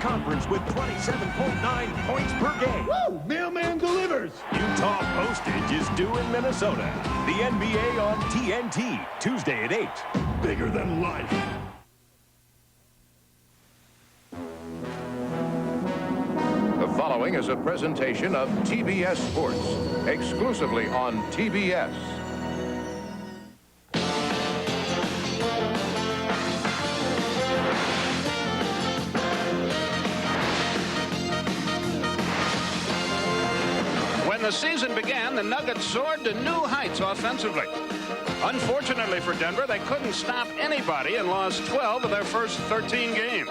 conference with 27.9 points per game. Woo! Mailman delivers. Utah postage is due in Minnesota. The NBA on TNT, Tuesday at 8. Bigger than life. The following is a presentation of TBS Sports, exclusively on TBS. When the season began, the Nuggets soared to new heights offensively. Unfortunately for Denver, they couldn't stop anybody and lost 12 of their first 13 games.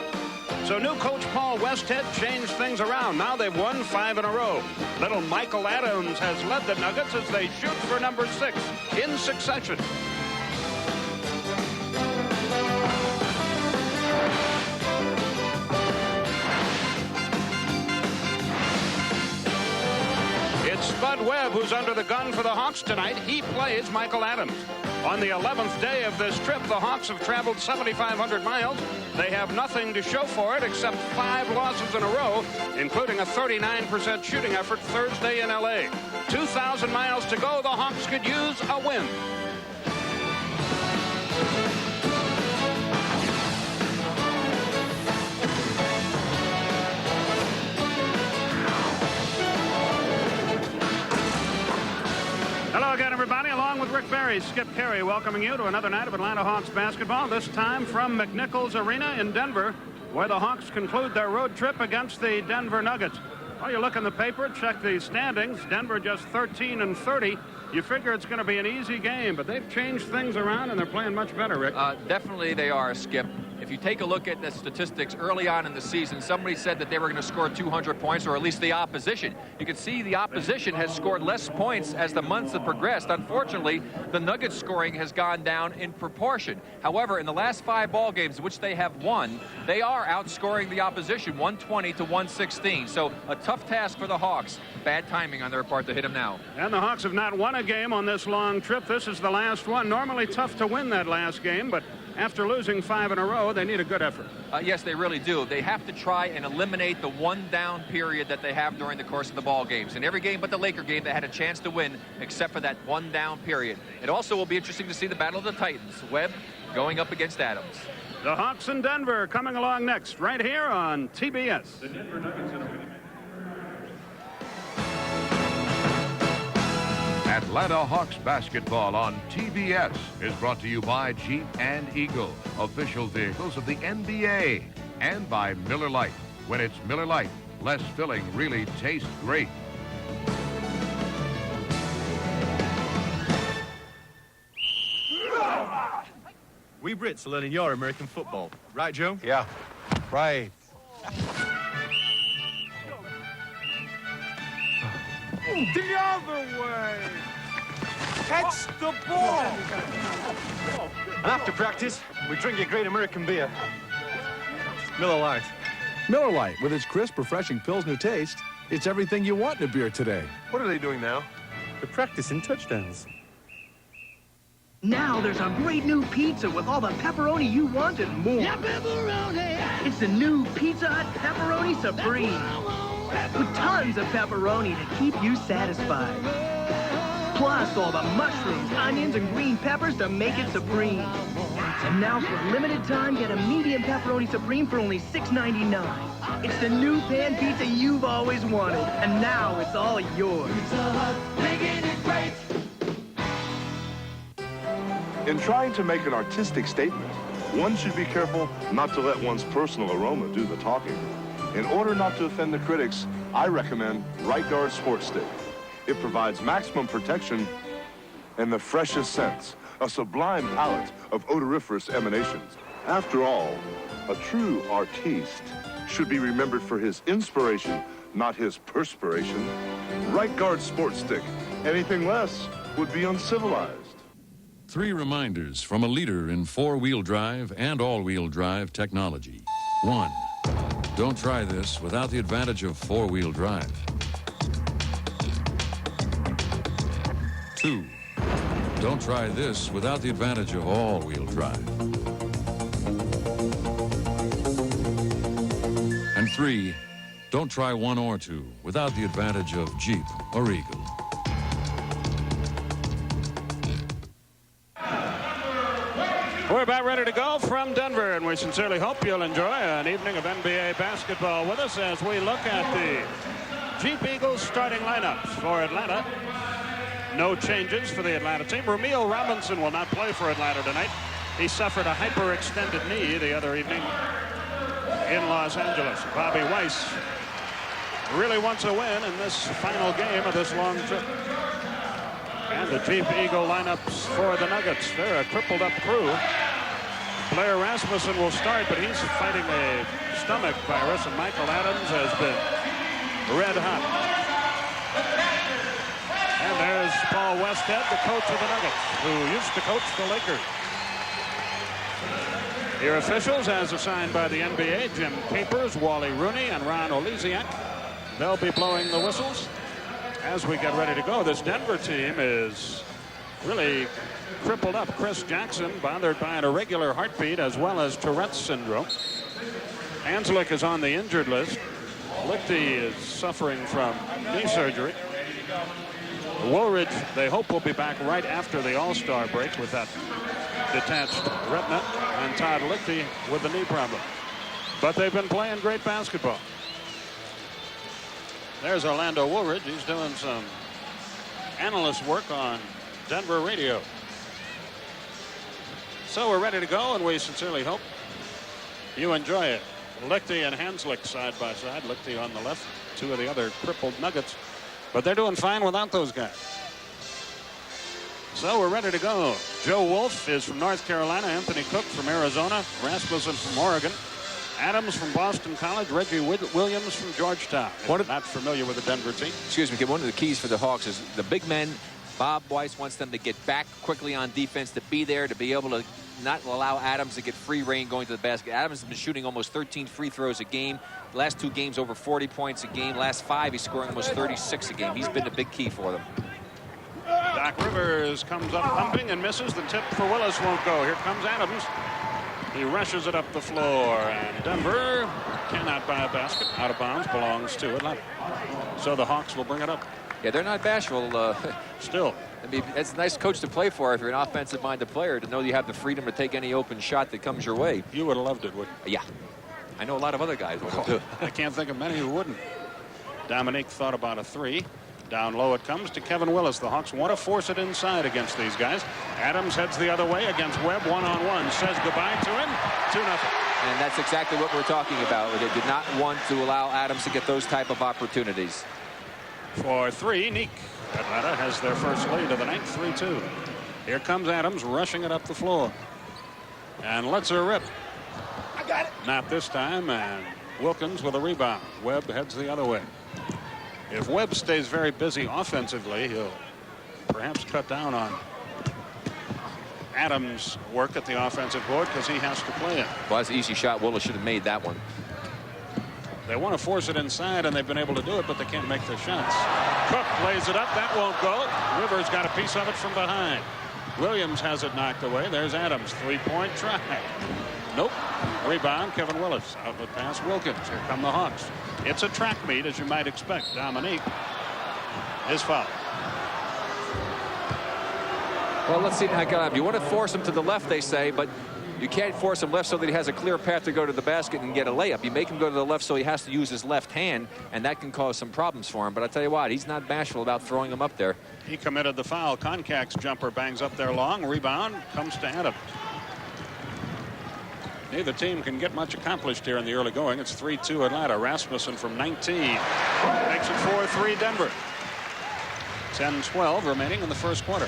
So new coach Paul Westhead changed things around. Now they've won 5 in a row. Little Michael Adams has led the Nuggets as they shoot for number 6 in succession. It's Spud Webb who's under the gun for the Hawks tonight. He plays Michael Adams. On the 11th day of this trip, the Hawks have traveled 7,500 miles. They have nothing to show for it except 5 losses in a row, including a 39% shooting effort Thursday in L.A. 2,000 miles to go. The Hawks could use a win. Hello again, everybody. Along with Rick Barry, Skip Carey welcoming you to another night of Atlanta Hawks basketball, this time from McNichols Arena in Denver, where the Hawks conclude their road trip against the Denver Nuggets. Well, you look in the paper, check the standings. Denver just 13-30. You figure it's going to be an easy game, but they've changed things around, and they're playing much better, Rick. Definitely they are, Skip. If you take a look at the statistics early on in the season, somebody said that they were going to score 200 points, or at least the opposition. You can see the opposition has scored less points as the months have progressed. Unfortunately, the Nuggets scoring has gone down in proportion. However, in the last 5 ball games, which they have won, they are outscoring the opposition 120 to 116. So a tough task for the Hawks. Bad timing on their part to hit them now. And the Hawks have not won a game on this long trip. This is the last one. Normally tough to win that last game, but after losing 5 in a row, they need a good effort. Yes, they really do. They have to try and eliminate the one-down period that they have during the course of the ball games. In every game but the Laker game, they had a chance to win, except for that one-down period. It also will be interesting to see the battle of the Titans. Webb going up against Adams. The Hawks in Denver coming along next, right here on TBS. The Denver Nuggets in a winning. Atlanta Hawks basketball on TBS is brought to you by Jeep and Eagle, official vehicles of the NBA, and by Miller Lite. When it's Miller Lite, less filling really tastes great. We Brits are learning your American football. Right, Joe? Yeah, right. The other way! Catch the ball! And after practice, we drink a great American beer. Miller Lite. Miller Lite, with its crisp, refreshing Pilsner taste, it's everything you want in a beer today. What are they doing now? They're practicing touchdowns. Now there's a great new pizza with all the pepperoni you want and more. Yeah, pepperoni! It's the new Pizza Hut Pepperoni Supreme. With tons of pepperoni to keep you satisfied. Plus all the mushrooms, onions, and green peppers to make it supreme. And now for a limited time, get a medium pepperoni supreme for only $6.99. It's the new pan pizza you've always wanted, and now it's all yours. Pizza Hut, making it great. In trying to make an artistic statement, one should be careful not to let one's personal aroma do the talking. In order not to offend the critics, I recommend Right Guard Sports Stick. It provides maximum protection and the freshest scents, a sublime palette of odoriferous emanations. After all, a true artiste should be remembered for his inspiration, not his perspiration. Right Guard Sports Stick. Anything less would be uncivilized. 3 reminders from a leader in 4-wheel drive and all-wheel drive technology. 1. Don't try this without the advantage of 4-wheel drive. 2. Don't try this without the advantage of all-wheel drive. And 3. 3, don't try 1 or 2 without the advantage of Jeep or Eagle. We're about ready to go from Denver, and we sincerely hope you'll enjoy an evening of NBA basketball with us as we look at the Jeep Eagles starting lineups for Atlanta. No changes for the Atlanta team. Ramil Robinson will not play for Atlanta tonight. He suffered a hyperextended knee the other evening in Los Angeles. Bobby Weiss really wants a win in this final game of this long trip. And the Jeep Eagle lineups for the Nuggets. They're a crippled up crew. Blair Rasmussen will start, but he's fighting a stomach virus, and Michael Adams has been red hot. And there's Paul Westhead, the coach of the Nuggets, who used to coach the Lakers. Your officials, as assigned by the NBA, Jim Capers, Wally Rooney, and Ron Oleziak. They'll be blowing the whistles as we get ready to go. This Denver team is really crippled up. Chris Jackson bothered by an irregular heartbeat as well as Tourette's syndrome. Hanslick is on the injured list. Lichty is suffering from knee surgery. Woolridge, they hope, will be back right after the All-Star break with that detached retina, and Todd Lichty with the knee problem. But they've been playing great basketball. There's Orlando Woolridge. He's doing some analyst work on Denver radio. So we're ready to go, and we sincerely hope you enjoy it. Lichty and Hanslick side by side. Lichty on the left, 2 of the other crippled Nuggets. But they're doing fine without those guys. So we're ready to go. Joe Wolf is from North Carolina. Anthony Cook from Arizona. Rasmussen from Oregon. Adams from Boston College. Reggie Williams from Georgetown. Not familiar with the Denver team. Excuse me, one of the keys for the Hawks is the big men. Bob Weiss wants them to get back quickly on defense, to be there, to be able to not allow Adams to get free reign going to the basket. Adams has been shooting almost 13 free throws a game. The last 2 games over 40 points a game. Last 5 he's scoring almost 36 a game. He's been a big key for them. Doc Rivers comes up pumping and misses. The tip for Willis won't go. Here comes Adams. He rushes it up the floor, and Denver cannot buy a basket. Out of bounds, belongs to Atlanta. So the Hawks will bring it up. Yeah, they're not bashful. Still. I mean, it's a nice coach to play for if you're an offensive-minded player, to know you have the freedom to take any open shot that comes your way. You would have loved it, wouldn't you? Yeah. I know a lot of other guys would have, too. I can't think of many who wouldn't. Dominique thought about a 3. Down low it comes to Kevin Willis. The Hawks want to force it inside against these guys. Adams heads the other way against Webb, one-on-one. Says goodbye to him. 2-0. And that's exactly what we're talking about. They did not want to allow Adams to get those type of opportunities. For 3, Neek. Atlanta has their first lead of the night, 3-2. Here comes Adams rushing it up the floor. And lets her rip. I got it. Not this time, and Wilkins with a rebound. Webb heads the other way. If Webb stays very busy offensively, he'll perhaps cut down on Adams' work at the offensive board because he has to play it. Well, that's an easy shot. Willis should have made that one. They want to force it inside, and they've been able to do it, but they can't make their shots. Cook lays it up. That won't go. Rivers got a piece of it from behind. Williams has it knocked away. There's Adams. 3-point try. Nope. Rebound, Kevin Willis. Outlet pass, Wilkins. Here come the Hawks. It's a track meet, as you might expect. Dominique is fouled. Well, let's see now. You want to force him to the left, they say, but you can't force him left so that he has a clear path to go to the basket and get a layup. You make him go to the left so he has to use his left hand, and that can cause some problems for him. But I tell you what, he's not bashful about throwing him up there. He committed the foul. Koncak's jumper bangs up there long. Rebound comes to Adams. Neither team can get much accomplished here in the early going. It's 3-2 Atlanta. Rasmussen from 19 makes it 4-3 Denver. 10-12 remaining in the first quarter.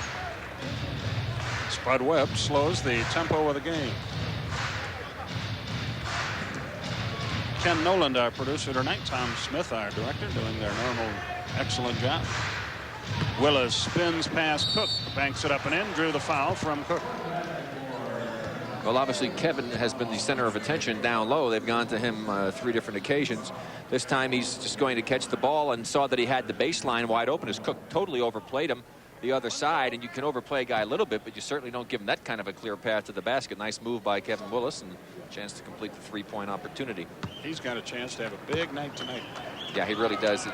Spud Webb slows the tempo of the game. Ken Noland, our producer tonight. Tom Smith, our director, doing their normal excellent job. Willis spins past Cook, banks it up and in, drew the foul from Cook. Well, obviously, Kevin has been the center of attention down low. They've gone to him 3 different occasions. This time he's just going to catch the ball and saw that he had the baseline wide open as Cook totally overplayed him. the other side, and you can overplay a guy a little bit, but you certainly don't give him that kind of a clear path to the basket. Nice move by Kevin Willis, and a chance to complete the three-point opportunity. He's got a chance to have a big night tonight. Yeah, he really does. And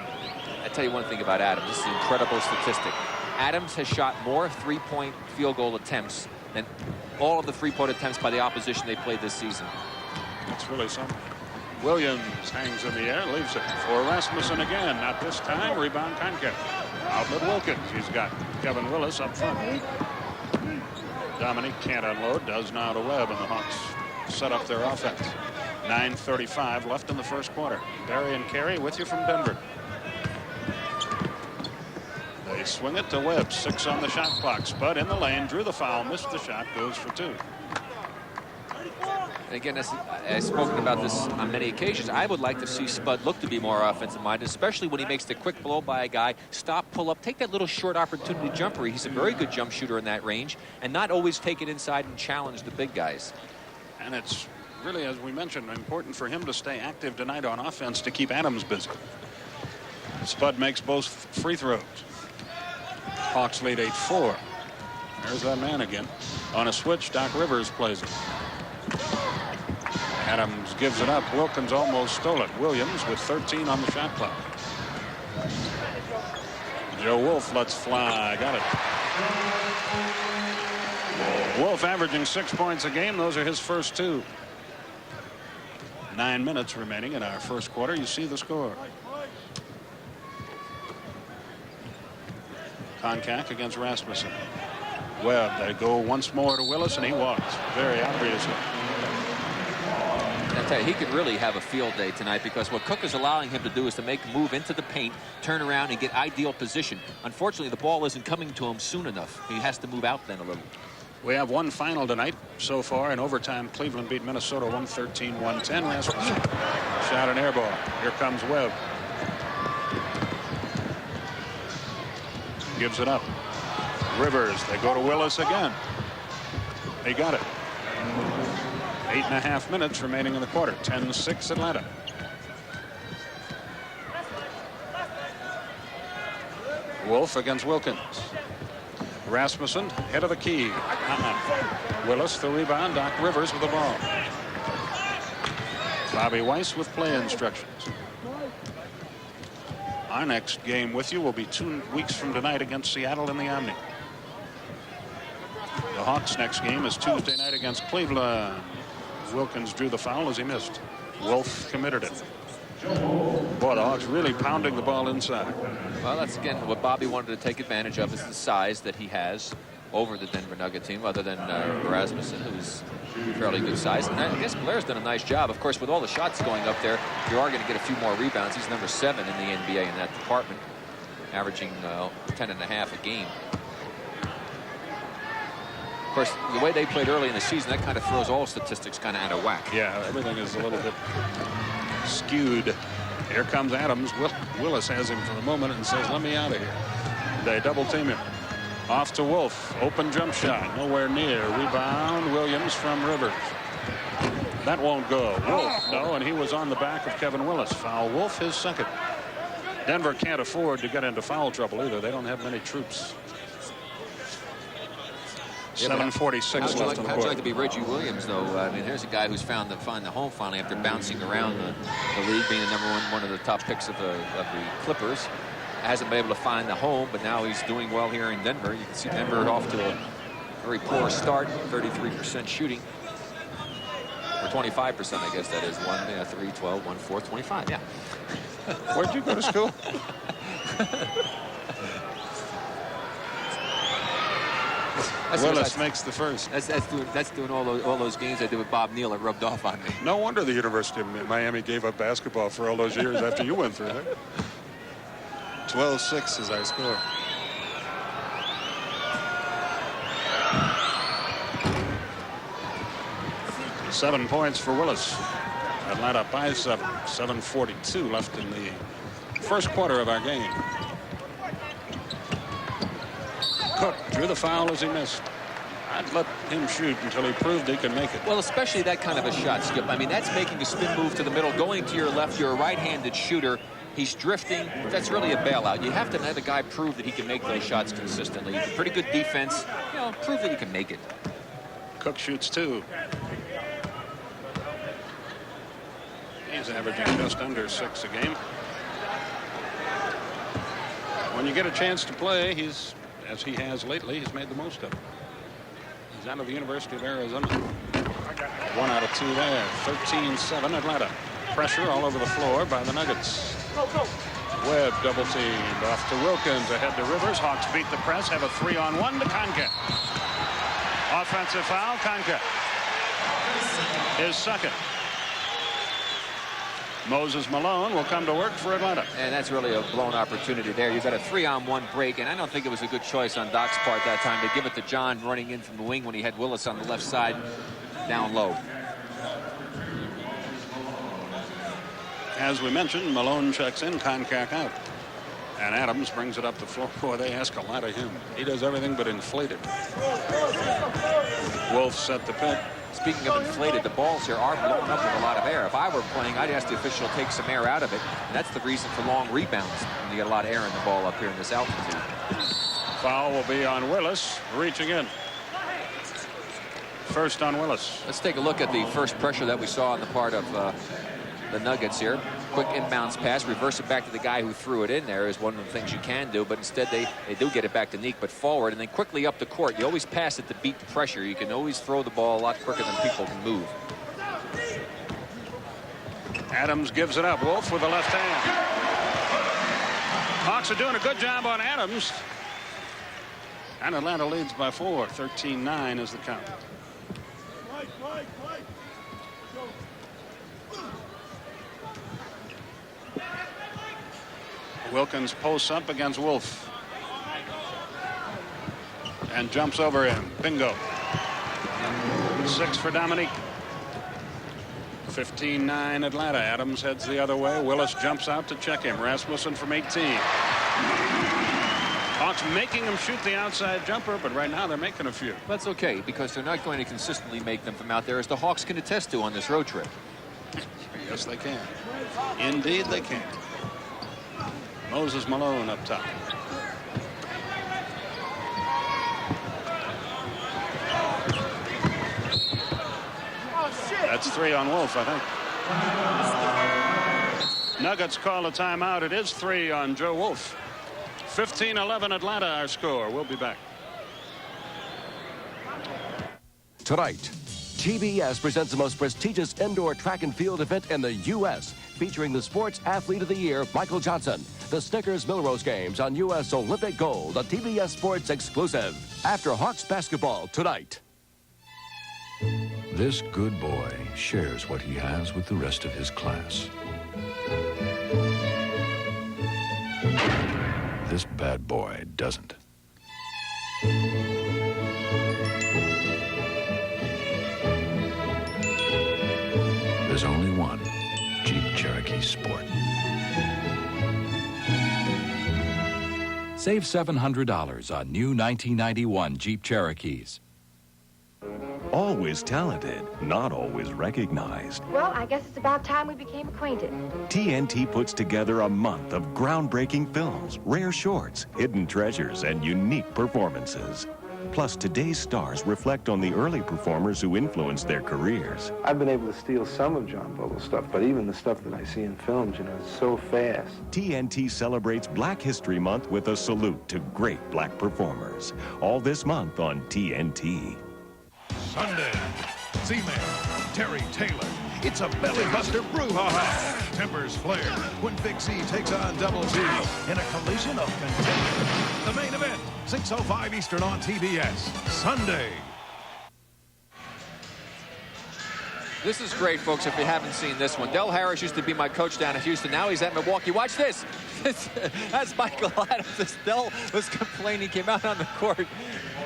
I tell you one thing about Adams. This is an incredible statistic. Adams has shot more three-point field goal attempts than all of the three-point attempts by the opposition they played this season. That's really something. Williams hangs in the air, leaves it for Rasmussen again. Not this time. Rebound Konkak. Outlet Wilkins. He's got Kevin Willis up front. Dominique can't unload. Does now to Webb, and the Hawks set up their offense. 9:35 left in the first quarter. Barry and Carey with you from Denver. They swing it to Webb. 6 on the shot clock. Spud in the lane. Drew the foul. Missed the shot. Goes for 2. And again, I've spoken about this on many occasions. I would like to see Spud look to be more offensive minded, especially when he makes the quick blow by a guy, stop, pull up, take that little short opportunity jumper. He's a very good jump shooter in that range, and not always take it inside and challenge the big guys. And it's really, as we mentioned, important for him to stay active tonight on offense to keep Adams busy. Spud makes both free throws. Hawks lead 8-4. There's that man again. On a switch, Doc Rivers plays it. Adams gives it up. Wilkins almost stole it. Williams with 13 on the shot clock. Joe Wolf lets fly. Got it. Wolf averaging 6 points a game. Those are his first 2. 9 minutes remaining in our first quarter. You see the score. Konkak against Rasmussen. Webb, they go once more to Willis, and he walks very obviously. I tell you, he could really have a field day tonight, because what Cook is allowing him to do is to make a move into the paint, turn around, and get ideal position. Unfortunately, the ball isn't coming to him soon enough. He has to move out then a little. We have one final tonight so far. In overtime, Cleveland beat Minnesota 113-110. Rasmussen shot an air ball. Here comes Webb. Gives it up. Rivers, they go to Willis again. He got it. 8.5 minutes remaining in the quarter. 10-6 Atlanta. Wolf against Wilkins. Rasmussen, head of the key. Willis, the rebound. Doc Rivers with the ball. Bobby Weiss with play instructions. Our next game with you will be 2 weeks from tonight against Seattle in the Omni. The Hawks' next game is Tuesday night against Cleveland. Wilkins drew the foul as he missed. Wolf committed it. Boy, the Hawks really pounding the ball inside. Well, that's again what Bobby wanted to take advantage of, is the size that he has over the Denver Nugget team, other than Rasmussen, who's fairly good size. And I guess Blair's done a nice job. Of course, with all the shots going up there, you are going to get a few more rebounds. He's number 7 in the NBA in that department, averaging 10.5 a game. Of course, the way they played early in the season, that kind of throws all statistics kind of out of whack. Yeah, everything is a little bit skewed. Here comes Adams. Willis has him for the moment and says, let me out of here. They double team him. Off to Wolf. Open jump shot. Nowhere near. Rebound. Williams from Rivers. That won't go. Wolf, no, and he was on the back of Kevin Willis. Foul. Wolf, his second. Denver can't afford to get into foul trouble either. They don't have many troops. 7:46 left in the quarter. How'd you like to be Reggie Williams, though? I mean, here's a guy who's found the home finally after bouncing around the league, being the one of the top picks of the Clippers. Hasn't been able to find the home, but now he's doing well here in Denver. You can see Denver off to a very poor start, 33% shooting. Or 25%, I guess that is. 3, 12, 1, 4, 25, yeah. Where'd you go to school? Willis makes the first. That's doing all those games I did with Bob Neal. It rubbed off on me. No wonder the University of Miami gave up basketball for all those years after you went through there. 12-6 is our score. Seven points for Willis. Atlanta by 7. 7:42 left in the first quarter of our game. Cook drew the foul as he missed. I'd let him shoot until he proved he could make it. Well, especially that kind of a shot, Skip. I mean, that's making a spin move to the middle, going to your left. You're a right-handed shooter. He's drifting. That's really a bailout. You have to let a guy prove that he can make those shots consistently. Pretty good defense. You know, prove that he can make it. Cook shoots 2. He's averaging just under 6 a game. When you get a chance to play, he's, as he has lately, he's made the most of it. He's out of the University of Arizona. 1 out of 2 there. 13-7 Atlanta. Pressure all over the floor by the Nuggets. Webb double teamed off to Wilkins, ahead to Rivers. Hawks beat the press, have a 3-on-1 to Conca. Offensive foul, Conca. His second. Moses Malone will come to work for Atlanta. And that's really a blown opportunity there. You've got a 3-on-1 break, and I don't think it was a good choice on Doc's part that time to give it to John running in from the wing when he had Willis on the left side down low. As we mentioned, Malone checks in, Concac out. And Adams brings it up the floor. Boy, they ask a lot of him. He does everything but inflate it. Wolf set the pick. Speaking of inflated, the balls here are blown up with a lot of air. If I were playing, I'd ask the official to take some air out of it. And that's the reason for long rebounds. When you get a lot of air in the ball up here in this altitude. Foul will be on Willis, reaching in. First on Willis. Let's take a look at the first pressure that we saw on the part of the Nuggets here. Quick inbounds pass, reverse it back to the guy who threw it in there is one of the things you can do, but instead they do get it back to Neek, but forward and then quickly up the court. You always pass it to beat the pressure. You can always throw the ball a lot quicker than people can move. Adams gives it up. Wolf with the left hand. Hawks are doing a good job on Adams. And Atlanta leads by 4. 13-9 is the count. Wilkins posts up against Wolf. And jumps over him. Bingo. 6 for Dominique. 15-9 Atlanta. Adams heads the other way. Willis jumps out to check him. Rasmussen from 18. Hawks making him shoot the outside jumper, but right now they're making a few. That's okay, because they're not going to consistently make them from out there, as the Hawks can attest to on this road trip. Yes, they can. Indeed, they can. Moses Malone up top. That's 3 on Wolf, I think. Nuggets call a timeout. It is 3 on Joe Wolf. 15-11 Atlanta, our score. We'll be back. Tonight, TBS presents the most prestigious indoor track and field event in the U.S., featuring the Sports Athlete of the Year, Michael Johnson. The Snickers Millrose Games on U.S. Olympic Gold, a TBS Sports exclusive. After Hawks basketball tonight. This good boy shares what he has with the rest of his class. This bad boy doesn't. There's only one Jeep Cherokee Sport. Save $700 on new 1991 Jeep Cherokees. Always talented, not always recognized. Well, I guess it's about time we became acquainted. TNT puts together a month of groundbreaking films, rare shorts, hidden treasures, and unique performances. Plus, today's stars reflect on the early performers who influenced their careers. I've been able to steal some of John Bogle's stuff, but even the stuff that I see in films, you know, it's so fast. TNT celebrates Black History Month with a salute to great black performers. All this month on TNT. Sunday, C-Man, Terry Taylor. It's a belly-buster brouhaha. Tempers flare when Big C takes on Double G in a collision of contenders. The main event, 6:05 Eastern on TBS, Sunday. This is great, folks, if you haven't seen this one. Del Harris used to be my coach down in Houston. Now he's at Milwaukee. Watch this. That's Michael Adams. Del was complaining. He came out on the court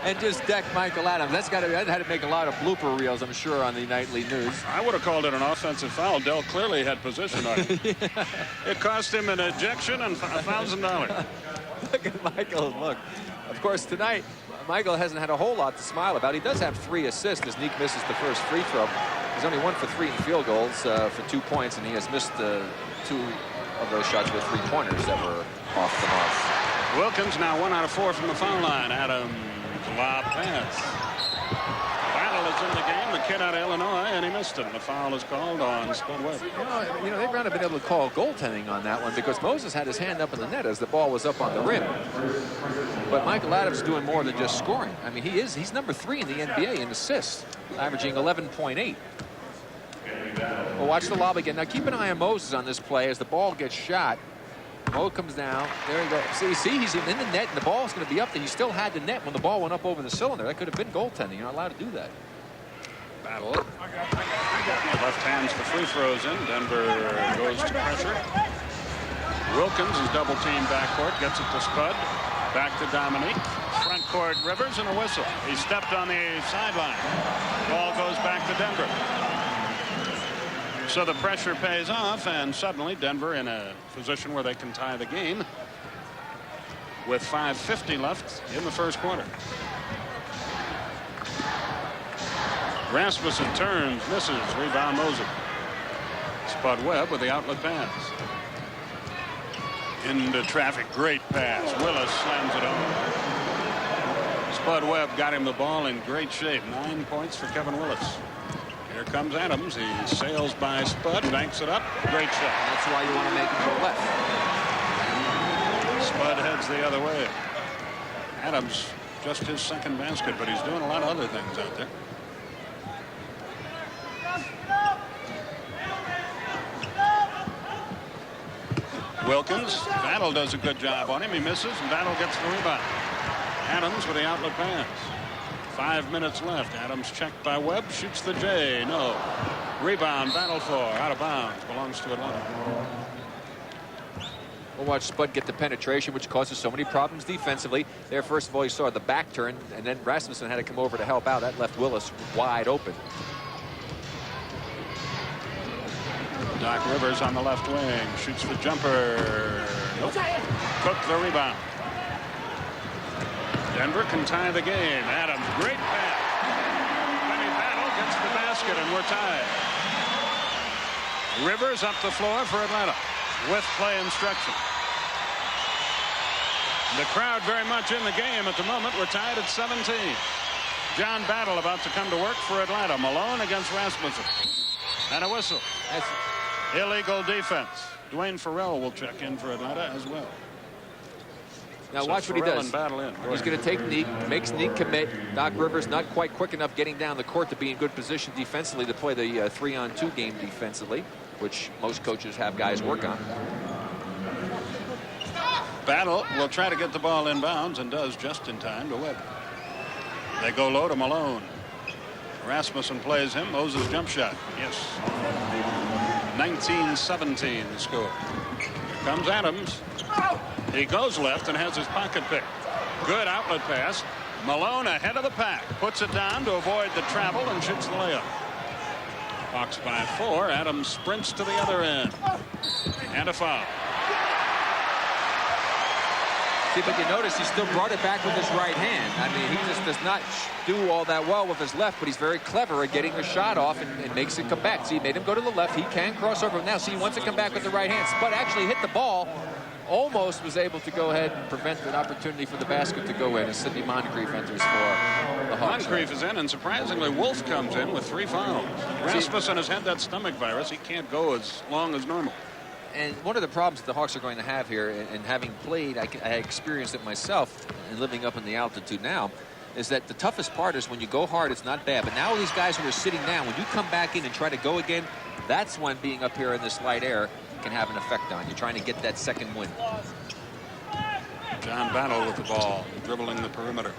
and just decked Michael Adams. That had to make a lot of blooper reels, I'm sure, on the nightly news. I would have called it an offensive foul. Del clearly had position on it. Yeah. It cost him an ejection and $1,000. Look at Michael. Look. Of course, tonight, Michael hasn't had a whole lot to smile about. He does have 3 assists as Neek misses the first free throw. He's only 1 for 3 in field goals for 2 points, and he has missed 2 of those shots were three-pointers that were off the mark. Wilkins now 1 out of 4 from the foul line. Adams, lob pass. Battle is in the game. The kid out of Illinois, and he missed it. The foul is called on Spud Webb. You know, they've not been able to call goaltending on that one because Moses had his hand up in the net as the ball was up on the rim. But Michael Adams is doing more than just scoring. I mean, he's number 3 in the NBA in assists, averaging 11.8. Well, watch the lob again. Now keep an eye on Moses on this play as the ball gets shot. Mo comes down. There you go. See, he's in the net, and the ball's going to be up there. He still had the net when the ball went up over the cylinder. That could have been goaltending. You're not allowed to do that. Battle. Left hands the free throws in. Denver goes to pressure. Wilkins is double teamed backcourt. Gets it to Spud. Back to Dominique. Front court Rivers and a whistle. He stepped on the sideline. Ball goes back to Denver. So the pressure pays off, and suddenly Denver in a position where they can tie the game with 5:50 left in the first quarter. Rasmussen turns, misses, rebound Moser. Spud Webb with the outlet pass. Into traffic, great pass. Willis slams it home. Spud Webb got him the ball in great shape. 9 points for Kevin Willis. Here comes Adams. He sails by Spud, banks it up. Great shot. That's why you want to make him go left. Spud heads the other way. Adams, just his second basket, but he's doing a lot of other things out there. Wilkins, Battle does a good job on him. He misses, and Battle gets the rebound. Adams with the outlet pass. 5 minutes left. Adams checked by Webb, shoots the J. No. Rebound, Battle for, out of bounds. Belongs to Atlanta. We'll watch Spud get the penetration, which causes so many problems defensively. There, first of all, you saw the back turn, and then Rasmussen had to come over to help out. That left Willis wide open. Doc Rivers on the left wing, shoots the jumper. Nope. Cook the rebound. Denver can tie the game. Adams, great pass. Benny Battle gets the basket, and we're tied. Rivers up the floor for Atlanta with play instruction. The crowd very much in the game at the moment. We're tied at 17. John Battle about to come to work for Atlanta. Malone against Rasmussen. And a whistle. That's illegal defense. Dwayne Farrell will check in for Atlanta as well. Now So watch what he Farrell does. and Battle in. He's going to take Neek, makes Neek commit. Doc Rivers not quite quick enough getting down the court to be in good position defensively to play the 3-on-2 game defensively, which most coaches have guys work on. Battle will try to get the ball inbounds and does just in time to Webb. They go low to Malone. Rasmussen plays him. Moses jump shot. Yes. 19-17 the score. Here comes Adams. He goes left and has his pocket pick. Good outlet pass. Malone ahead of the pack. Puts it down to avoid the travel and shoots the layup. Hawks by 4. Adams sprints to the other end. And a foul. See, but you notice he still brought it back with his right hand. I mean, he just does not do all that well with his left, but he's very clever at getting the shot off and makes it come back. See, he made him go to the left. He can cross over now. See, he wants to come back with the right hand. Spud actually hit the ball. Almost was able to go ahead and prevent an opportunity for the basket to go in as Sidney Moncrief enters for the Hawks. Moncrief is in, and surprisingly, Wolf comes in with 3 fouls. Rasmussen has had that stomach virus. He can't go as long as normal. And one of the problems that the Hawks are going to have here, and having played, I experienced it myself, and living up in the altitude now, is that the toughest part is when you go hard, it's not bad. But now these guys who are sitting down, when you come back in and try to go again, that's when being up here in this light air can have an effect on you, trying to get that second win. John Battle with the ball, dribbling the perimeter.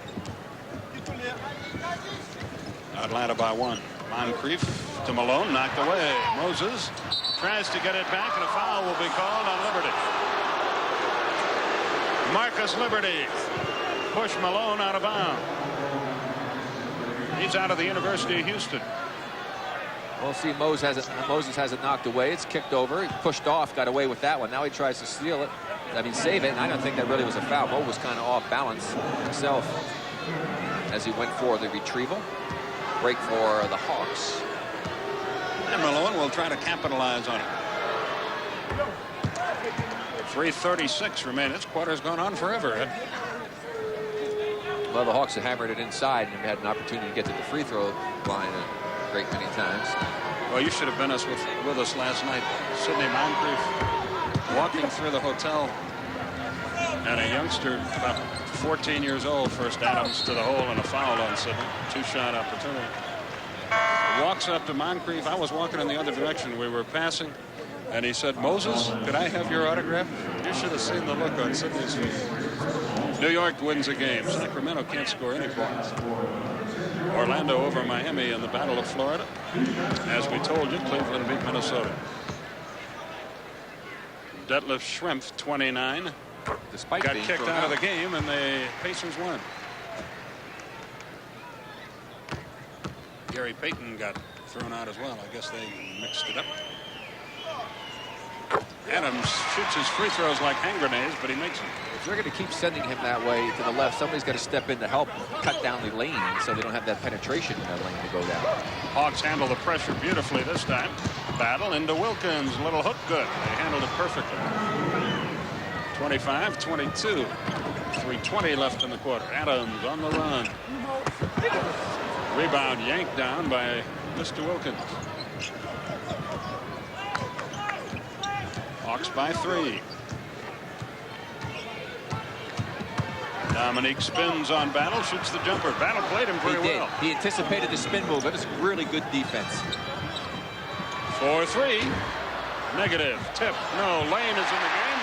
Atlanta by 1. Moncrief to Malone, knocked away. Moses tries to get it back, and a foul will be called on Liberty. Marcus Liberty push Malone out of bounds. He's out of the University of Houston. We'll see. Moses has it knocked away. It's kicked over. He pushed off, got away with that one. Now he tries to steal it. I mean, save it. And I don't think that really was a foul. Mo was kind of off balance himself as he went for the retrieval. Break for the Hawks. And Malone will try to capitalize on it. 3:36 remain. This quarter's gone on forever, Ed. Well, the Hawks have hammered it inside and had an opportunity to get to the free throw line a great many times. Well, you should have been with us last night. Sidney Moncrief walking through the hotel, and a youngster about 14 years old, first Adams to the hole and a foul on Sidney. 2-shot opportunity. Walks up to Moncrief. I was walking in the other direction. We were passing, and he said, "Moses, could I have your autograph?" You should have seen the look on Sidney's face. New York wins a game. Sacramento can't score any points. Orlando over Miami in the Battle of Florida. As we told you, Cleveland beat Minnesota. Detlef Schrempf, 29. Despite got being kicked out of the game, and the Pacers won. Gary Payton got thrown out as well. I guess they mixed it up. Adams shoots his free throws like hand grenades, but he makes them. If they're going to keep sending him that way to the left, somebody's got to step in to help cut down the lane so they don't have that penetration in that lane to go down. Hawks handle the pressure beautifully this time. Battle into Wilkins. Little hook good. They handled it perfectly. 25-22. 3:20 left in the quarter. Adams on the run. Rebound yanked down by Mr. Wilkins. Hawks by 3. Dominique spins on Battle, shoots the jumper. Battle played him pretty well. He anticipated the spin move. That was really good defense. 4-3. Negative. Tip. No. Lane is in the game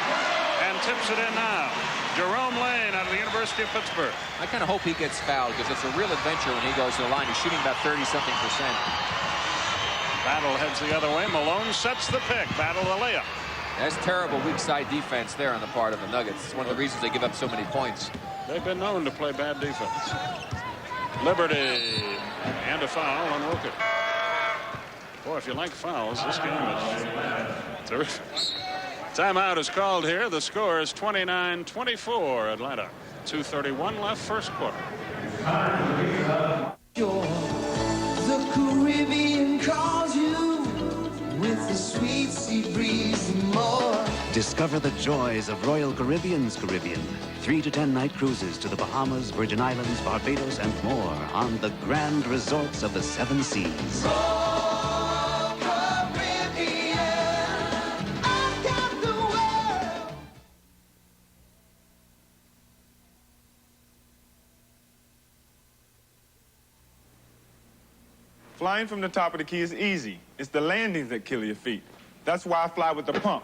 and tips it in now. Jerome Lane out of the University of Pittsburgh. I kind of hope he gets fouled because it's a real adventure when he goes to the line. He's shooting about 30-something%. Battle heads the other way. Malone sets the pick. Battle the layup. That's terrible weak side defense there on the part of the Nuggets. It's one of the reasons they give up so many points. They've been known to play bad defense. Liberty and a foul on Wilkins. Boy, if you like fouls, this game is terrific. Timeout is called here. The score is 29-24 Atlanta. 2:31 left, first quarter. The Caribbean calls you with the sweet sea breeze and more. Discover the joys of Royal Caribbean's Caribbean. 3 to 10 night cruises to the Bahamas, Virgin Islands, Barbados, and more on the grand resorts of the 7 seas. Flying from the top of the key is easy. It's the landings that kill your feet. That's why I fly with the pump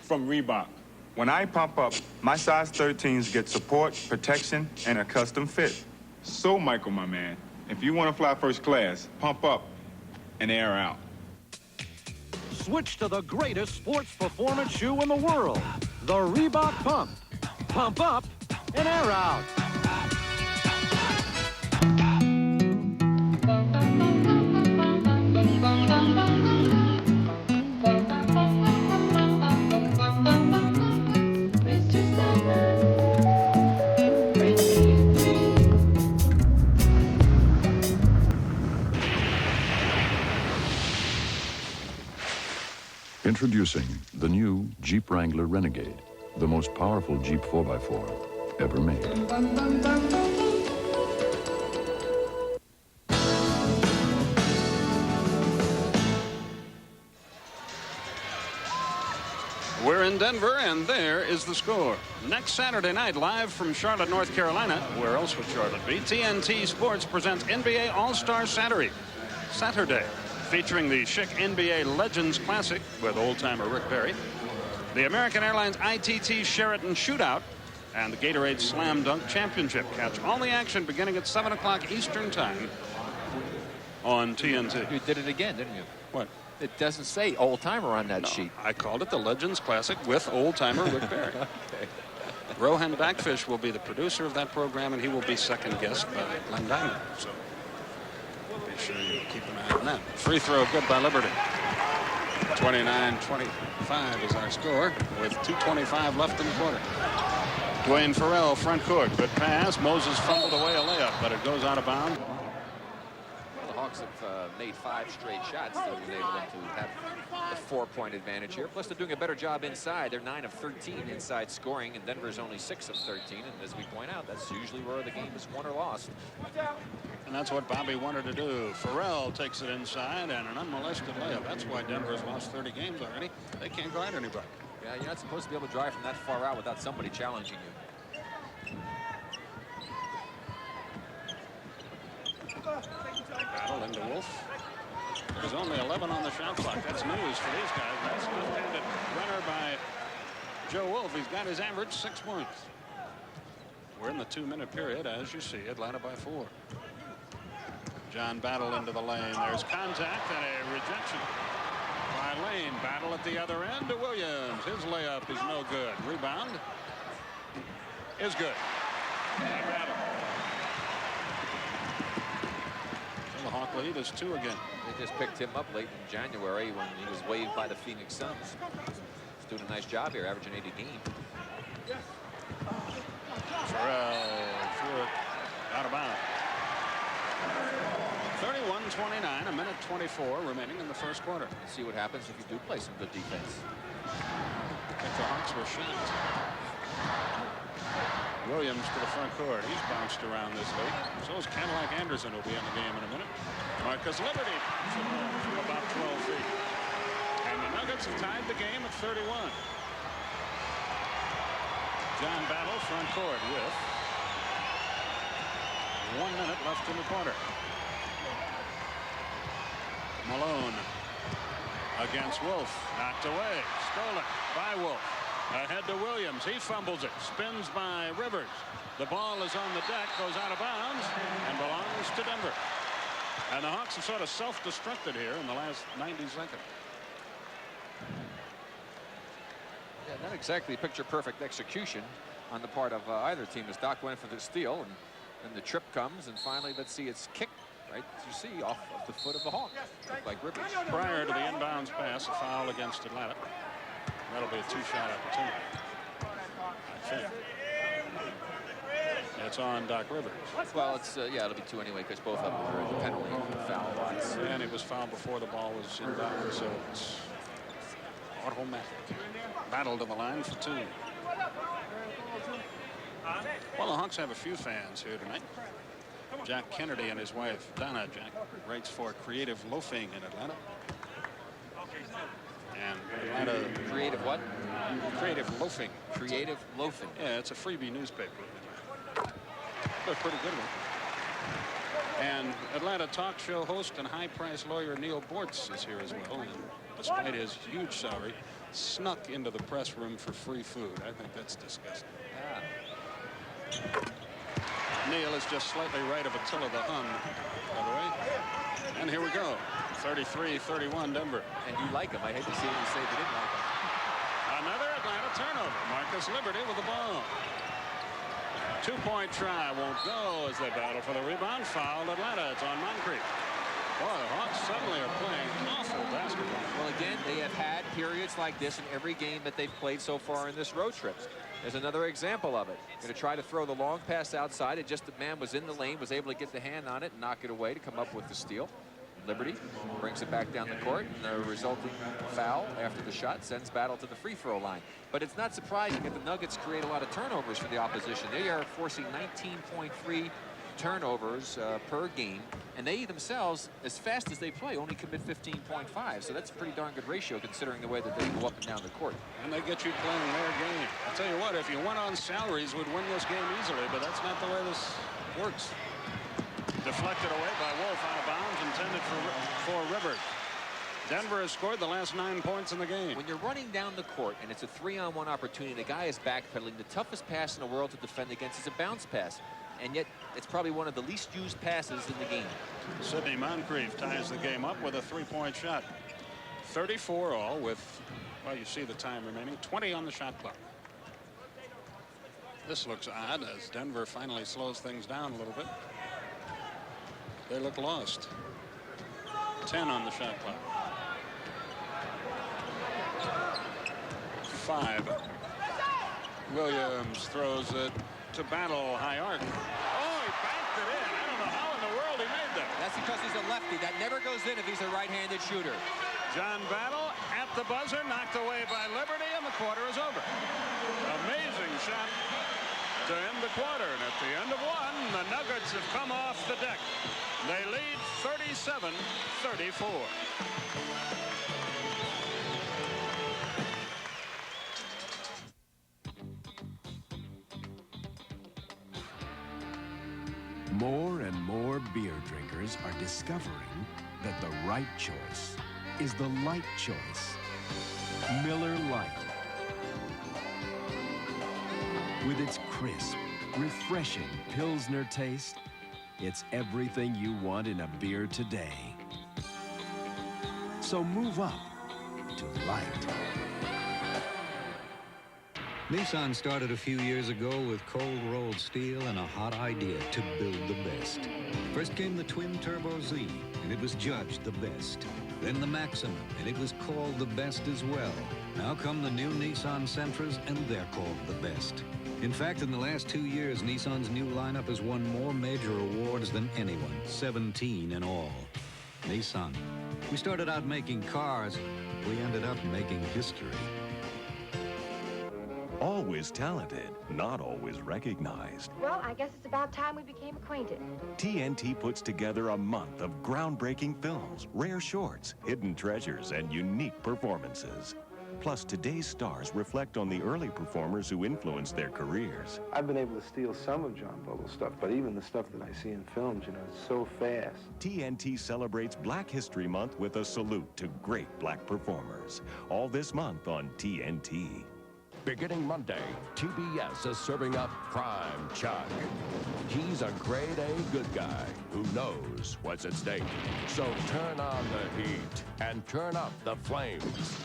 from Reebok. When I pump up, my size 13s get support, protection, and a custom fit. So, Michael, my man, if you want to fly first class, pump up and air out. Switch to the greatest sports performance shoe in the world, the Reebok Pump. Pump up and air out. Introducing the new Jeep Wrangler Renegade, the most powerful Jeep 4x4 ever made. We're in Denver, and there is the score. Next Saturday night, live from Charlotte, North Carolina. Where else would Charlotte be? TNT Sports presents NBA All-Star Saturday, featuring the Chic NBA Legends Classic with old-timer Rick Barry, the American Airlines ITT Sheraton Shootout, and the Gatorade Slam Dunk Championship. Catch all the action beginning at 7 o'clock Eastern Time on TNT. You did it again, didn't you? What? It doesn't say old-timer on that sheet. I called it the Legends Classic with old-timer Rick Barry. Okay. Rohan Backfish will be the producer of that program, and he will be second guest by Glenn Diamond. So be sure you keep an eye on that. Free throw good by Liberty. 29-25 is our score with 2:25 left in the quarter. Dwayne Farrell, front court. Good pass. Moses fumbled away a layup, but it goes out of bounds. The Hawks have made 5 straight shots that would enable them to have the 4-point advantage here. Plus, they're doing a better job inside. They're 9 of 13 inside scoring, and Denver's only 6 of 13. And as we point out, that's usually where the game is won or lost. And that's what Bobby wanted to do. Farrell takes it inside, and an unmolested layup. That's why Denver's lost 30 games already. They can't guard anybody. Yeah, you're not supposed to be able to drive from that far out without somebody challenging you. Battle into Wolf. There's only 11 on the shot clock. That's news for these guys. That's a left-handed runner by Joe Wolf. He's got his average 6 points. We're in the 2-minute period, as you see. Atlanta by 4. John Battle into the lane. There's contact and a rejection by Lane. Battle at the other end to Williams. His layup is no good. Rebound is good. Battle. So the Hawk lead is 2 again. They just picked him up late in January when he was waived by the Phoenix Suns. He's doing a nice job here, averaging 8 a game. Farrell threw it out of bounds. 31-29, a minute 24 remaining in the first quarter. Let's see what happens if you do play some good defense. I think the Hawks were shot. Williams to the front court. He's bounced around this late. So is Cadillac Anderson, who'll be in the game in a minute. Marcus Liberty from about 12 feet. And the Nuggets have tied the game at 31. John Battle front court with 1 minute left in the quarter. Malone against Wolf. Knocked away. Stolen by Wolf. Ahead to Williams. He fumbles it. Spins by Rivers. The ball is on the deck. Goes out of bounds and belongs to Denver. And the Hawks have sort of self-destructed here in the last 90 seconds. Yeah, not exactly picture-perfect execution on the part of either team as Doc went for the steal. And the trip comes. And finally, let's see, it's kicked. Right, you see, off of the foot of the Hawk, like Rivers. Prior to the inbounds pass, a foul against Atlanta. That'll be a 2-shot opportunity, I think. It's on Doc Rivers. Well, it's yeah, it'll be 2 anyway because both of them are in the penalty foul lots. And it was fouled before the ball was inbound, so it's automatic. Battle to the line for 2. Well, the Hawks have a few fans here tonight. Jack Kennedy and his wife Donna. Jack writes for Creative Loafing in Atlanta. And Atlanta. Creative what? Creative Loafing. Creative Loafing. Yeah, it's a freebie newspaper. But a pretty good one. And Atlanta talk show host and high-priced lawyer Neil Bortz is here as well. And despite his huge salary, snuck into the press room for free food. I think that's disgusting. Yeah. Neil is just slightly right of Attila the Hun, by the way. And here we go. 33-31 Denver. And you like him. I hate to see you say they didn't like him. Another Atlanta turnover. Marcus Liberty with the ball. 2-point try won't go as they battle for the rebound. Fouled Atlanta. It's on Moncrief. Boy, the Hawks suddenly are playing awful basketball. Well, again, they have had periods like this in every game that they've played so far in this road trip. There's another example of it. Going to try to throw the long pass outside. It just the man was in the lane, was able to get the hand on it and knock it away to come up with the steal. Liberty brings it back down the court, and the resulting foul after the shot sends Battle to the free throw line. But it's not surprising that the Nuggets create a lot of turnovers for the opposition. They are forcing 19.3 turnovers per game, and they themselves, as fast as they play, only commit 15.5. So that's a pretty darn good ratio considering the way that they go up and down the court. And they get you playing their game. I'll tell you what, if you went on salaries, would win this game easily, but that's not the way this works. Deflected away by Wolf out of bounds, intended for Rivers. Denver has scored the last 9 points in the game. When you're running down the court and it's a 3-on-1 opportunity, the guy is backpedaling. The toughest pass in the world to defend against is a bounce pass. And yet it's probably one of the least used passes in the game. Sidney Moncrief ties the game up with a 3-point shot. 34 all with, well, you see the time remaining, 20 on the shot clock. This looks odd as Denver finally slows things down a little bit. They look lost. 10 on the shot clock. 5. Williams throws it to Battle, high arc. Oh, he banked it in. I don't know how in the world he made that. That's because he's a lefty. That never goes in if he's a right-handed shooter. John Battle at the buzzer, knocked away by Liberty, and the quarter is over. Amazing shot to end the quarter. And at the end of one, the Nuggets have come off the deck. They lead 37-34. More and more beer drinkers are discovering that the right choice is the light choice. Miller Lite. With its crisp, refreshing Pilsner taste, it's everything you want in a beer today. So move up to light. Nissan started a few years ago with cold-rolled steel and a hot idea to build the best. First came the twin-turbo Z, and it was judged the best. Then the Maxima, and it was called the best as well. Now come the new Nissan Sentras, and they're called the best. In fact, in the last 2 years, Nissan's new lineup has won more major awards than anyone, 17 in all. Nissan. We started out making cars. We ended up making history. Always talented, not always recognized. Well, I guess it's about time we became acquainted. TNT puts together a month of groundbreaking films, rare shorts, hidden treasures, and unique performances. Plus, today's stars reflect on the early performers who influenced their careers. I've been able to steal some of John Bubble's stuff, but even the stuff that I see in films, you know, it's so fast. TNT celebrates Black History Month with a salute to great black performers. All this month on TNT. Beginning Monday, TBS is serving up Prime Chuck. He's a grade A good guy who knows what's at stake. So turn on the heat and turn up the flames.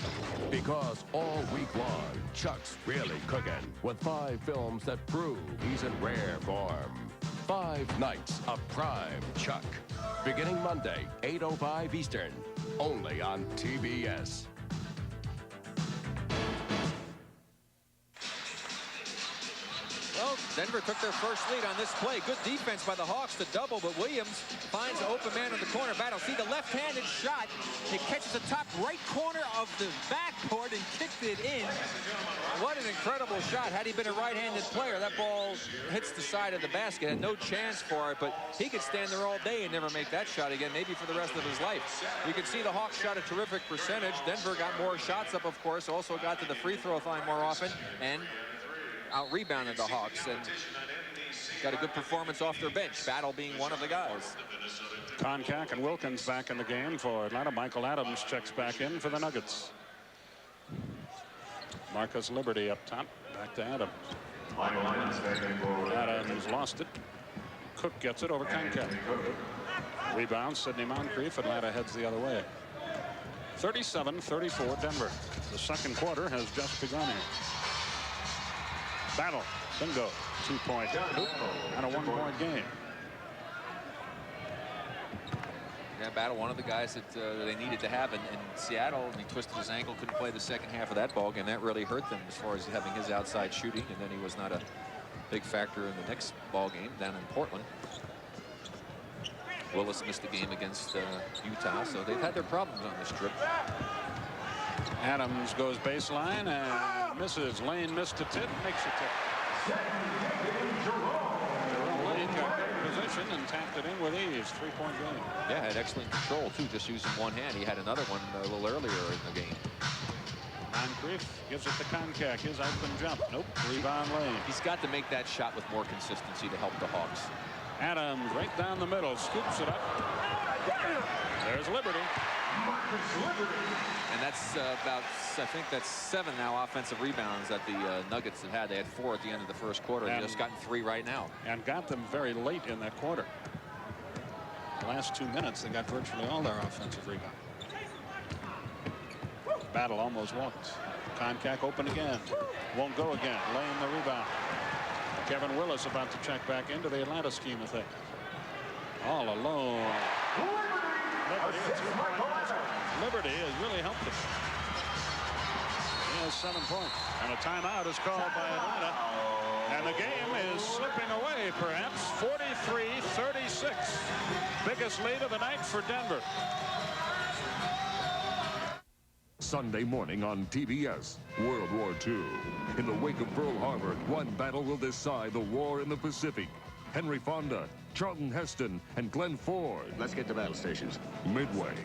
Because all week long, Chuck's really cooking with 5 films that prove he's in rare form. 5 nights of Prime Chuck. Beginning Monday, 8:05 Eastern, only on TBS. Well, Denver took their first lead on this play. Good defense by the Hawks to double, but Williams finds an open man in the corner. Battle. See the left-handed shot. It catches the top right corner of the backboard and kicked it in. What an incredible shot. Had he been a right-handed player, that ball hits the side of the basket. Had no chance for it, but he could stand there all day and never make that shot again, maybe for the rest of his life. You can see the Hawks shot a terrific percentage. Denver got more shots up, of course, also got to the free throw line more often, and out-rebounded the Hawks and got a good performance off their bench. Battle being one of the guys. Konkak and Wilkins back in the game for Atlanta. Michael Adams checks back in for the Nuggets. Marcus Liberty up top. Back to Adams. Adams lost it. Cook gets it over Konkak. Rebound, Sidney Moncrief. Atlanta heads the other way. 37-34 Denver. The second quarter has just begun here. Battle, bingo, 2-point and a 1-point game. Yeah, Battle, one of the guys that they needed to have in Seattle, and he twisted his ankle, couldn't play the second half of that ball game. That really hurt them as far as having his outside shooting, and then he was not a big factor in the next ball game down in Portland. Willis missed the game against Utah, so they've had their problems on this trip. Adams goes baseline and misses. Lane missed a tip, makes a tip. Jerome Lane got good position and tapped it in with ease. 3-point game. Yeah, had excellent control too, just using one hand. He had another one a little earlier in the game. Moncrief gives it to Konkak. His open jump. Nope. Rebound Lane. He's got to make that shot with more consistency to help the Hawks. Adams right down the middle, scoops it up. There's Liberty. And that's about, I think that's 7 now offensive rebounds that the Nuggets have had. They had 4 at the end of the first quarter. They've just gotten 3 right now. And got them very late in that quarter. The last 2 minutes, they got virtually all their offensive rebounds. Battle almost walked. Konkak open again. Won't go again. Laying the rebound. Kevin Willis about to check back into the Atlanta scheme of things. All alone. Liberty has really helped him. has 7 points. And a timeout is called by Atlanta. And the game is slipping away, perhaps. 43-36. Biggest lead of the night for Denver. Sunday morning on TBS, World War II. In the wake of Pearl Harbor, one battle will decide the war in the Pacific. Henry Fonda, Charlton Heston, and Glenn Ford. Let's get to battle stations. Midway.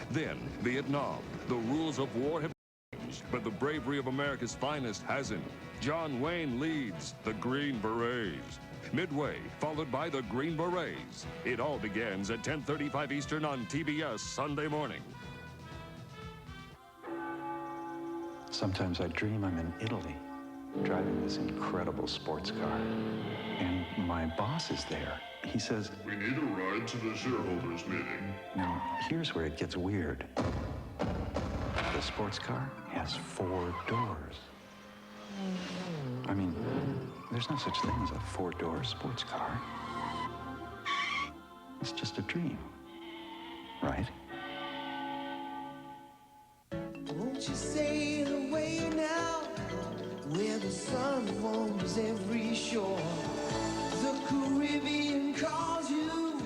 Then, Vietnam. The rules of war have changed, but the bravery of America's finest hasn't. John Wayne leads the Green Berets. Midway, followed by the Green Berets. It all begins at 10:35 Eastern on TBS Sunday morning. Sometimes I dream I'm in Italy, driving this incredible sports car. And my boss is there. He says, "We need a ride to the shareholders meeting." Now, here's where it gets weird. The sports car has 4 doors. I mean, there's no such thing as a 4-door sports car. It's just a dream, right? Won't you sail away now, where the sun warms every shore? The Caribbean calls you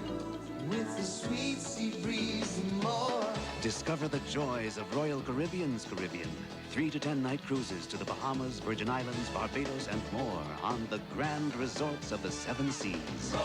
with the sweet sea breeze and more. Discover the joys of Royal Caribbean's Caribbean. 3 to 10 night cruises to the Bahamas, Virgin Islands, Barbados, and more on the grand resorts of the 7 seas.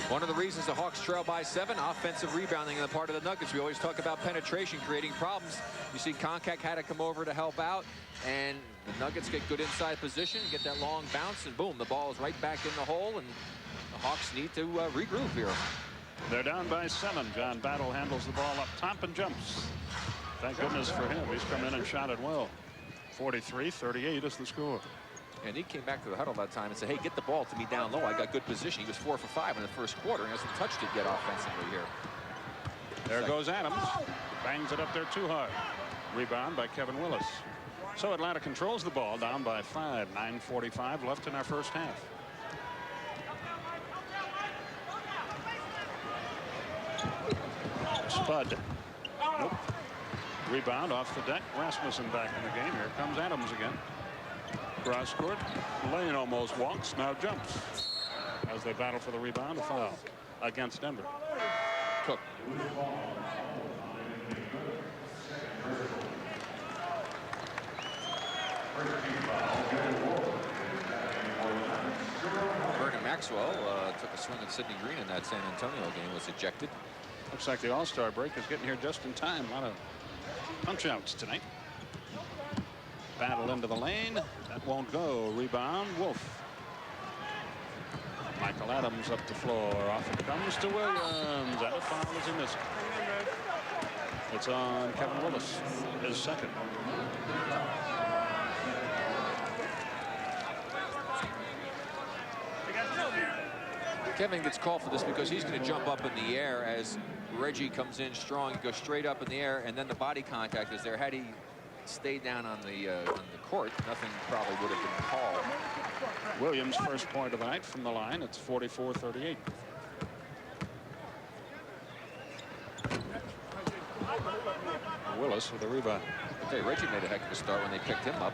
One of the reasons the Hawks trail by 7, offensive rebounding on the part of the Nuggets. We always talk about penetration, creating problems. You see Koncak had to come over to help out, and the Nuggets get good inside position, get that long bounce, and boom, the ball is right back in the hole, and the Hawks need to regroup here. They're down by 7. John Battle handles the ball up top and jumps. Thank goodness for him. He's come in and shot it well. 43-38 is the score. And he came back to the huddle that time and said, hey, get the ball to me down low. I got good position. He was 4 for 5 in the first quarter and hasn't touched it yet offensively here. There goes Adams. Bangs it up there too hard. Rebound by Kevin Willis. So Atlanta controls the ball, down by 5. 9:45 left in our first half. Spud. Nope. Rebound off the deck. Rasmussen back in the game. Here comes Adams again. Cross court. Lane almost walks, now jumps. As they battle for the rebound, a foul against Denver. Cook. Vernon Maxwell took a swing at Sidney Green in that San Antonio game, was ejected. Looks like the All-Star break is getting here just in time. A lot of punch-outs tonight. Battle into the lane. That won't go. Rebound, Wolf. Michael Adams up the floor. Off it comes to Williams. And a foul as he missed. It's on Kevin Willis, his second. Kevin gets called for this because he's going to jump up in the air as Reggie comes in strong and goes straight up in the air, and then the body contact is there. Had he stayed down on the court, nothing probably would have been called. Williams' first point of the night from the line. It's 44-38. Willis with a rebound. I tell you, Reggie made a heck of a start when they picked him up.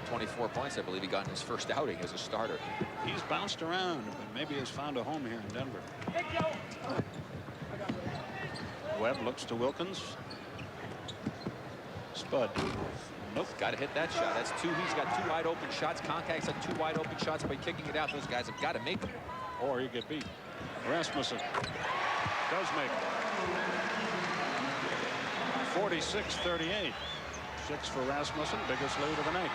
24 points, I believe he got in his first outing as a starter. He's bounced around, but maybe has found a home here in Denver. Webb looks to Wilkins. Spud. Nope, got to hit that shot. That's 2. He's got 2 wide open shots. Koncak's had 2 wide open shots by kicking it out. Those guys have got to make them. Or you get beat. Rasmussen does make it. 46-38. 6 for Rasmussen, biggest lead of the night.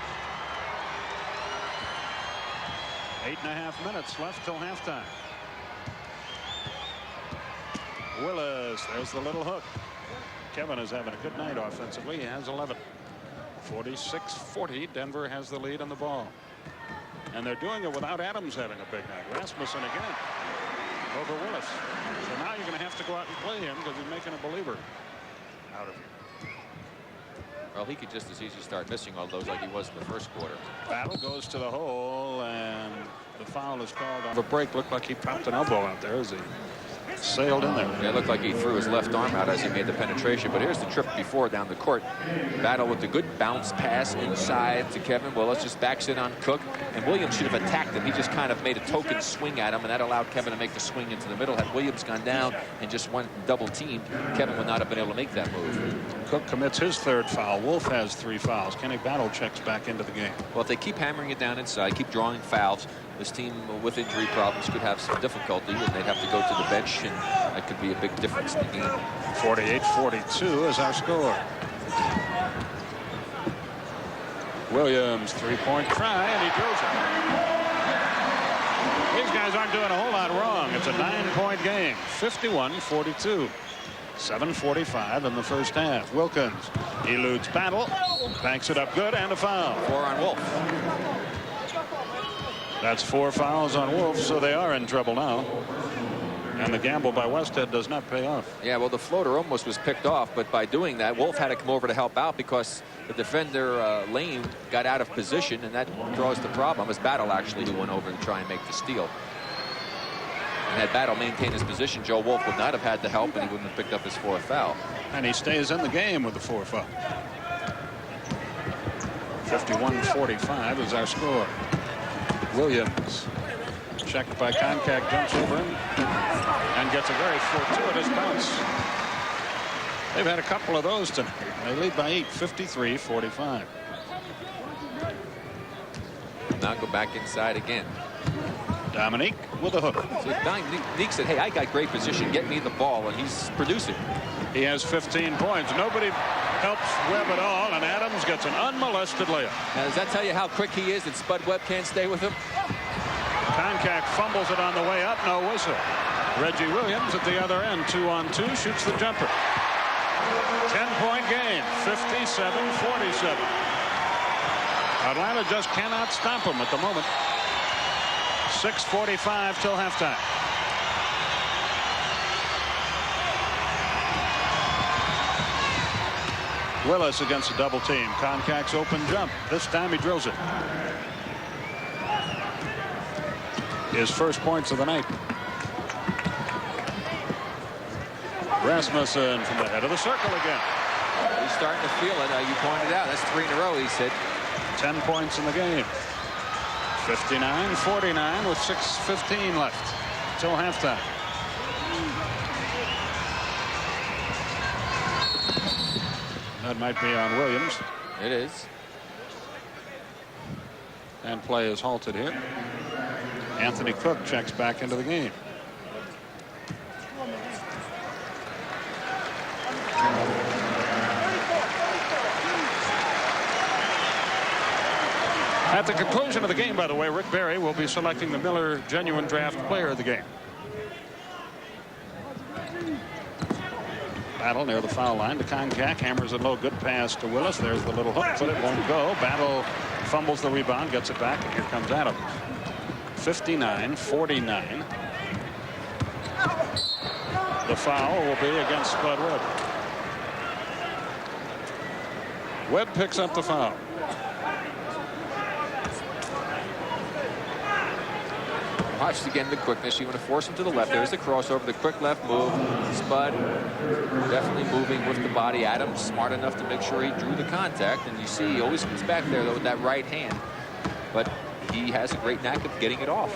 8.5 minutes left till halftime. Willis, there's the little hook. Kevin is having a good night offensively. He has 11. 46-40. Denver has the lead on the ball. And they're doing it without Adams having a big night. Rasmussen again over Willis. So now you're going to have to go out and play him because he's making a believer out of you. Well, he could just as easy start missing all those like he was in the first quarter. Battle goes to the hole, and The foul is called on the break. Looked like he popped an elbow out there as he sailed in there. Yeah, it looked like he threw his left arm out as he made the penetration. But here's the trip before down the court. Battle with the good bounce pass inside to Kevin Willis. Just backs in on Cook. And Williams should have attacked him. He just kind of made a token swing at him, and that allowed Kevin to make the swing into the middle. Had Williams gone down and just went double teamed, Kevin would not have been able to make that move. Cook commits his third foul. Wolf has 3 fouls. Kenny Battle checks back into the game. Well, if they keep hammering it down inside, keep drawing fouls, this team with injury problems could have some difficulty, and they'd have to go to the bench, and that could be a big difference in the game. 48-42 is our score. Williams, 3-point try, and he drills it. These guys aren't doing a whole lot wrong. It's a 9-point game, 51-42. 7:45 in the first half. Wilkins eludes Battle, banks it up good, and a foul. 4 on Wolf. That's 4 fouls on Wolf, so they are in trouble now. And the gamble by Westhead does not pay off. Yeah, well, the floater almost was picked off, but by doing that, Wolf had to come over to help out because the defender, Lane, got out of position, and that draws the problem. It was Battle, actually, who went over to try and make the steal. And had Battle maintained his position, Joe Wolf would not have had the help, and he wouldn't have picked up his 4th foul. And he stays in the game with the 4 foul. 51-45 is our score. Williams, checked by Konkak, jumps over him and gets a very fortuitous bounce. They've had a couple of those tonight. They lead by 8, 53-45. Now go back inside again. Dominique with a hook. So Dominique said, hey, I got great position. Get me the ball, and he's producing. He has 15 points. Nobody helps Webb at all, and Adams gets an unmolested layup. Now, does that tell you how quick he is that Spud Webb can't stay with him? Konkak fumbles it on the way up. No whistle. Reggie Williams at the other end, 2-on-2, shoots the jumper. 10-point game, 57-47. Atlanta just cannot stop him at the moment. 6:45 till halftime. Willis against a double team. Konkak's open jump. This time he drills it. His first points of the night. Rasmussen from the head of the circle again. He's starting to feel it. You pointed out that's 3 in a row, he said. 10 points in the game. 59-49 with 6:15 left till halftime. That might be on Williams. It is. And play is halted here. Anthony Cook checks back into the game. At the conclusion of the game, by the way, Rick Barry will be selecting the Miller Genuine Draft Player of the game. Battle near the foul line to Konkak, hammers it low, good pass to Willis. There's the little hook, but it won't go. Battle fumbles the rebound, gets it back, and here comes Adams. 59-49. The foul will be against Spud Webb. Webb picks up the foul. Watch again the quickness. You want to force him to the left. There's the crossover, the quick left move. Spud definitely moving with the body. Adams smart enough to make sure he drew the contact. And you see he always comes back there, though, with that right hand. But he has a great knack of getting it off.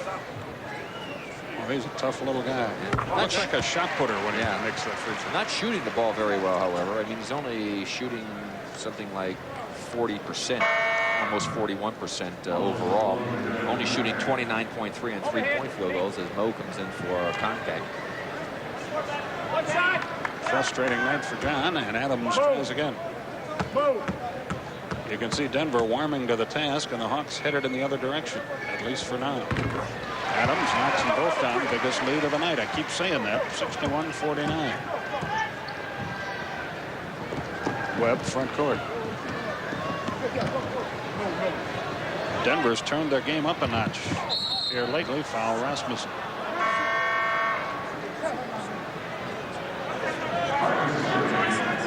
Well, he's a tough little guy. Looks like a shot putter when he makes that free throw. Not shooting the ball very well, however. I mean, he's only shooting something like 40%. Almost 41% overall. Only shooting 29.3 on 3-point field goals as Mo comes in for Konkak. Frustrating night for John, and Adams tries again. You can see Denver warming to the task, and the Hawks headed in the other direction, at least for now. Adams knocks them both down, biggest lead of the night. I keep saying that, 61-49. Webb front court. Denver's turned their game up a notch here lately. Foul Rasmussen.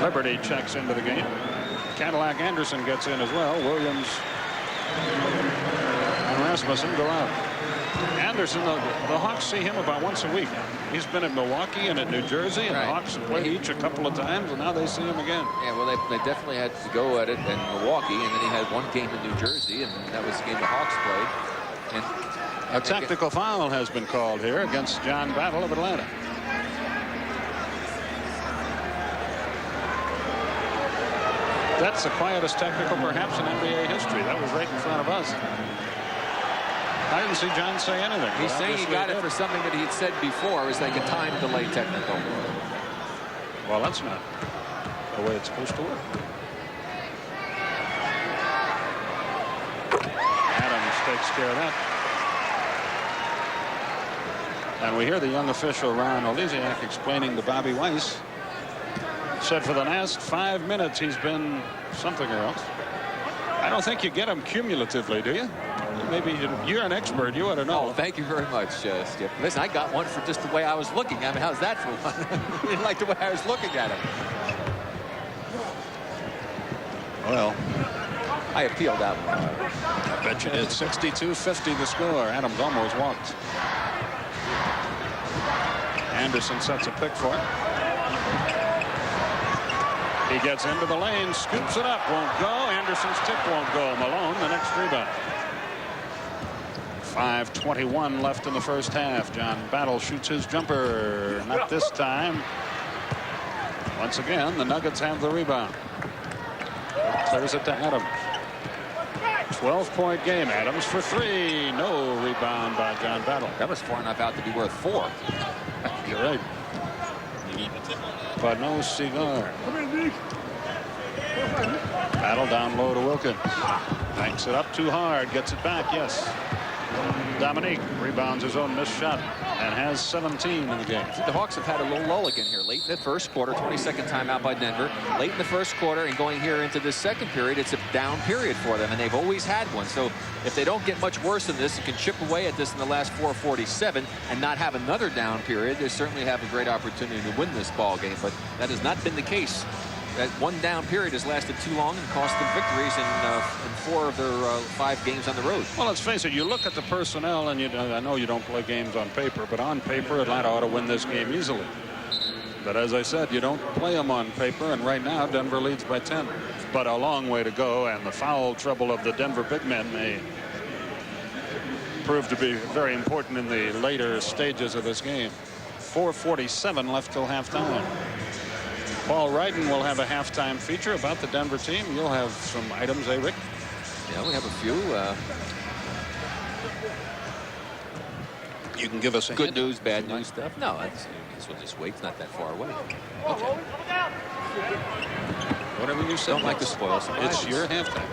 Liberty checks into the game. Cadillac Anderson gets in as well. Williams and Rasmussen go out. Anderson, the Hawks see him about once a week. He's been at Milwaukee and at New Jersey, and the Hawks have played each a couple of times, and now they see him again. Yeah, well, they definitely had to go at it in Milwaukee, and then he had one game in New Jersey, and that was the game the Hawks played. And a technical foul has been called here against John Battle of Atlanta. That's the quietest technical perhaps in NBA history. That was right in front of us. I didn't see John say anything. He's saying he got it for something that he'd said before. It was like a time delay technical. Well, that's not the way it's supposed to work. Adams takes care of that. And we hear the young official Ron Oleziak explaining to Bobby Weiss. Said for the last 5 minutes he's been something or else. I don't think you get him cumulatively, do you? Maybe you're an expert. You ought to know. Oh, thank you very much, Skip. Listen, I got one for just the way I was looking. I mean, how's that for one? You didn't like the way I was looking at him. Well, I appealed that one. I bet you did. 62-50 the score. Adams almost walked. Anderson sets a pick for it. He gets into the lane, scoops it up, won't go. Anderson's tip won't go. Malone, the next rebound. 5:21 left in the first half. John Battle shoots his jumper. Not this time. Once again, the Nuggets have the rebound. Clears it to Adams. 12-point game. Adams for 3. No rebound by John Battle. That was far enough out to be worth 4. You're right. But no cigar. Battle down low to Wilkins. Banks it up too hard. Gets it back. Yes. Dominique rebounds his own missed shot and has 17 in the game. The Hawks have had a little lull again here late in the first quarter. 22nd timeout by Denver. Late in the first quarter and going here into the second period, it's a down period for them, and they've always had one. So if they don't get much worse than this and can chip away at this in the last 4:47 and not have another down period, they certainly have a great opportunity to win this ball game. But that has not been the case. That one down period has lasted too long and cost them victories in 4 of their 5 games on the road. Well, let's face it, you look at the personnel, and I know you don't play games on paper, but on paper, Atlanta ought to win this game easily. But as I said, you don't play them on paper, and right now, Denver leads by 10. But a long way to go, and the foul trouble of the Denver big men may prove to be very important in the later stages of this game. 4:47 left till halftime. Paul Ryden will have a halftime feature about the Denver team. You'll have some items, eh, Rick? Yeah, we have a few. You can give us a good hint? news, bad news stuff. No, I guess we'll just wait. It's not that far away. Okay. Whatever you say. Don't like to spoil surprises. It's your halftime.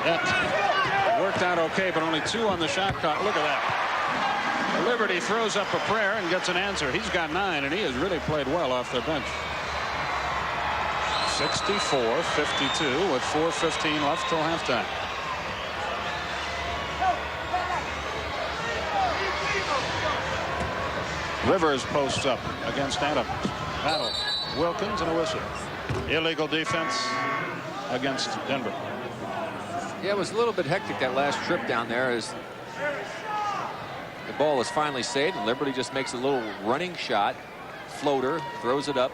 That worked out okay, but only 2 on the shot clock. Look at that. Liberty throws up a prayer and gets an answer. He's got 9, and he has really played well off their bench. 64-52 with 4:15 left till halftime. Rivers posts up against Adams. Battle. Wilkins and a whistle. Illegal defense against Denver. Yeah, it was a little bit hectic that last trip down there as the ball is finally saved, and Liberty just makes a little running shot, floater, throws it up,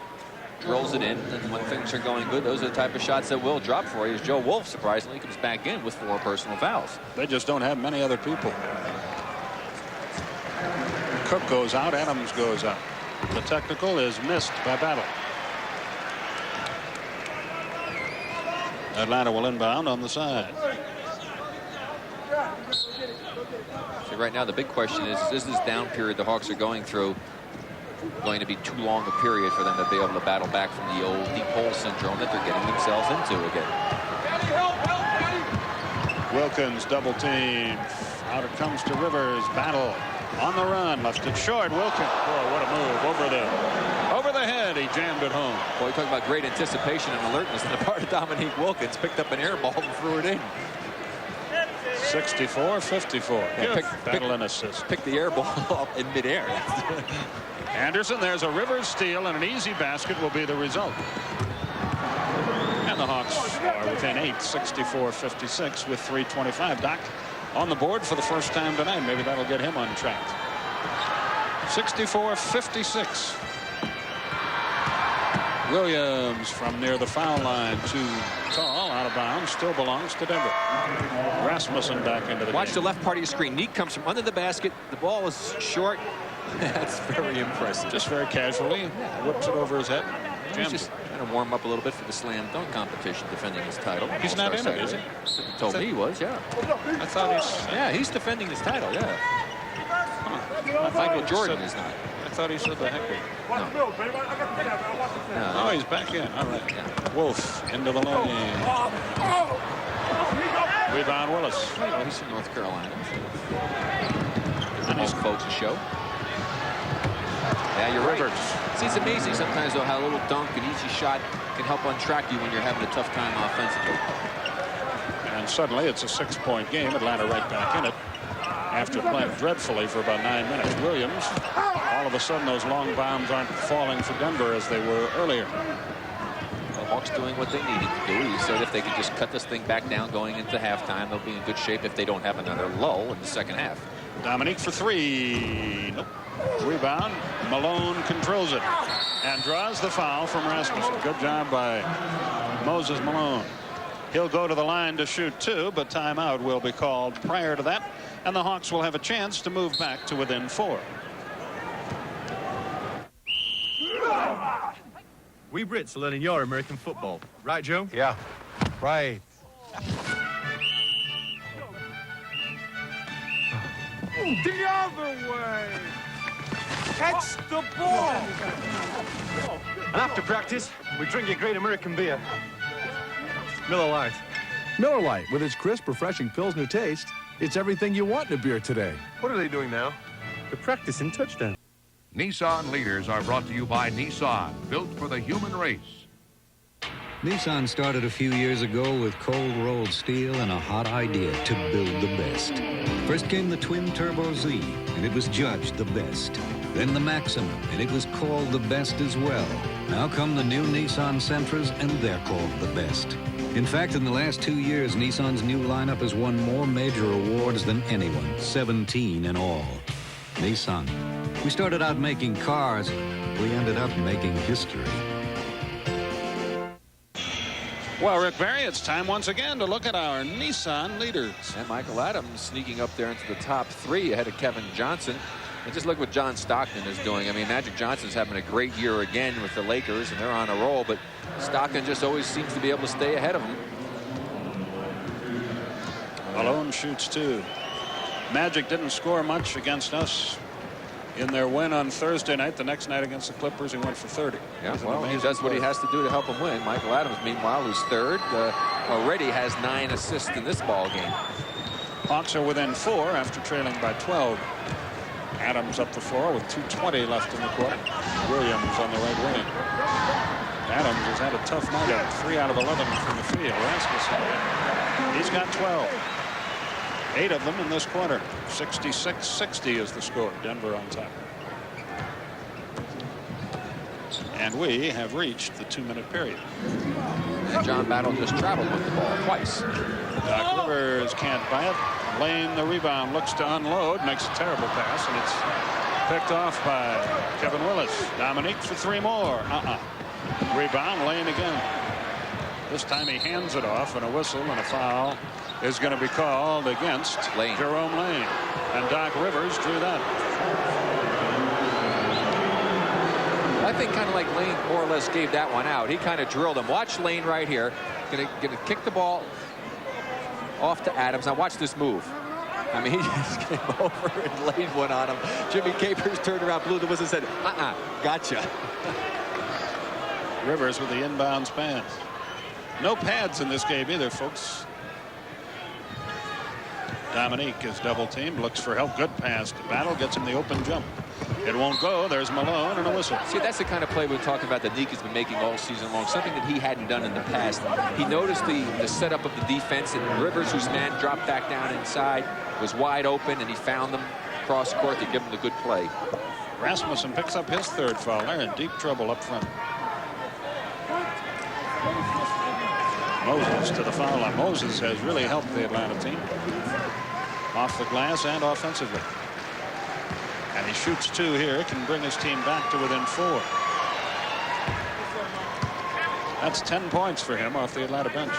drills it in, and when things are going good, those are the type of shots that will drop for you. As Joe Wolf surprisingly comes back in with 4 personal fouls. They just don't have many other people. Cook goes out, Adams goes out. The technical is missed by Battle. Atlanta will inbound on the side. So right now the big question is this down period the Hawks are going through going to be too long a period for them to be able to battle back from the old deep hole syndrome that they're getting themselves into again. Wilkins double team. Out it comes to Rivers. Battle on the run. Left it short. Wilkins. Oh, what a move. Over the head. He jammed it home. Boy, you talk about great anticipation and alertness on the part of Dominique Wilkins. Picked up an air ball and threw it in. 64-54. Yeah, Battle and assist. Pick the air ball up in midair. Anderson, there's a Rivers steal, and an easy basket will be the result. And the Hawks are within 8, 64-56 with 3:25. Doc on the board for the first time tonight. Maybe that'll get him on track. 64-56. Williams from near the foul line, too tall, out of bounds, still belongs to Denver. Rasmussen back into the Watch game. the left part of your screen. Neek comes from under the basket. The ball is short. That's very impressive. Just very casually whips it over his head. He's just trying to warm up a little bit for the slam dunk competition, defending his title. He's not in it, is he? He told me he was, yeah. I thought he's... Yeah, he's defending his title, yeah. Michael Jordan is not. I thought he said the heck with it. No. Oh, he's back in. All right. Yeah. Wolf into the lane. Rebound Willis. Well, he's from North Carolina. And his folks a show. Yeah, you're right. See, it's amazing sometimes, though, how a little dunk, an easy shot can help untrack you when you're having a tough time offensively. And suddenly it's a 6-point game. Atlanta right back in it after playing dreadfully for about 9 minutes. Williams, all of a sudden those long bombs aren't falling for Denver as they were earlier. The Hawks doing what they needed to do. He said if they could just cut this thing back down going into halftime, they'll be in good shape if they don't have another lull in the second half. Dominique for three. Nope. Rebound. Malone controls it and draws the foul from Rasmussen. Good job by Moses Malone. He'll go to the line to shoot 2, but timeout will be called prior to that, and the Hawks will have a chance to move back to within 4. We Brits are learning your American football. Right, Joe? Yeah, right. The other way! Catch the ball! And after practice, we drink a great American beer. Miller Lite. Miller Lite, with its crisp, refreshing Pilsner taste, it's everything you want in a beer today. What are they doing now? They're practicing touchdown. Nissan leaders are brought to you by Nissan, built for the human race. Nissan started a few years ago with cold rolled steel and a hot idea to build the best. First came the twin turbo Z, and it was judged the best. Then the Maxima, and it was called the best as well. Now come the new Nissan Sentras, and they're called the best. In fact, in the last 2 years, Nissan's new lineup has won more major awards than anyone, 17 in all. Nissan. We started out making cars. We ended up making history. Well, Rick Barry, it's time once again to look at our Nissan leaders. And Michael Adams sneaking up there into the top 3 ahead of Kevin Johnson. And just look what John Stockton is doing. I mean, Magic Johnson's having a great year again with the Lakers, and they're on a roll, but Stockton just always seems to be able to stay ahead of him. Malone shoots 2. Magic didn't score much against us in their win on Thursday night. The next night against the Clippers, he went for 30. Yeah, well, he does what he has to do to help him win. Michael Adams, meanwhile, who's third, already has 9 assists in this ball game. Hawks are within 4 after trailing by 12. Adams up the floor with 2:20 left in the quarter. Williams on the right wing. Adams has had a tough night. 3 out of 11 from the field. Rasmussen, he's got 12. 8 of them in this quarter. 66-60 is the score. Denver on top. And we have reached the 2-minute period. And John Battle just traveled with the ball twice. Doc Rivers can't buy it. Lane, the rebound, looks to unload, makes a terrible pass, and it's picked off by Kevin Willis. Dominique for 3 more. Rebound, Lane again. This time he hands it off, and a whistle and a foul is going to be called against Lane. Jerome Lane. And Doc Rivers drew that. I think kind of like Lane more or less gave that one out. He kind of drilled him. Watch Lane right here. Gonna kick the ball off to Adams. Now watch this move. I mean, he just came over and laid one on him. Jimmy Capers turned around, blew the whistle, and said, gotcha. Rivers with the inbounds pass. No pads in this game either, folks. Dominique is double teamed, looks for help. Good pass to Battle, gets him the open jump. It won't go. There's Malone and a whistle. See, that's the kind of play we're talking about that Neek has been making all season long. Something that he hadn't done in the past. He noticed the setup of the defense, and Rivers, whose man dropped back down inside, was wide open, and he found them cross court to give him the good play. Rasmussen picks up his 3rd foul. They're in deep trouble up front. Moses to the foul line. Moses has really helped the Atlanta team off the glass and offensively. And he shoots 2 here, can bring his team back to within 4. That's 10 points for him off the Atlanta bench.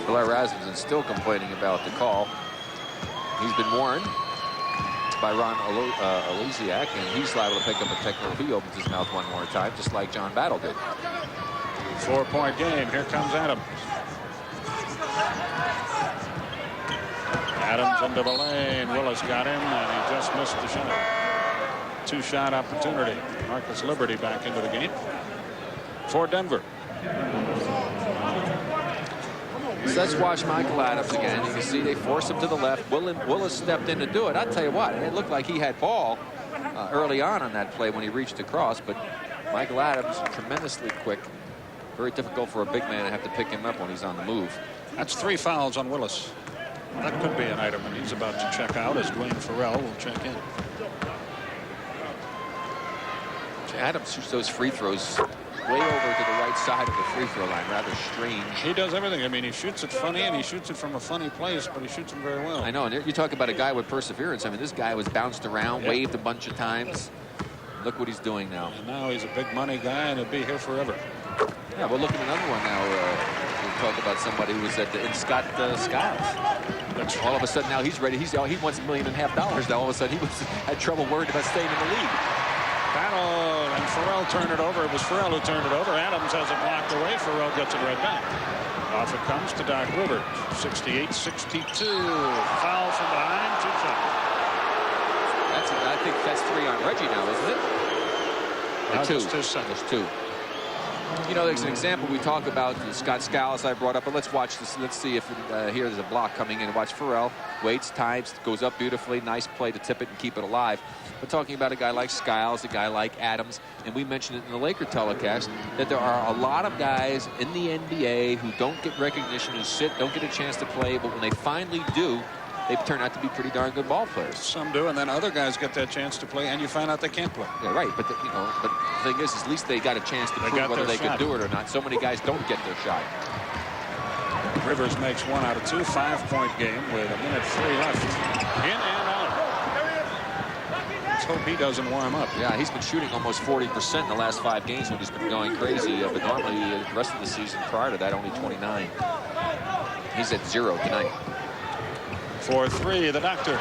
Blair Rasmussen's still complaining about the call. He's been warned by Ron Elysiak, and he's liable to pick up a technical if he opens his mouth one more time, just like John Battle did. 4-point game. Here comes Adams. Adams into the lane. Willis got him, and he just missed the shot. 2-shot opportunity. Marcus Liberty back into the game for Denver. So let's watch Michael Adams again. You can see they force him to the left. Willis stepped in to do it. I'll tell you what, it looked like he had ball early on that play when he reached across, but Michael Adams, tremendously quick. Very difficult for a big man to have to pick him up when he's on the move. That's 3 fouls on Willis. That could be an item, and he's about to check out as Dwayne Farrell will check in. Adams shoots those free throws way over to the right side of the free throw line. Rather strange. He does everything. I mean, he shoots it funny, and he shoots it from a funny place, but he shoots it very well. I know, and you talk about a guy with perseverance. I mean, this guy was bounced around, waved a bunch of times. Look what he's doing now. And now he's a big money guy, and he'll be here forever. Yeah, we're looking at another one now. We'll talk about somebody who was in Scott Skiles. All of a sudden now he's ready. He wants $1.5 million now. All of a sudden he had trouble worried about staying in the league. Battle, and Farrell turned it over. It was Farrell who turned it over. Adams has it blocked away. Farrell gets it right back. Off it comes to Doc Rivers. 68-62. Foul from behind. 2 shots. I think that's 3 on Reggie now, isn't it? No, 2. There's 2. You know, there's an example we talk about, Scott Skiles I brought up, but let's watch this. Let's see if here there's a block coming in. Watch Farrell, waits, times, goes up beautifully. Nice play to tip it and keep it alive. We're talking about a guy like Skiles, a guy like Adams, and we mentioned it in the Laker telecast that there are a lot of guys in the NBA who don't get recognition, who don't get a chance to play, but when they finally do, they turn out to be pretty darn good ball players. Some do, and then other guys get that chance to play, and you find out they can't play. Yeah, right. But but the thing is, at least they got a chance to prove whether they could do it or not. So many guys don't get their shot. Rivers makes 1 out of 2. 5-point game with 1:03 left. In and out. Let's hope he doesn't warm up. Yeah, he's been shooting almost 40% in the last 5 games when he's been going crazy. But normally, the rest of the season prior to that, only 29. He's at 0 tonight. 4-3, the doctor.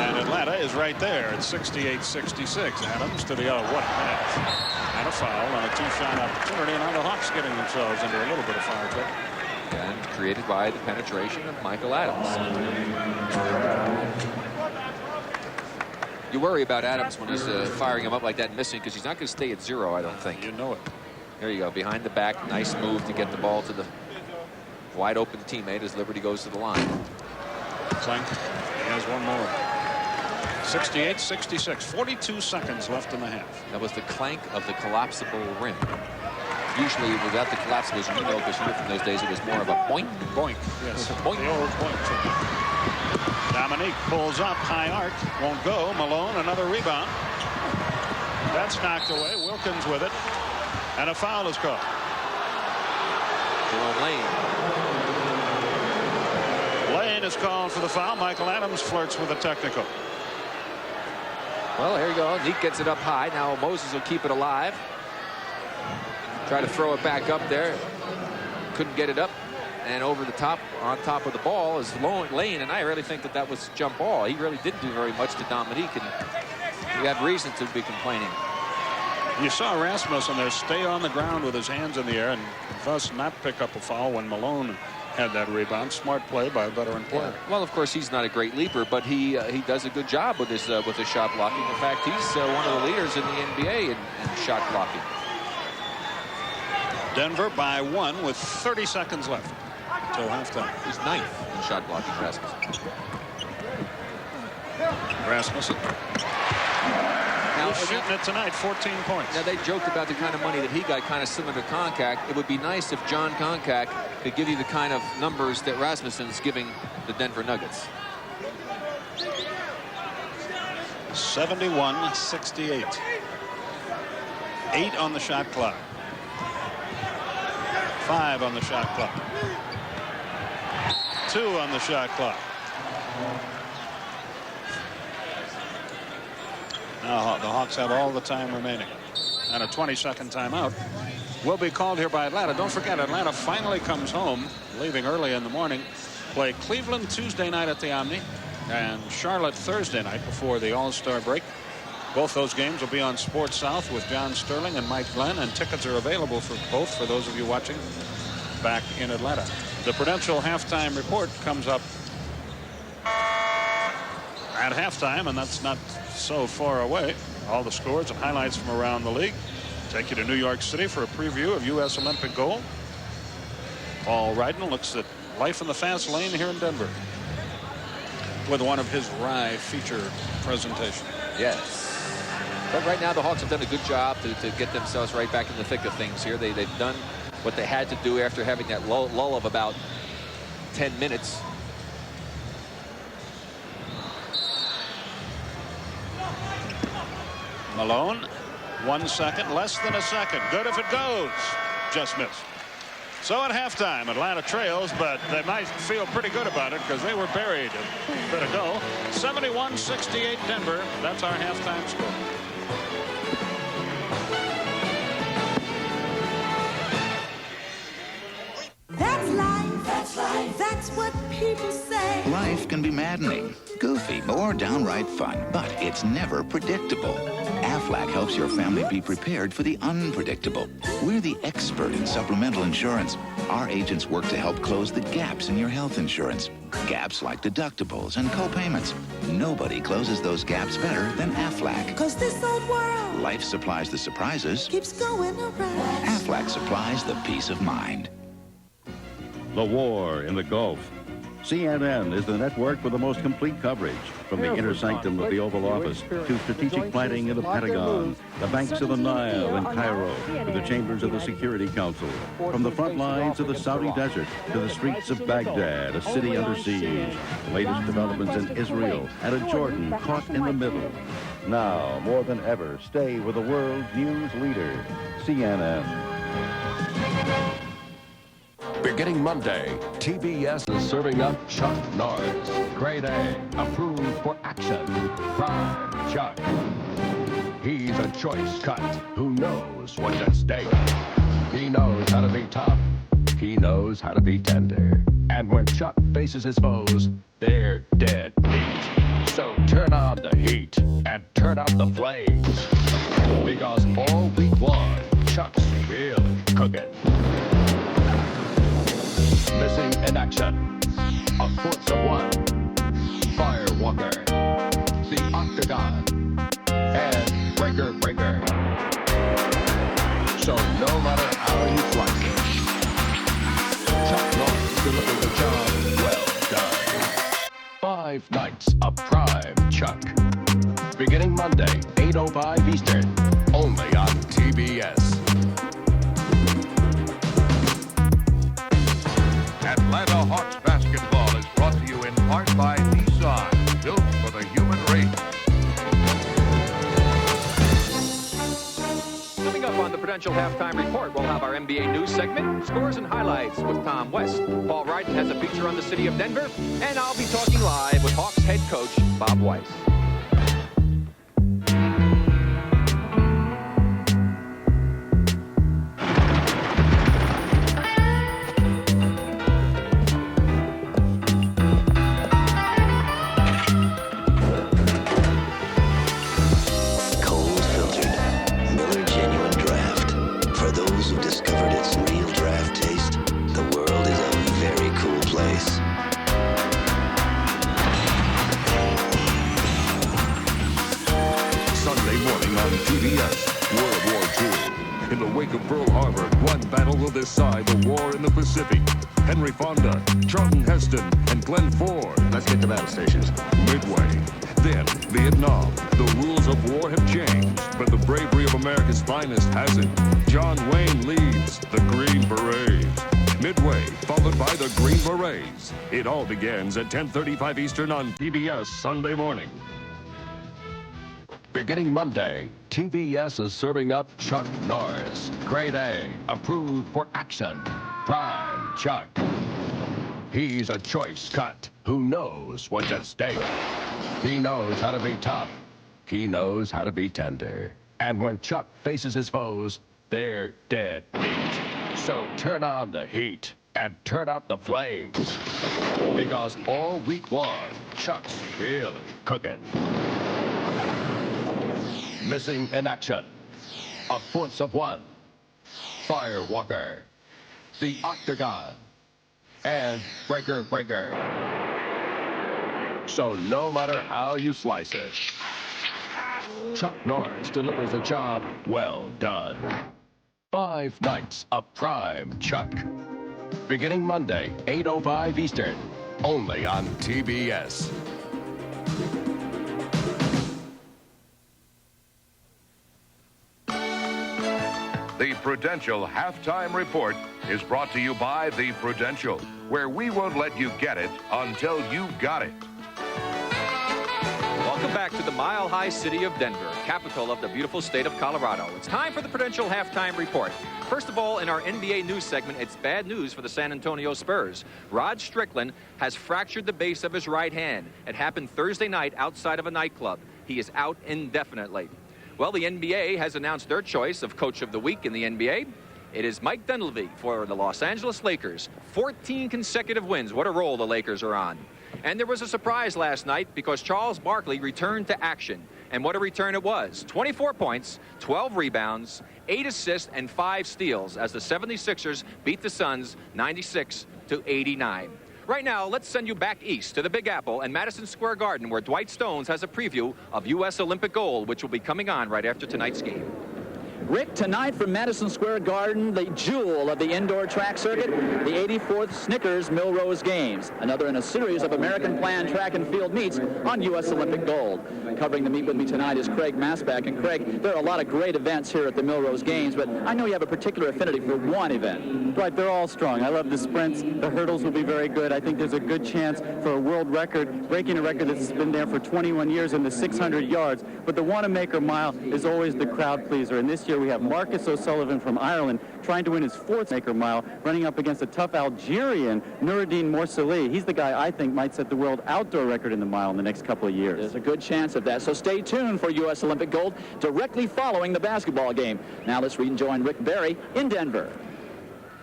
And Atlanta is right there at 68-66. Adams to the other. What a pass. And a foul on a 2-shot opportunity. And now the Hawks getting themselves into a little bit of foul trouble. And created by the penetration of Michael Adams. You worry about Adams when he's firing him up like that and missing, because he's not going to stay at 0, I don't think. You know it. There you go. Behind the back. Nice move to get the ball to the wide open teammate as Liberty goes to the line. Clank. He has one more. 68-66. 42 seconds left in the half. That was the clank of the collapsible rim. Usually without the collapsibles, you know, because from those days it was more of a boink. Boink. Yes. Boink. The old boink. Dominique pulls up. High arc. Won't go. Malone, another rebound. That's knocked away. Wilkins with it. And a foul is called. Jerome Lane is called for the foul. Michael Adams flirts with a technical. Well, here you go. Neat gets it up high. Now Moses will keep it alive. Try to throw it back up there. Couldn't get it up. And over the top, on top of the ball is Lane. And I really think that was jump ball. He really didn't do very much to Dominique. And he had reason to be complaining. You saw Rasmussen there stay on the ground with his hands in the air and thus not pick up a foul when Malone had that rebound. Smart play by a veteran player. Yeah. Well, of course, he's not a great leaper, but he does a good job with his shot blocking. In fact, he's one of the leaders in the NBA in shot blocking. Denver by 1 with 30 seconds left until halftime. He's 9th in shot blocking, Rasmussen. Now, shooting it tonight, 14 points. Now, they joked about the kind of money that he got, kind of similar to Koncak. It would be nice if John Koncak could give you the kind of numbers that Rasmussen's giving the Denver Nuggets. 71-68. 8 on the shot clock. 5 on the shot clock. 2 on the shot clock. Now the Hawks have all the time remaining. And a 20-second timeout will be called here by Atlanta. Don't forget, Atlanta finally comes home, leaving early in the morning. Play Cleveland Tuesday night at the Omni and Charlotte Thursday night before the All-Star break. Both those games will be on Sports South with John Sterling and Mike Glenn, and tickets are available for both for those of you watching back in Atlanta. The Prudential halftime report comes up at halftime, and that's not so far away. All the scores and highlights from around the league. Take you to New York City for a preview of U.S. Olympic gold. Paul Ryden looks at life in the fast lane here in Denver with one of his Rye feature presentations. Yes. But right now the Hawks have done a good job to get themselves right back in the thick of things here. They've done what they had to do after having that lull of about 10 minutes. Malone, 1 second, less than a second. Good if it goes. Just missed. So at halftime, Atlanta trails, but they might feel pretty good about it because they were buried a bit ago. 71-68 Denver. That's our halftime score. That's life. That's life. That's what people say. Life can be maddening, goofy, or downright fun, but it's never predictable. Aflac helps your family be prepared for the unpredictable. We're the expert in supplemental insurance. Our agents work to help close the gaps in your health insurance. Gaps like deductibles and co-payments. Nobody closes those gaps better than Aflac. 'Cause this old world Life supplies the surprises. keeps going around. Aflac supplies the peace of mind. The war in the Gulf. CNN is the network with the most complete coverage, from the inner sanctum of the Oval Office to strategic planning in the Pentagon, the banks of the Nile in Cairo to the chambers of the Security Council, from the front lines of the Saudi desert to the streets of Baghdad, a city under siege, the latest developments in Israel and a Jordan caught in the middle. Now, more than ever, stay with the world's news leader, CNN. Beginning Monday, TBS is serving up Chuck Norris. Grade A, approved for action. Prime Chuck. He's a choice cut who knows what's at stake. He knows how to be tough. He knows how to be tender. And when Chuck faces his foes, they're dead meat. So turn on the heat and turn out the flames. Because all week long, Chuck's really cooking. Missing in action, A Force of One, Firewalker, The Octagon, and Breaker Breaker. So no matter how you slice it, Chuck Norris delivers the job well done. 5 nights of prime Chuck. Beginning Monday, 8:05 Eastern, only on TBS. Atlanta Hawks basketball is brought to you in part by Nissan, built for the human race. Coming up on the Prudential Halftime Report, we'll have our NBA news segment, scores and highlights with Tom West. Paul Ryden has a feature on the city of Denver, and I'll be talking live with Hawks head coach Bob Weiss. Decide the war in the Pacific. Henry Fonda, Charlton Heston, and Glenn Ford. Let's get to battle stations. Midway. Then Vietnam. The rules of war have changed, but the bravery of America's finest hasn't. John Wayne leads the Green Berets. Midway, followed by the Green Berets. It all begins at 10:35 Eastern on TBS Sunday morning. Beginning Monday, TBS is serving up Chuck Norris. Grade A, approved for action. Prime Chuck. He's a choice cut who knows what's at stake. He knows how to be tough. He knows how to be tender. And when Chuck faces his foes, they're dead meat. So turn on the heat and turn out the flames. Because all week long, Chuck's really cooking. Missing in action. A force of one. Firewalker. The Octagon. And Breaker. So no matter how you slice it, Chuck Norris delivers a job well done. 5 nights of Prime Chuck. Beginning Monday, 8:05 Eastern. Only on TBS. The Prudential Halftime Report is brought to you by The Prudential, where we won't let you get it until you got it. Welcome back to the mile-high city of Denver, capital of the beautiful state of Colorado. It's time for the Prudential Halftime Report. First of all, in our NBA news segment, it's bad news for the San Antonio Spurs. Rod Strickland has fractured the base of his right hand. It happened Thursday night outside of a nightclub. He is out indefinitely. Well, the NBA has announced their choice of Coach of the Week in the NBA. It is Mike Dunleavy for the Los Angeles Lakers. 14 consecutive wins. What a roll the Lakers are on. And there was a surprise last night because Charles Barkley returned to action. And what a return it was. 24 points, 12 rebounds, 8 assists, and 5 steals as the 76ers beat the Suns 96-89. Right now, let's send you back east to the Big Apple and Madison Square Garden, where Dwight Stones has a preview of U.S. Olympic gold, which will be coming on right after tonight's game. Rick, tonight from Madison Square Garden, the jewel of the indoor track circuit, the 84th Snickers Millrose Games, another in a series of American planned track and field meets on U.S. Olympic gold. Covering the meet with me tonight is Craig Masback. And Craig, there are a lot of great events here at the Millrose Games, but I know you have a particular affinity for one event. Right, they're all strong. I love the sprints. The hurdles will be very good. I think there's a good chance for a world record, breaking a record that's been there for 21 years in the 600 yards. But the Wanamaker mile is always the crowd pleaser. And this year we have Marcus O'Sullivan from Ireland trying to win his 4th Maker mile, running up against a tough Algerian, Noureddin Morsali. He's the guy I think might set the world outdoor record in the mile in the next couple of years. There's a good chance of that. So stay tuned for U.S. Olympic gold directly following the basketball game. Now let's rejoin Rick Barry in Denver.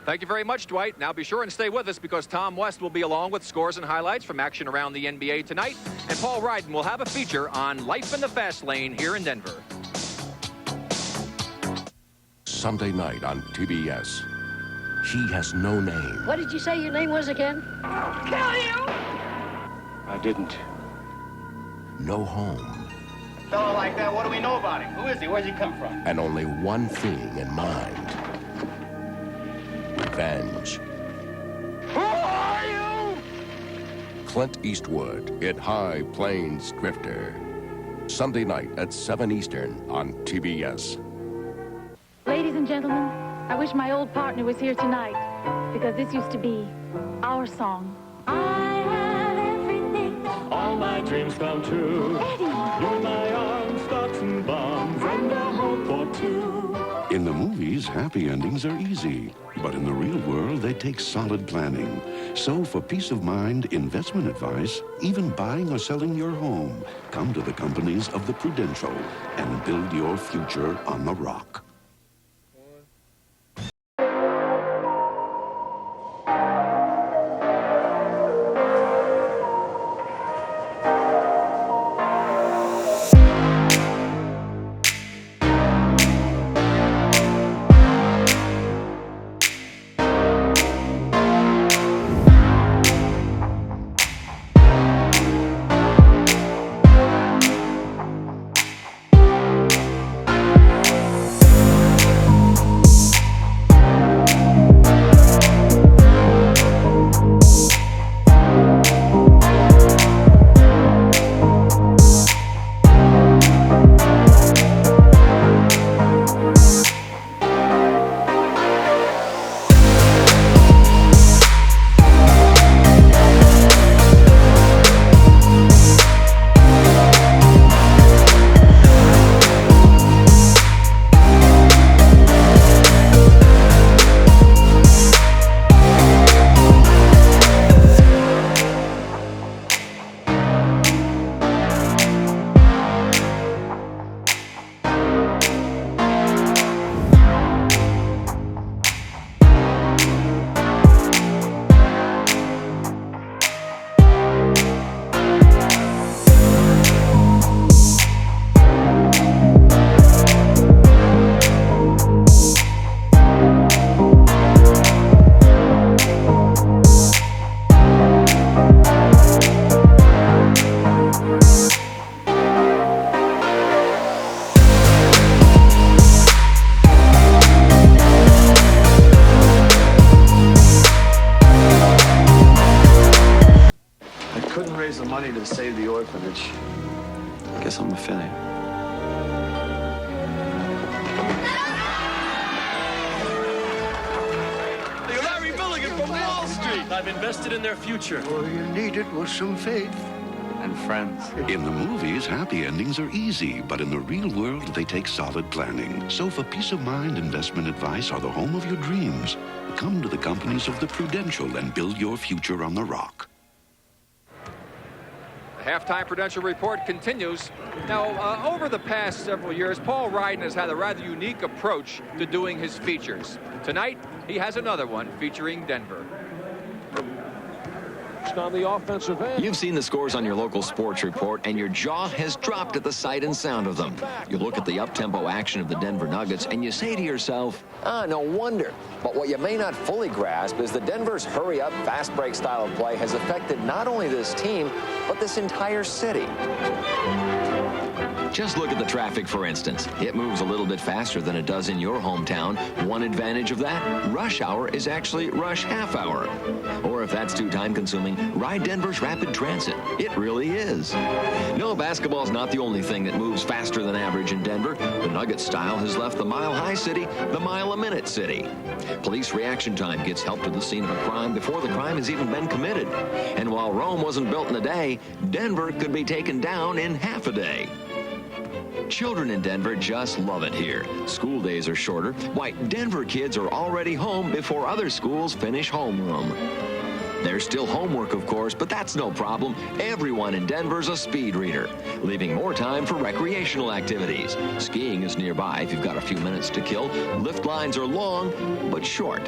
Thank you very much, Dwight. Now be sure and stay with us because Tom West will be along with scores and highlights from action around the NBA tonight. And Paul Ryden will have a feature on life in the fast lane here in Denver. Sunday night on TBS. He has no name. What did you say your name was again? I'll kill you! I didn't. No home. A fellow like that, what do we know about him? Who is he? Where's he come from? And only one thing in mind. Revenge. Who are you? Clint Eastwood in High Plains Drifter. Sunday night at 7 Eastern on TBS. Ladies and gentlemen, I wish my old partner was here tonight, because this used to be our song. I have everything. All my dreams come true. Eddie. You in my arms, stocks and bonds, and a hope for two. In the movies, happy endings are easy. But in the real world, they take solid planning. So for peace of mind, investment advice, even buying or selling your home, come to the companies of the Prudential and build your future on the rock. raise the money to save the orphanage. I guess I'm a failure. You're Larry Milligan from Wall Street. I've invested in their future. All you needed was some faith. And friends. In the movies, happy endings are easy, but in the real world, they take solid planning. So for peace of mind, investment advice are the home of your dreams. Come to the companies of the Prudential and build your future on the rock. The halftime Prudential report continues. Now, over the past several years, Paul Ryden has had a rather unique approach to doing his features. Tonight, he has another one featuring Denver. On the offensive end. You've seen the scores on your local sports report, and your jaw has dropped at the sight and sound of them. You look at the up-tempo action of the Denver Nuggets, and you say to yourself, no wonder. But what you may not fully grasp is that Denver's hurry-up, fast-break style of play has affected not only this team, but this entire city. Just look at the traffic, for instance. It moves a little bit faster than it does in your hometown. One advantage of that, rush hour is actually rush half hour. Or if that's too time-consuming, ride Denver's rapid transit. It really is. No, basketball's not the only thing that moves faster than average in Denver. The Nuggets style has left the mile-high city the mile-a-minute city. Police reaction time gets help to the scene of a crime before the crime has even been committed. And while Rome wasn't built in a day, Denver could be taken down in half a day. Children in Denver just love it here. School days are shorter. Why, Denver kids are already home before other schools finish homeroom. There's still homework, of course, but that's no problem. Everyone in Denver's a speed reader, leaving more time for recreational activities. Skiing is nearby if you've got a few minutes to kill. Lift lines are long, but short.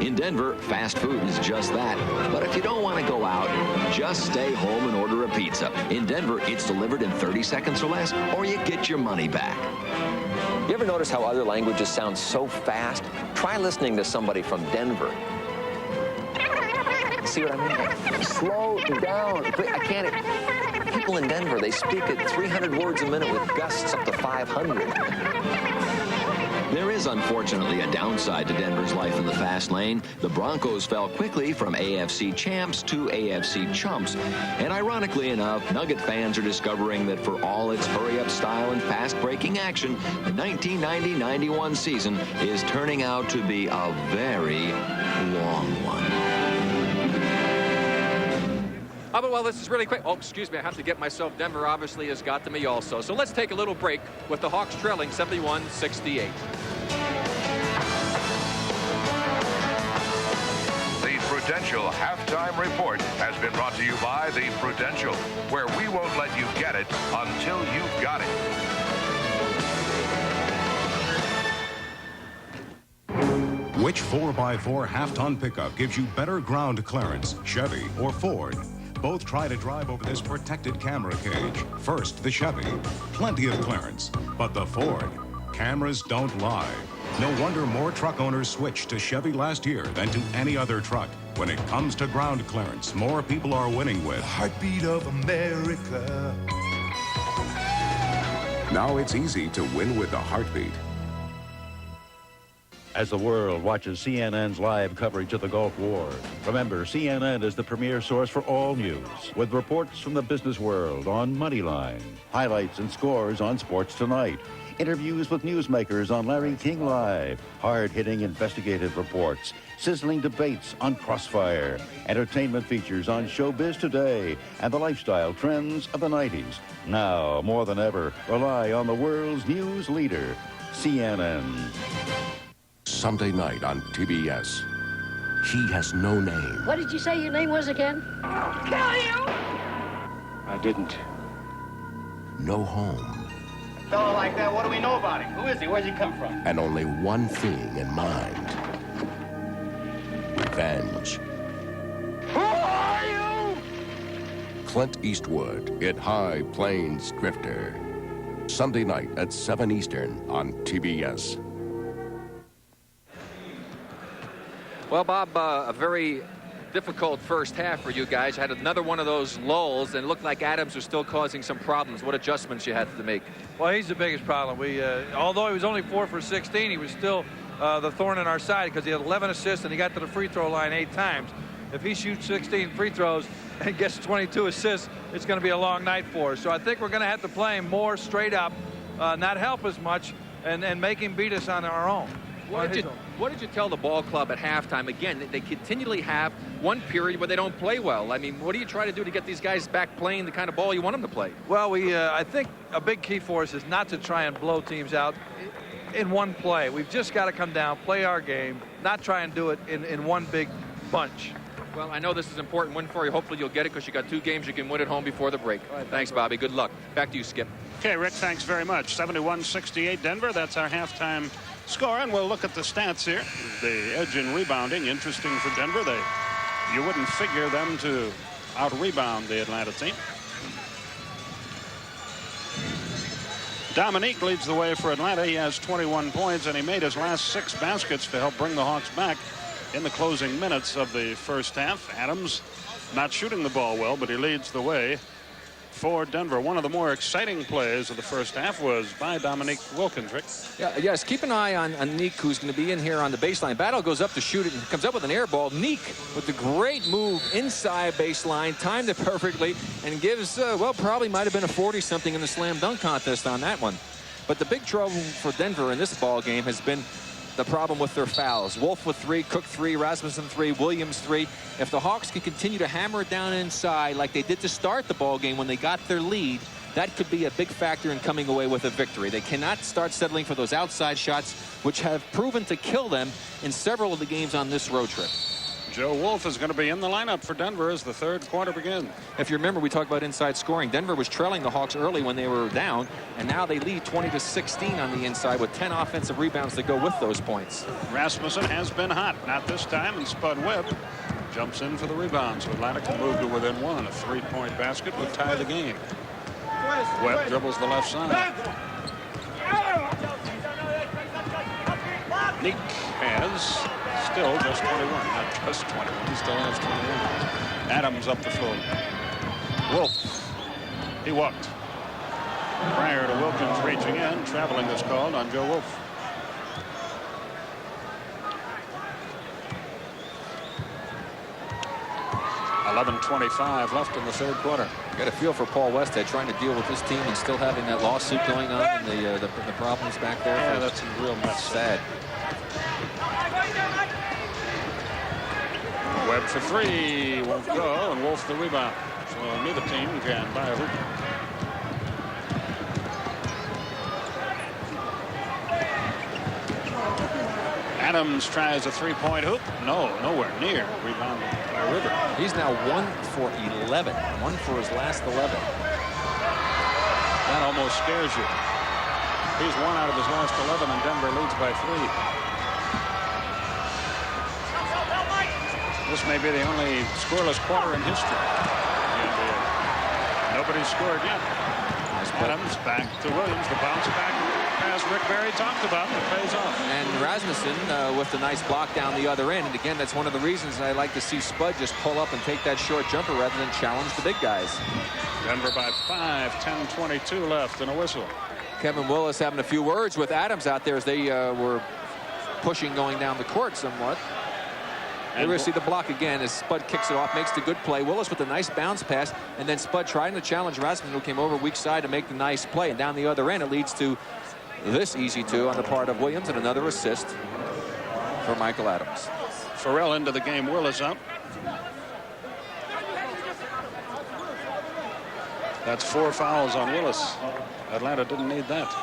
In Denver, fast food is just that. But if you don't want to go out, just stay home and order a pizza. In Denver, it's delivered in 30 seconds or less, or you get your money back. You ever notice how other languages sound so fast? Try listening to somebody from Denver. See what I mean? Slow down. I can't. People in Denver, they speak at 300 words a minute with gusts up to 500. There is, unfortunately, a downside to Denver's life in the fast lane. The Broncos fell quickly from AFC champs to AFC chumps. And ironically enough, Nugget fans are discovering that for all its hurry-up style and fast-breaking action, the 1990-91 season is turning out to be a very long one. Oh, but well, this is really quick. Oh, excuse me, I have to get myself. Denver obviously has got to me also. So let's take a little break with the Hawks trailing 71-68. The Prudential Halftime Report has been brought to you by the Prudential, where we won't let you get it until you've got it. Which 4x4 half-ton pickup gives you better ground clearance, Chevy or Ford? Both try to drive over this protected camera cage. First, the Chevy, plenty of clearance. But the Ford, cameras don't lie. No wonder more truck owners switched to Chevy last year than to any other truck. When it comes to ground clearance, more people are winning with Heartbeat of America. Now it's easy to win with the heartbeat. As the world watches CNN's live coverage of the Gulf War, remember, CNN is the premier source for all news, with reports from the business world on Moneyline, highlights and scores on Sports Tonight, interviews with newsmakers on Larry King Live, hard-hitting investigative reports, sizzling debates on Crossfire, entertainment features on Showbiz Today, and the lifestyle trends of the 90s. Now, more than ever, rely on the world's news leader, CNN. Sunday night on TBS. He has no name. What did you say your name was again? I'll kill you! I didn't. No home. A fellow like that, what do we know about him? Who is he? Where's he come from? And only one thing in mind. Revenge. Who are you? Clint Eastwood in High Plains Drifter. Sunday night at 7 Eastern on TBS. Well, Bob, a very difficult first half for you guys. You had another one of those lulls, and it looked like Adams was still causing some problems. What adjustments you had to make? Well, he's the biggest problem. Although he was only 4 for 16, he was still the thorn in our side because he had 11 assists and he got to the free throw line 8 times. if he shoots 16 free throws and gets 22 assists, it's going to be a long night for us. So I think we're going to have to play him more straight up, not help as much, and make him beat us on our own. What did you tell the ball club at halftime? Again, they continually have one period where they don't play well. I mean, what do you try to do to get these guys back playing the kind of ball you want them to play? Well, I think a big key for us is not to try and blow teams out in one play. We've just got to come down, play our game, not try and do it in one big bunch. Well, I know this is an important win for you. Hopefully you'll get it because you got 2 games you can win at home before the break. Right, thanks, Bobby. Good luck. Back to you, Skip. Okay, Rick, thanks very much. 71-68 Denver. That's our halftime score, and we'll look at the stats here. The edge in rebounding, interesting for Denver. You wouldn't figure them to out-rebound the Atlanta team. Dominique leads the way for Atlanta. He has 21 points, and he made his last 6 baskets to help bring the Hawks back in the closing minutes of the first half. Adams not shooting the ball well, but he leads the way for Denver. One of the more exciting plays of the first half was by Dominique Wilkins, Rick. Yeah, yes, keep an eye on Neek, who's going to be in here on the baseline. Battle goes up to shoot it and comes up with an air ball. Neek with the great move inside baseline, timed it perfectly, and gives, well, probably might have been a 40-something in the slam dunk contest on that one. But the big trouble for Denver in this ball game has been the problem with their fouls. Wolf with 3, Cook 3, Rasmussen 3, Williams 3. If the Hawks can continue to hammer it down inside like they did to start the ball game when they got their lead, that could be a big factor in coming away with a victory. They cannot start settling for those outside shots, which have proven to kill them in several of the games on this road trip. Joe Wolf is going to be in the lineup for Denver as the third quarter begins. If you remember, we talked about inside scoring. Denver was trailing the Hawks early when they were down, and now they lead 20-16 on the inside with 10 offensive rebounds to go with those points. Rasmussen has been hot, not this time, and Spud Webb jumps in for the rebound, so Atlanta can move to within 1. A 3-point basket would tie the game. Webb dribbles the left side. Neek has still just 21, not just 21. He still has 21. Adams up the floor. Wolf. He walked. Prior to Wilkins reaching in, traveling is called on Joe Wolf. .25 left in the third quarter. Got a feel for Paul Westhead trying to deal with this team and still having that lawsuit going on and the problems back there. Yeah, that's a real mess. Sad. Webb for 3 won't go, and Wolf the rebound. So neither team can buy a hoop. Adams tries a 3-point hoop. No, nowhere near. Rebound by River. He's now 1 for 11. 1 for his last 11. That almost scares you. He's 1 out of his last 11, and Denver leads by 3. This may be the only scoreless quarter in history. And, nobody's scored yet. Adams back to Williams. The bounce back pass Rick Barry talked about. It pays off. And Rasmussen with the nice block down the other end. And again, that's one of the reasons I like to see Spud just pull up and take that short jumper rather than challenge the big guys. Denver by 5. 10:22 left and a whistle. Kevin Willis having a few words with Adams out there as they were pushing going down the court somewhat. And we're going to see the block again as Spud kicks it off, makes the good play. Willis with a nice bounce pass, and then Spud trying to challenge Rasmussen, who came over weak side to make the nice play. And down the other end, it leads to this easy 2 on the part of Williams and another assist for Michael Adams. Farrell into the game. Willis up. That's 4 fouls on Willis. Atlanta didn't need that.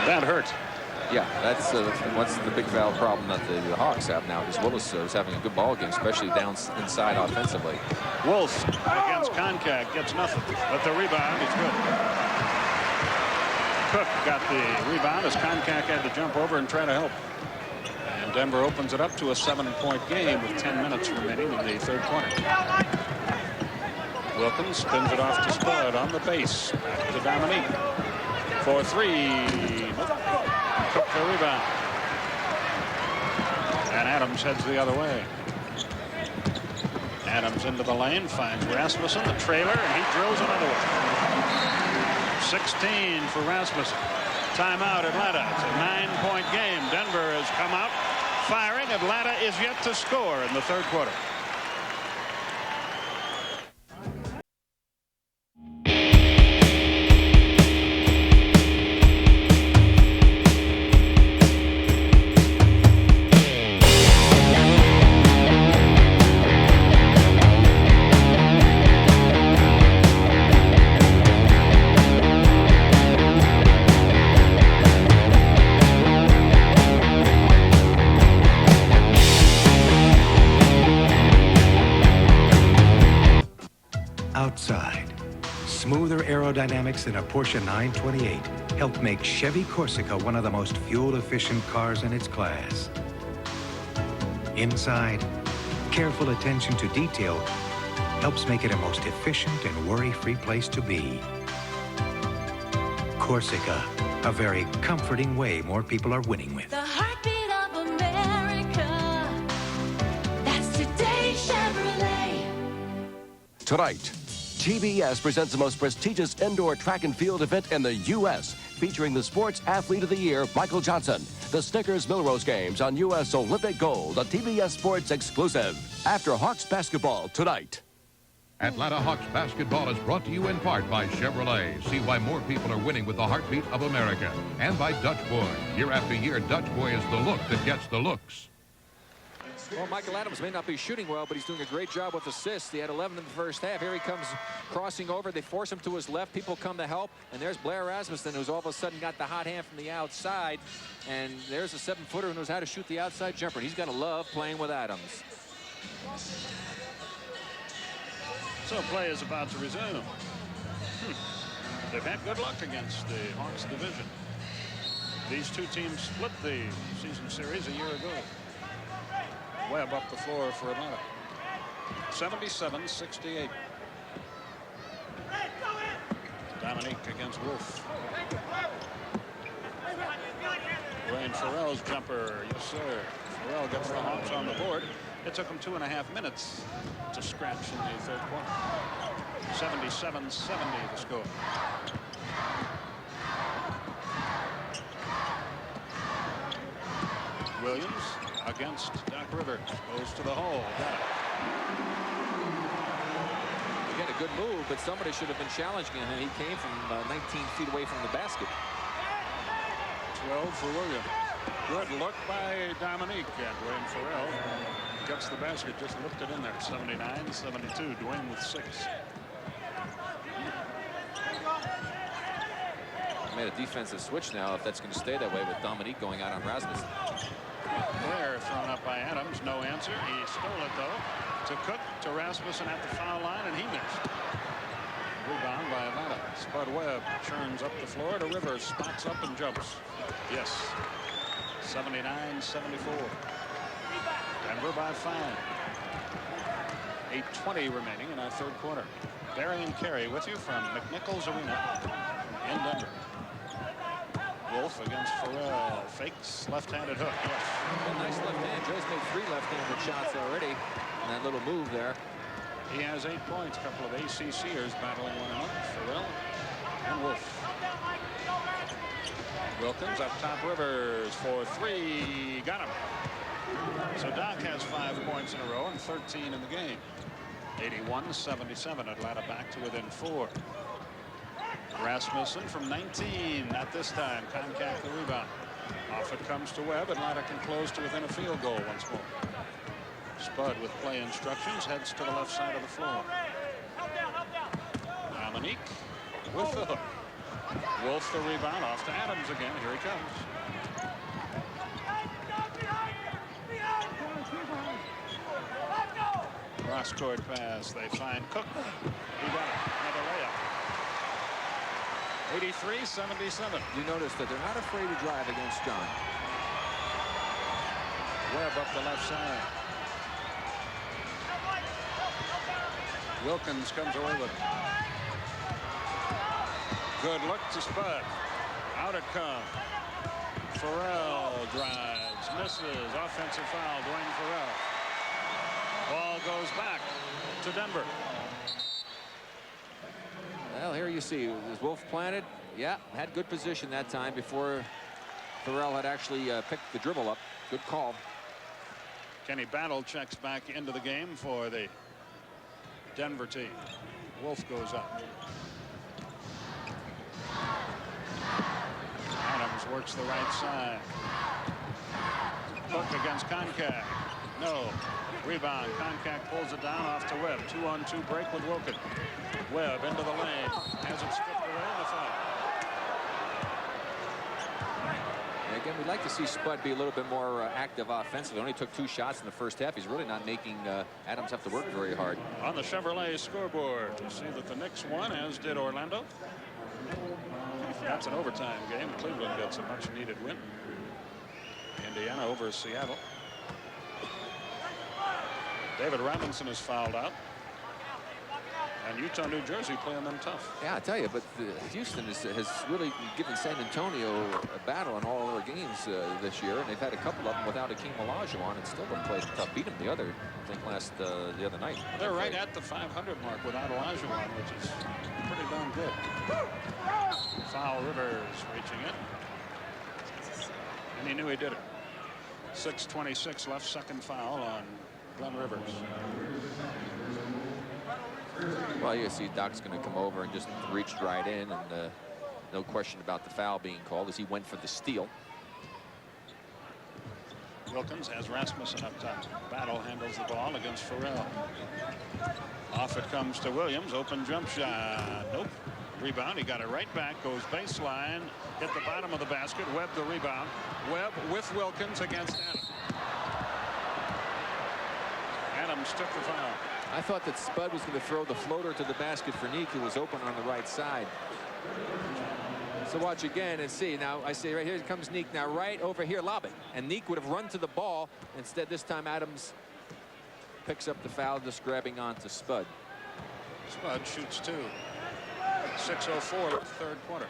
That hurt. Yeah, that's what's the big foul problem that the Hawks have now, because Willis is having a good ball game, especially down inside offensively. Wolf against Koncak gets nothing, but the rebound is good. Cook got the rebound as Koncak had to jump over and try to help. And Denver opens it up to a 7-point game with 10 minutes remaining in the third quarter. Wilkins spins it off to Spud on the base. Back to Dominique. For 3. Cook the rebound. And Adams heads the other way. Adams into the lane, finds Rasmussen, the trailer, and he drills another one. 16 for Rasmussen. Timeout, Atlanta. It's a 9-point game. Denver has come out firing. Atlanta is yet to score in the third quarter. Outside, smoother aerodynamics than a Porsche 928 helped make Chevy Corsica one of the most fuel-efficient cars in its class. Inside, careful attention to detail helps make it a most efficient and worry-free place to be. Corsica, a very comforting way more people are winning with. The heartbeat of America. That's today's Chevrolet. Tonight, TBS presents the most prestigious indoor track and field event in the U.S., featuring the Sports Athlete of the Year, Michael Johnson. The Snickers Millrose Games on U.S. Olympic Gold, a TBS Sports exclusive. After Hawks basketball tonight. Atlanta Hawks basketball is brought to you in part by Chevrolet. See why more people are winning with the heartbeat of America. And by Dutch Boy. Year after year, Dutch Boy is the look that gets the looks. Well, Michael Adams may not be shooting well, but he's doing a great job with assists. He had 11 in the first half. Here he comes crossing over. They force him to his left. People come to help. And there's Blair Rasmussen, who's all of a sudden got the hot hand from the outside. And there's a 7-footer who knows how to shoot the outside jumper. And he's going to love playing with Adams. So play is about to resume. They've had good luck against the Hawks division. These two teams split the season series a year ago. Webb up the floor for Atlanta. 77-68. Dominique against Wolf. Wayne Farrell's jumper. Yes, sir. Farrell gets the Hawks on the board. It took him 2.5 minutes to scratch in the third quarter. 77-70 the score. Williams against Doc Rivers. Goes to the hole. Got it. Again, a good move, but somebody should have been challenging him. He came from 19 feet away from the basket. 12 for Williams. Good look by Dominique, and Wayne Farrell gets the basket, just looked it in there. 79-72. Dwayne with 6. Made a defensive switch now, if that's going to stay that way, with Dominique going out on Rasmussen. Blair thrown up by Adams. No answer. He stole it, though, to Cook, to Rasmussen at the foul line, and he missed. Rebound by Atlanta. Spud Webb churns up the floor to Rivers. Spots up and jumps. Yes. 79-74. Denver by 5. 8:20 remaining in our third quarter. Barry and Carey with you from McNichols Arena in Denver. Wolf against Farrell. Fakes left-handed hook. Yes. A nice left hand. Joe's made 3 left-handed shots already. And that little move there. He has 8 points. A couple of ACCers battling one another. Farrell and Wolf. Wilkins up top. Rivers for 3. Got him. So Doc has 5 points in a row and 13 in the game. 81-77. Atlanta back to within 4. Rasmussen from 19 at this time. Concact the rebound. Off it comes to Webb. Atlanta can close to within a field goal once more. Spud with play instructions heads to the left side of the floor. Dominique with the hook. Wolf the rebound off to Adams again. Here he comes. Cross-court pass. They find Cook. He got it. Another layup. 83-77. You notice that they're not afraid to drive against John. Webb up the left side. Wilkins comes away with it. Good look to Spud. Out it comes. Farrell drives, misses. Offensive foul, Dwayne Farrell. Ball goes back to Denver. Well, here you see, was Wolf planted? Yeah, had good position that time before Farrell had actually picked the dribble up. Good call. Kenny Battle checks back into the game for the Denver team. Wolf goes up. Adams works the right side. Hook against Koncak. No. Rebound. Koncak pulls it down off to Webb. 2-on-2 break with Wilkins. Webb into the lane. Has it stripped away in the foul. Again, we'd like to see Spud be a little bit more active offensively. Only took 2 shots in the first half. He's really not making Adams have to work very hard. On the Chevrolet scoreboard, you see that the Knicks won, as did Orlando. That's an overtime game. Cleveland gets a much-needed win. Indiana over Seattle. David Robinson is fouled out. And Utah, New Jersey playing them tough. Yeah, I tell you, but Houston has really given San Antonio a battle in all their games this year, and they've had a couple of them without Akeem Olajuwon, and still have played tough. Beat them the other night. They're right at the 500 mark without Olajuwon, which is pretty darn good. Foul, Rivers reaching it, and he knew he did it. 6:26 left, second foul on Glenn Rivers. Well, you see Doc's going to come over and just reached right in, and no question about the foul being called as he went for the steal. Wilkins has Rasmussen up top. Battle handles the ball against Farrell. Off it comes to Williams. Open jump shot. Nope. Rebound. He got it right back. Goes baseline. Hit the bottom of the basket. Webb the rebound. Webb with Wilkins against Adams. Adams took the foul. I thought that Spud was going to throw the floater to the basket for Neek, who was open on the right side. So watch again and see. Now I see right here comes Neek. Now right over here, lob it. And Neek would have run to the ball. Instead, this time Adams picks up the foul, just grabbing onto Spud. Spud shoots 2. 6:04 left, third quarter.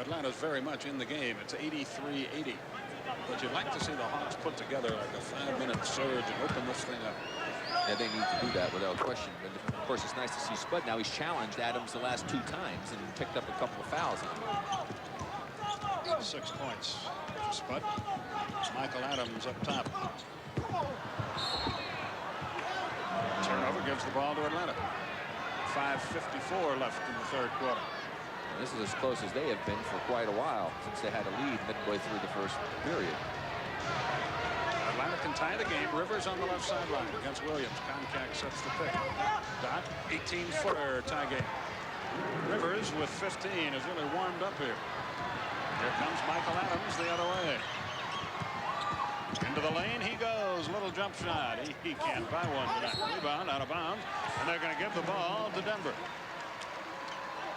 Atlanta's very much in the game. It's 83-80. But you'd like to see the Hawks put together like a 5-minute surge and open this thing up. Yeah, they need to do that without question. But of course, it's nice to see Spud. Now he's challenged Adams the last 2 times and picked up a couple of fouls. 6 points for Spud. Michael Adams up top. Turnover gives the ball to Atlanta. 5:54 left in the third quarter. And this is as close as they have been for quite a while since they had a lead midway through the first period. Atlanta can tie the game. Rivers on the left sideline against Williams. Koncak sets the pick. Dot, 18-footer tie game. Rivers with 15 is really warmed up here. Here comes Michael Adams the other way. Into the lane he goes. Little jump shot. He can't buy one tonight. Rebound out of bounds. And they're going to give the ball to Denver.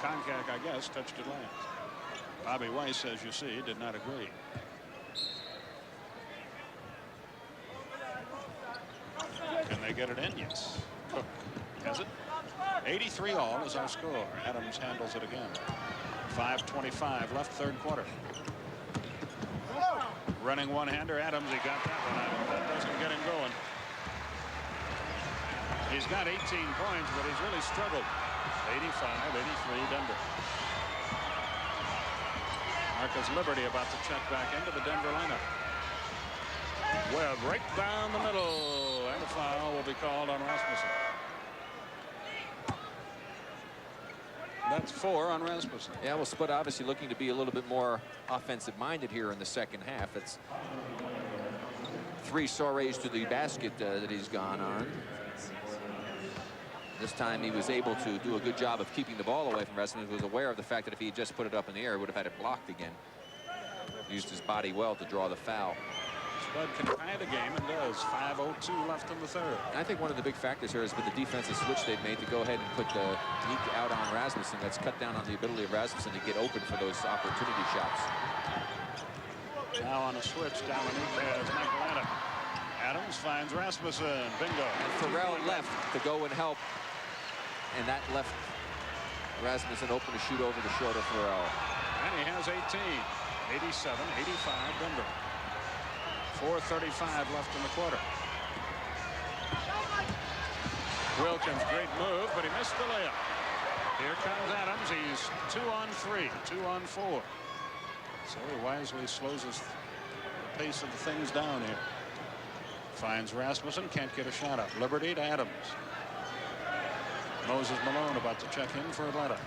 Koncak, I guess, touched it last. Bobby Weiss, as you see, did not agree. Can they get it in? Yes. Cook has it. 83-all is our score. Adams handles it again. 5:25 left, third quarter. Running one-hander, Adams, he got that one out. That doesn't get him going. He's got 18 points, but he's really struggled. 85-83 Denver. Marcus Liberty about to check back into the Denver lineup. Webb right down the middle, and a foul will be called on Rasmussen. That's 4 on Rasmussen. Yeah, well, Spud obviously looking to be a little bit more offensive-minded here in the second half. It's 3 soirees to the basket that he's gone on. This time he was able to do a good job of keeping the ball away from Rasmussen. He was aware of the fact that if he had just put it up in the air, he would have had it blocked again. Used his body well to draw the foul. Spud can tie the game and does. 5:02 left in the third. And I think one of the big factors here has been the defensive switch they've made to go ahead and put Neek out on Rasmussen. That's cut down on the ability of Rasmussen to get open for those opportunity shots. Now on a switch, Dominique has Michael Adams. Adams finds Rasmussen. Bingo. And Farrell left to go and help. And that left Rasmussen open to shoot over the shorter Farrell. And he has 18. 87-85 Denver. 4:35 left in the quarter. Wilkins, great move, but he missed the layup. Here comes Adams. He's 2 on 3, 2 on 4. So he wisely slows the pace of the things down here. Finds Rasmussen, can't get a shot up. Liberty to Adams. Moses Malone about to check in for Atlanta.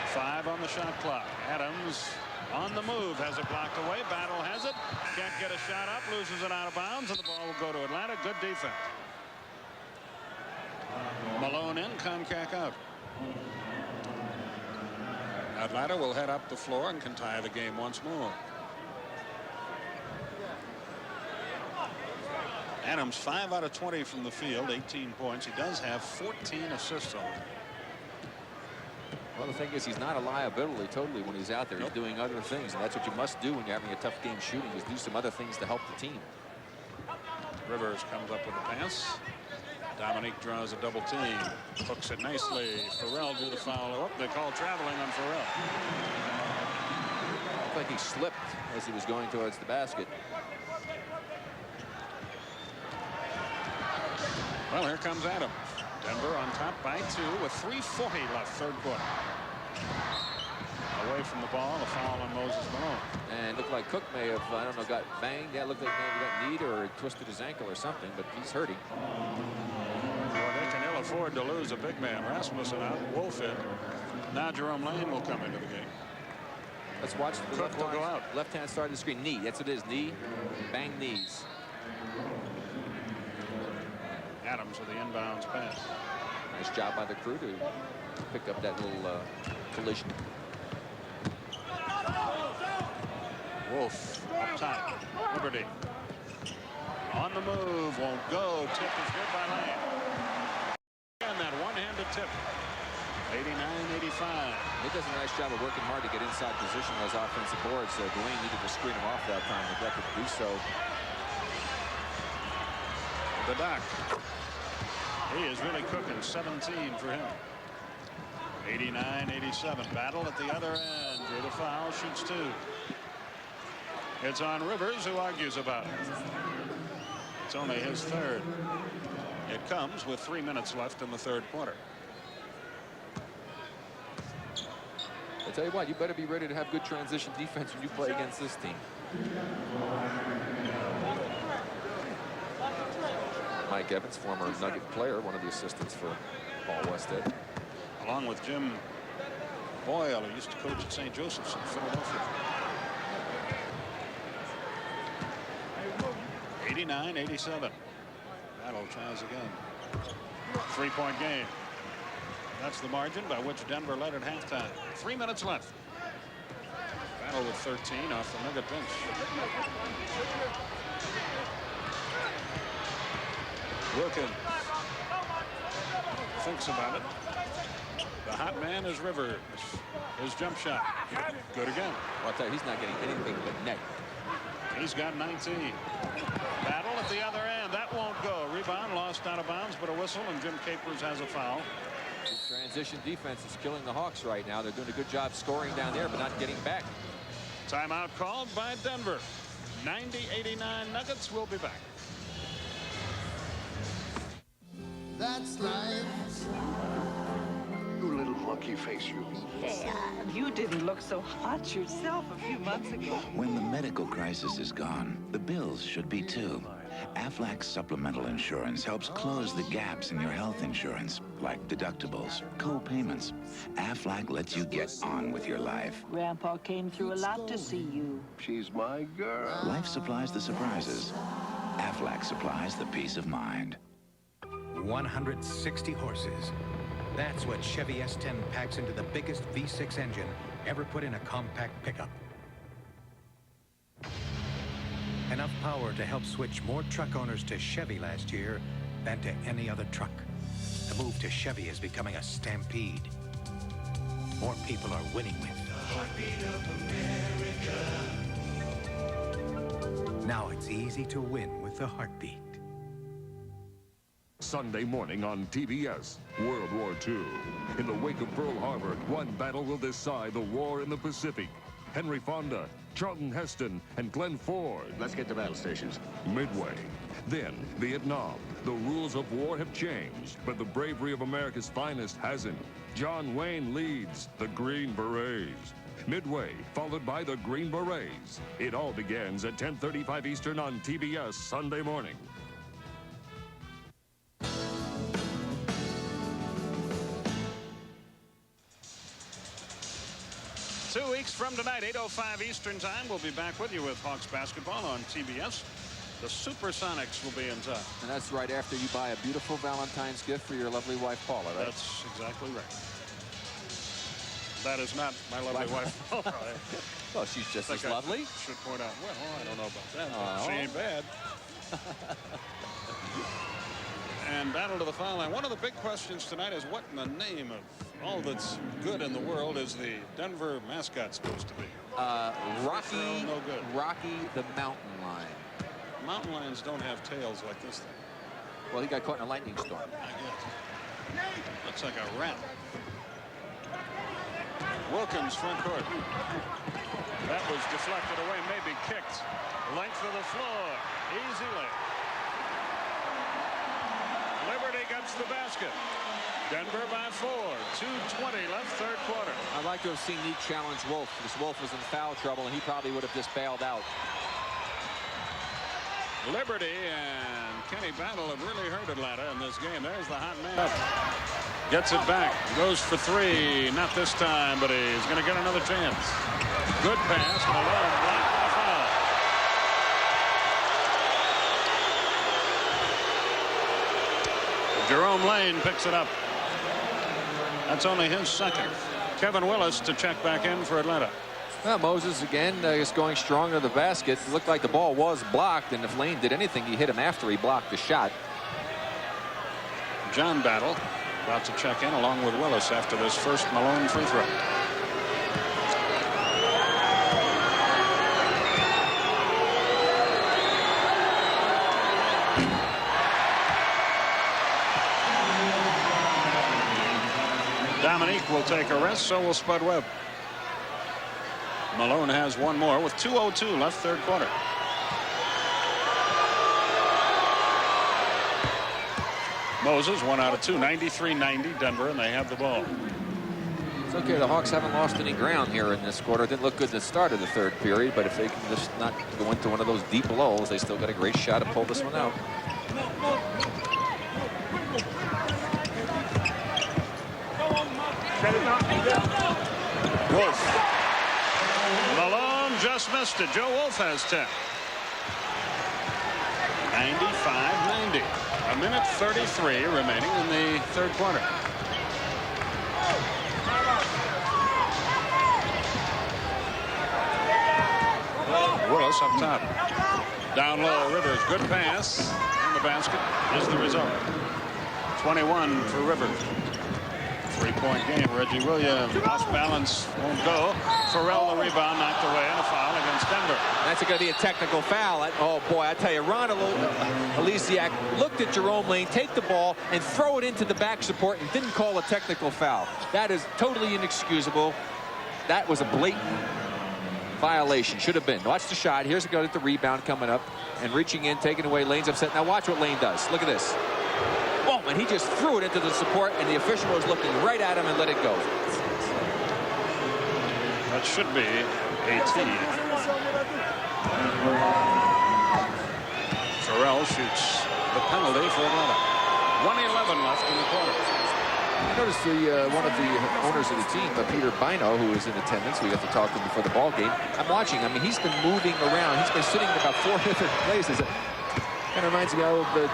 5 on the shot clock. Adams on the move, has it blocked away. Battle has it, can't get a shot up, loses it out of bounds, and the ball will go to Atlanta. Good defense. Malone in, Konkak out. Atlanta will head up the floor and can tie the game once more. Adams 5 out of 20 from the field, 18 points. He does have 14 assists on it. Well, the thing is, he's not a liability totally when he's out there. He's doing other things, and that's what you must do when you're having a tough game shooting, is do some other things to help the team. Rivers comes up with a pass. Dominique draws a double team. Hooks it nicely. Farrell drew the foul. Oh, they call traveling on Farrell. Looked like he slipped as he was going towards the basket. Well, here comes Adams. Denver on top by 2 with 3:40 left, third quarter. Away from the ball, a foul on Moses Malone. And looked like Cook may have, I don't know, got banged. Yeah, looked like maybe got kneed or twisted his ankle or something, but he's hurting. Well, they can ill afford to lose a big man. Rasmussen out, Wolf in. Now Jerome Lane will come into the game. Let's watch the Cook will go out. left-hand side of the screen. Knee, that's what it is, knee, bang knees. Adams with the inbounds pass. Nice job by the crew to pick up that little collision. Wolf up top. Liberty. On the move. Won't go. Tip is good by Lane. And that one-handed tip. 89-85. He does a nice job of working hard to get inside position on those offensive boards. So Dwayne needed to screen him off that time. Neglected to do so. The Doc. He is really cooking. 17 for him. 89-87. Battle at the other end. Drew the foul. Shoots 2. It's on Rivers, who argues about it. It's only his third. It comes with 3 minutes left in the third quarter. I tell you what, you better be ready to have good transition defense when you play against this team. Mike Evans, former Nugget player, one of the assistants for Paul Westhead. Along with Jim Boyle, who used to coach at St. Joseph's in Philadelphia. 89-87. Battle tries again. 3-point game. That's the margin by which Denver led at halftime. 3 minutes left. Battle with 13 off the Nugget bench. Wilkins thinks about it. The hot man is Rivers. His jump shot. Good again. Well, I'll tell you, he's not getting anything but net. He's got 19. Battle at the other end. That won't go. Rebound lost out of bounds, but a whistle, and Jim Capers has a foul. The transition defense is killing the Hawks right now. They're doing a good job scoring down there, but not getting back. Timeout called by Denver. 90-89 Nuggets. Will be back. That's life. You little monkey face, you. Dad, you didn't look so hot yourself a few months ago. When the medical crisis is gone, the bills should be too. Aflac supplemental insurance helps close the gaps in your health insurance, like deductibles, co-payments. Aflac lets you get on with your life. Grandpa came through a lot to see you. She's my girl. Life supplies the surprises. Aflac supplies the peace of mind. 160 horses. That's what Chevy S10 packs into the biggest V6 engine ever put in a compact pickup. Enough power to help switch more truck owners to Chevy last year than to any other truck. The move to Chevy is becoming a stampede. More people are winning with the heartbeat of America. Now it's easy to win with the heartbeat. Sunday morning on TBS, World War II. In the wake of Pearl Harbor, one battle will decide the war in the Pacific. Henry Fonda, Charlton Heston, and Glenn Ford. Let's get to battle stations. Midway. Then, Vietnam. The rules of war have changed, but the bravery of America's finest hasn't. John Wayne leads the Green Berets. Midway, followed by the Green Berets. It all begins at 10:35 Eastern on TBS Sunday morning. 2 weeks from tonight, 8:05 Eastern Time, we'll be back with you with Hawks basketball on TBS. The Supersonics will be in town. And that's right after you buy a beautiful Valentine's gift for your lovely wife, Paula, right? That's exactly right. That is not my lovely wife, Paula. Well, she's just as lovely. Should point out, well, I don't know about that, but she ain't bad. And battle to the foul line. One of the big questions tonight is what in the name of all that's good in the world is the Denver mascot supposed to be? Rocky, no good. Rocky the Mountain Lion. Mountain lions don't have tails like this thing. Well, he got caught in a lightning storm. I guess. Looks like a rat. Wilkins front court. That was deflected away, maybe kicked. Length of the floor. Easy lay. Liberty gets the basket. Denver by 4. 2:20 left, third quarter. I'd like to have seen Neek challenge Wolf, because Wolf was in foul trouble, and he probably would have just bailed out. Liberty and Kenny Battle have really hurt Atlanta in this game. There's the hot man. Gets it back. Goes for 3. Not this time, but he's going to get another chance. Good pass. Malone blocked by foul. Jerome Lane picks it up. That's only his second. Kevin Willis to check back in for Atlanta. Well, Moses again is going strong to the basket. It looked like the ball was blocked, and if Lane did anything, he hit him after he blocked the shot. John Battle about to check in along with Willis after this first Malone free throw. Dominique will take a rest, so will Spud Webb. Malone has one more with 2:02 left, third quarter. Moses 1 out of 2, 93-90 Denver, and they have the ball. It's okay. The Hawks haven't lost any ground here in this quarter. It didn't look good at the start of the third period, but if they can just not go into one of those deep lulls, they still got a great shot to pull this one out. Wolf. Malone just missed it. Joe Wolf has 10. 95-90. A minute 33 remaining in the third quarter. Willis up top. Down low, Rivers. Good pass. And the basket is the result. 21 for Rivers. Three-point game. Reggie Williams off balance, won't go. Farrell the rebound, knocked away, and a foul against Denver. That's going to be a technical foul. Oh boy, I tell you, Ron Alesiak looked at Jerome Lane, take the ball and throw it into the back support and didn't call a technical foul. That is totally inexcusable. That was a blatant violation. Should have been. Watch the shot. Here's a go at the rebound coming up and reaching in, taking away. Lane's upset. Now watch what Lane does. Look at this. Oh, and he just threw it into the support, and the official was looking right at him and let it go. That should be a tee. Farrell shoots the penalty for Atlanta. 1:11 left in the quarter. I noticed one of the owners of the team, Peter Bino, who was in attendance. We got to talk to him before the ball game. I'm watching. I mean, he's been moving around. He's been sitting in about 4 different places. It kind of reminds me of the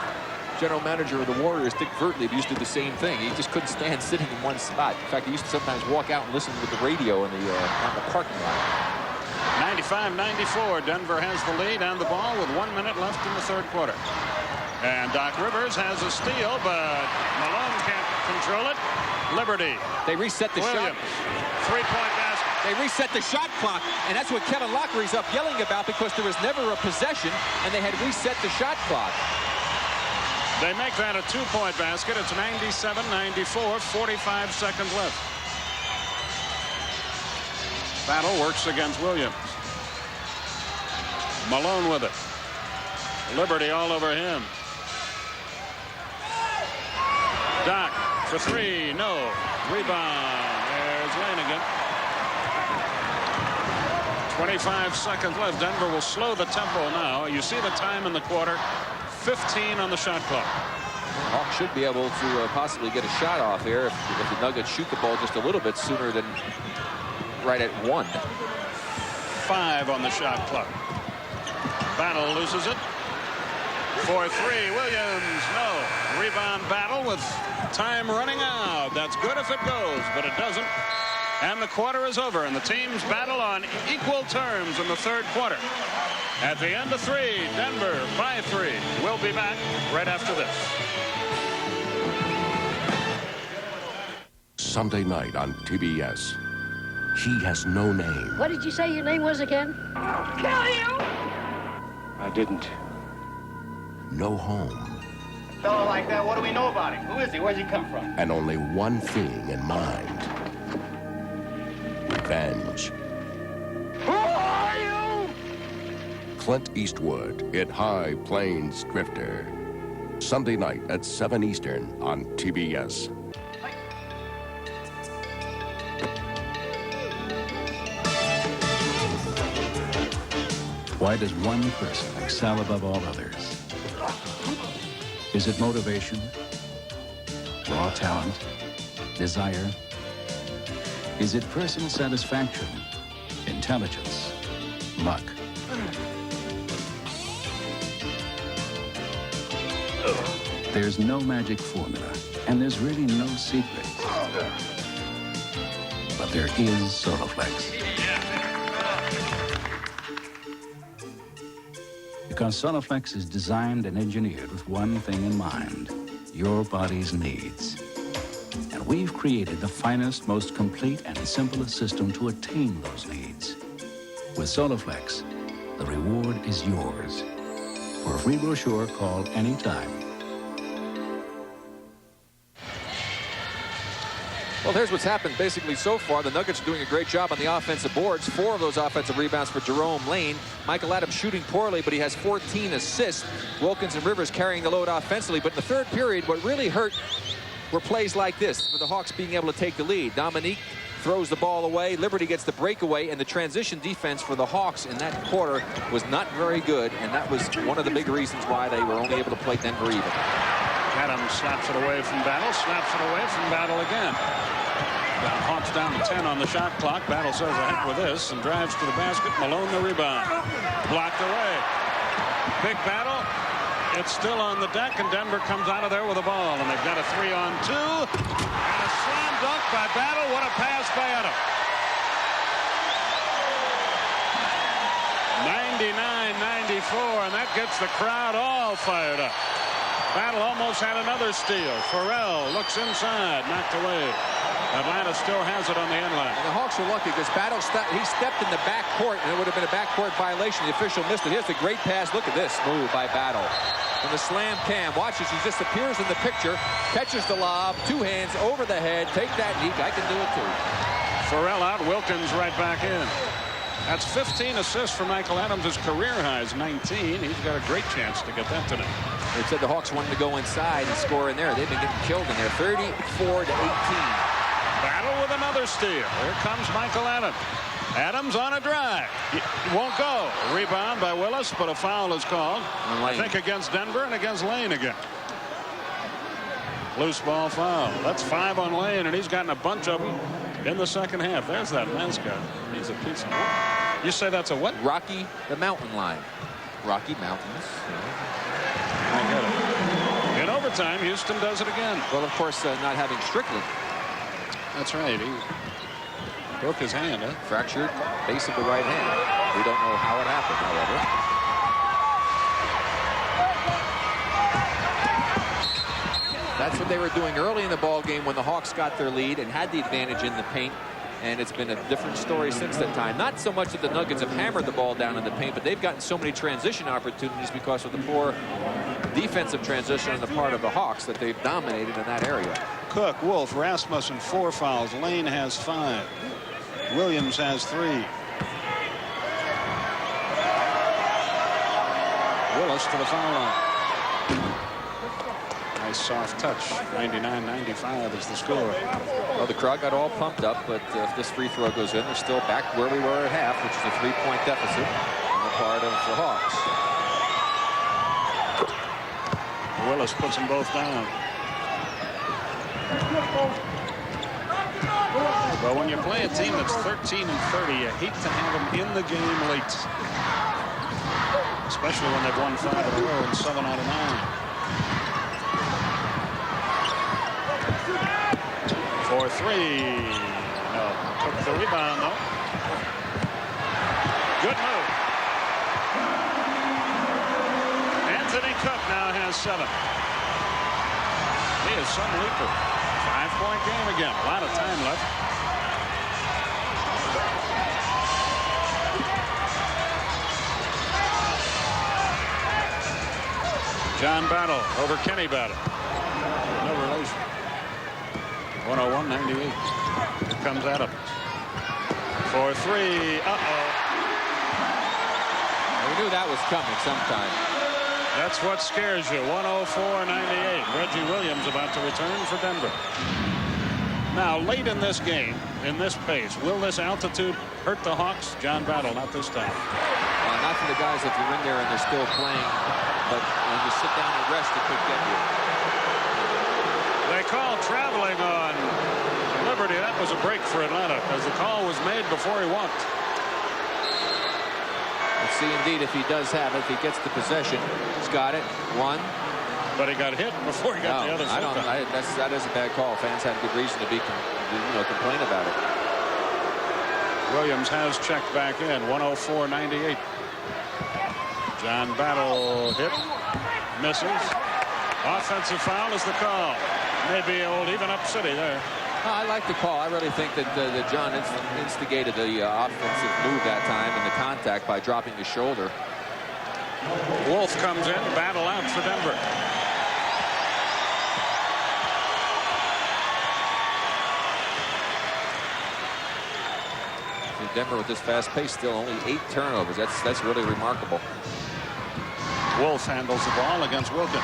general manager of the Warriors, Dick Vertley, used to do the same thing. He just couldn't stand sitting in one spot. In fact, he used to sometimes walk out and listen with the radio in the on the parking lot. 95-94. Denver has the lead and the ball with 1 minute left in the third quarter. And Doc Rivers has a steal, but Malone can't control it. Liberty. They reset the Williams. shot. Three-point basket. They reset the shot clock, and that's what Kevin Lockery's up yelling about, because there was never a possession, and they had reset the shot clock. They make that a 2-point basket. It's 97-94, 45 seconds left. Battle works against Williams. Malone with it. Liberty all over him. Doc for three. No. Rebound. There's Lanigan. 25 seconds left. Denver will slow the tempo now. You see the time in the quarter. 15 on the shot clock. Hawks should be able to possibly get a shot off here if the Nuggets shoot the ball just a little bit sooner than right at 1. 5 on the shot clock. Battle loses it. For three. Williams. No. Rebound Battle with time running out. That's good if it goes, but it doesn't. And the quarter is over, and the teams battle on equal terms in the third quarter. At the end of 3, Denver by 3. We'll be back right after this. Sunday night on TBS. He has no name. What did you say your name was again? I'll kill you! I didn't. No home. A fellow like that, what do we know about him? Who is he? Where's he come from? And only one thing in mind. Revenge. Who are you? Clint Eastwood in High Plains Drifter. Sunday night at 7 Eastern on TBS. Why does one person excel above all others? Is it motivation, raw talent, desire? Is it personal satisfaction, intelligence, luck? There's no magic formula, and there's really no secret. But there is Soloflex. Because Soloflex is designed and engineered with one thing in mind, your body's needs. And we've created the finest, most complete, and simplest system to attain those needs. With Soloflex, the reward is yours. For a free brochure, call anytime. Well, here's what's happened basically so far. The Nuggets are doing a great job on the offensive boards. 4 of those offensive rebounds for Jerome Lane. Michael Adams shooting poorly, but he has 14 assists. Wilkins and Rivers carrying the load offensively. But in the third period, what really hurt were plays like this for the Hawks being able to take the lead. Dominique throws the ball away. Liberty gets the breakaway, and the transition defense for the Hawks in that quarter was not very good, and that was one of the big reasons why they were only able to play Denver even. Adams slaps it away from Battle, slaps it away from Battle again. Hawks down to 10 on the shot clock. Battle says a heck with this and drives to the basket. Malone the rebound. Blocked away. Big Battle. It's still on the deck, and Denver comes out of there with a ball, and they've got a 3-on-2. And a slam dunk by Battle. What a pass by Adams. 99-94, and that gets the crowd all fired up. Battle almost had another steal. Farrell looks inside, knocked away. Atlanta still has it on the end line. And the Hawks are lucky because Battle he stepped in the backcourt, and it would have been a backcourt violation. The official missed it. Here's the great pass. Look at this move by Battle. From the slam cam. Watch as he just appears in the picture. Catches the lob. 2 hands over the head. Take that, Neek. I can do it too. Farrell out. Wilkins right back in. That's 15 assists for Michael Adams. His career high is 19. He's got a great chance to get that tonight. They said the Hawks wanted to go inside and score in there. They've been getting killed in there. 34-18. Battle with another steal. Here comes Michael Adams. Adams on a drive. It won't go. Rebound by Willis, but a foul is called. I think against Denver and against Lane again. Loose ball foul. That's 5 on Lane, and he's gotten a bunch of them in the second half. There's that mascot. He's a piece of work. You say that's a what? Rocky the Mountain line. Rocky Mountains. I get it. In overtime, Houston does it again. Well, of course, not having Strickland. That's right. He broke his hand, huh? Fractured base of the right hand. We don't know how it happened, however. That's what they were doing early in the ball game when the Hawks got their lead and had the advantage in the paint. And it's been a different story since that time. Not so much that the Nuggets have hammered the ball down in the paint, but they've gotten so many transition opportunities because of the poor defensive transition on the part of the Hawks that they've dominated in that area. Cook, Wolf, Rasmussen, 4 fouls. Lane has 5. Williams has 3. Willis to the foul line. Nice soft touch. 99-95 is the score. Well, the crowd got all pumped up, but if this free throw goes in, they're still back where we were at half, which is a 3-point deficit on the part of the Hawks. Willis puts them both down. But when you play a team that's 13 and 30, you hate to have them in the game late. Especially when they've won 5 in a row and 7 out of 9. For 3. No, took the rebound though. Good move. Anthony Cook now has 7. He is some leaper. 5-point game again. A lot of time left. John Battle over Kenny Battle. No relation. 101-98. Here comes Adams. For 3. Uh-oh. We knew that was coming sometime. That's what scares you. 104-98. Reggie Williams about to return for Denver. Now, late in this game, in this pace, will this altitude hurt the Hawks? John Battle, not this time. Not for the guys if you're in there and they're still playing. But when you sit down and rest, it could get you. They called traveling on Liberty. That was a break for Atlanta as the call was made before he walked. Let's see indeed if he does have it. If he gets the possession, he's got it. 1. But he got hit before he got the other foot. That is a bad call. Fans had good reason to be, complain about it. Williams has checked back in. 104-98. John Battle hit, misses. Offensive foul is the call. Maybe old even up city there. I like the call. I really think that John instigated the offensive move that time and the contact by dropping his shoulder. Wolf comes in, Battle out for Denver. Denver with this fast pace, still only 8 turnovers. That's really remarkable. Wolf handles the ball against Wilkins.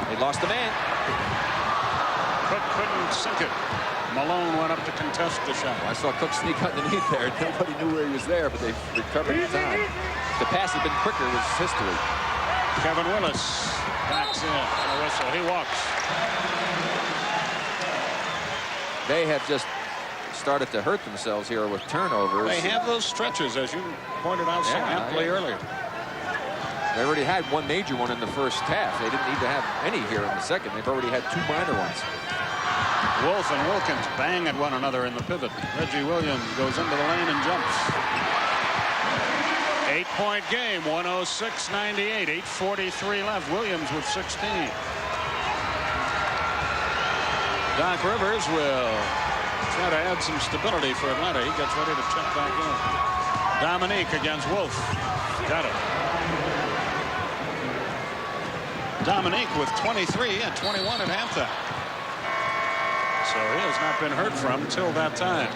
They lost the man. Cook couldn't sink it. Malone went up to contest the shot. I saw Cook sneak underneath there. Nobody knew where he was there, but they recovered in time. If the pass had been quicker, it was history. Kevin Willis backs in on a whistle. He walks. They have just started to hurt themselves here with turnovers. They have those stretches, as you pointed out so aptly earlier. They already had one major one in the first half. They didn't need to have any here in the second. They've already had 2 minor ones. Wolf and Wilkins bang at one another in the pivot. Reggie Williams goes into the lane and jumps. 8-point game, 106-98, 8:43 left. Williams with 16. Doc Rivers will try to add some stability for Atlanta. He gets ready to check back in. Dominique against Wolf. Got it. Dominique with 23 and 21 at halftime. So he has not been heard from till that time.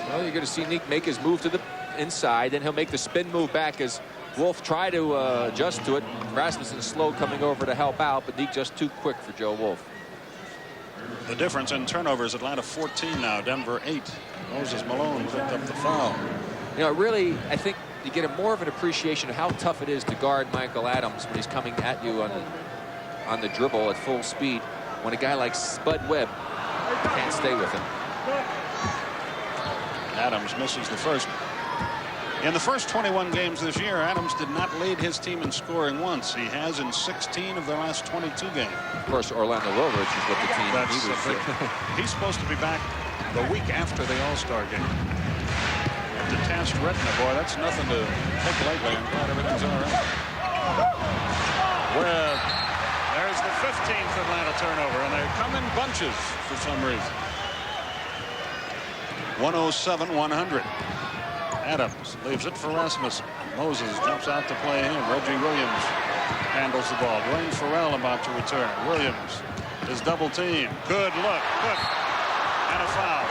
Well, you're going to see Neek make his move to the inside, then he'll make the spin move back as Wolf try to adjust to it. Rasmussen's slow coming over to help out, but Neek just too quick for Joe Wolf. The difference in turnovers, Atlanta 14 now, Denver 8. Moses Malone picked up the foul. You know, really, I think you get more of an appreciation of how tough it is to guard Michael Adams when he's coming at you on the dribble at full speed, when a guy like Spud Webb can't stay with him. Adams misses the first. In the first 21 games this year, Adams did not lead his team in scoring once. He has in 16 of their last 22 games. Of course, Orlando Woolridge is what the team needs. He's supposed to be back the week after the All-Star game. Detached retina, boy, that's nothing to take lightly. I'm glad everything's all right. Webb. There's the 15th Atlanta turnover, and they come in bunches for some reason. 107-100. Adams leaves it for Rasmussen. Moses jumps out to play him. Reggie Williams handles the ball. Dwayne Farrell about to return. Williams is double team. Good look. Good. And a foul.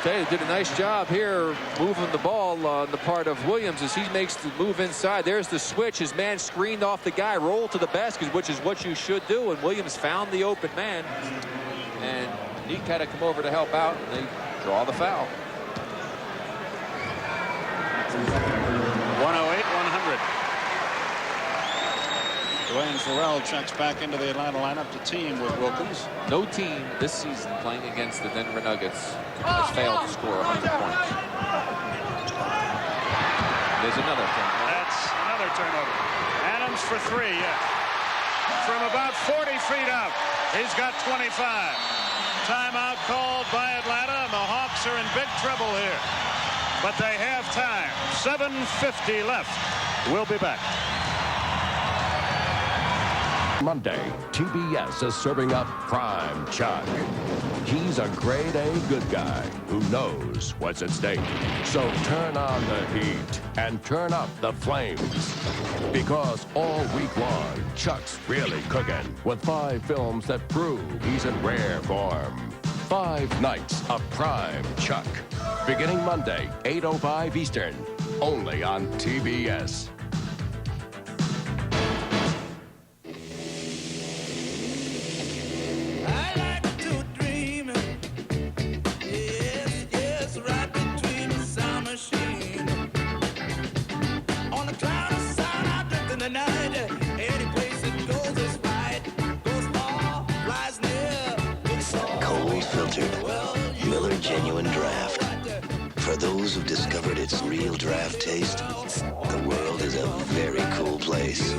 They did a nice job here moving the ball on the part of Williams as he makes the move inside. There's the switch. His man screened off the guy, rolled to the basket, which is what you should do. And Williams found the open man. And Nick had to come over to help out. And they draw the foul. 108-100. Dwayne Farrell checks back into the Atlanta lineup to team with Wilkins. No team this season playing against the Denver Nuggets has failed to score 100 points. There's another turnover. That's another turnover. Adams for 3, yeah. From about 40 feet out, he's got 25. Timeout called by Atlanta, and the Hawks are in big trouble here. But they have time. 7:50 left. We'll be back. Monday, TBS is serving up Prime Chuck. He's a grade A good guy who knows what's at stake. So turn on the heat and turn up the flames. Because all week long, Chuck's really cooking with 5 films that prove he's in rare form. 5 nights of Prime Chuck. Beginning Monday, 8:05 Eastern. Only on TBS. Genuine draft. For those who've discovered its real draft taste, the world is a very cool place.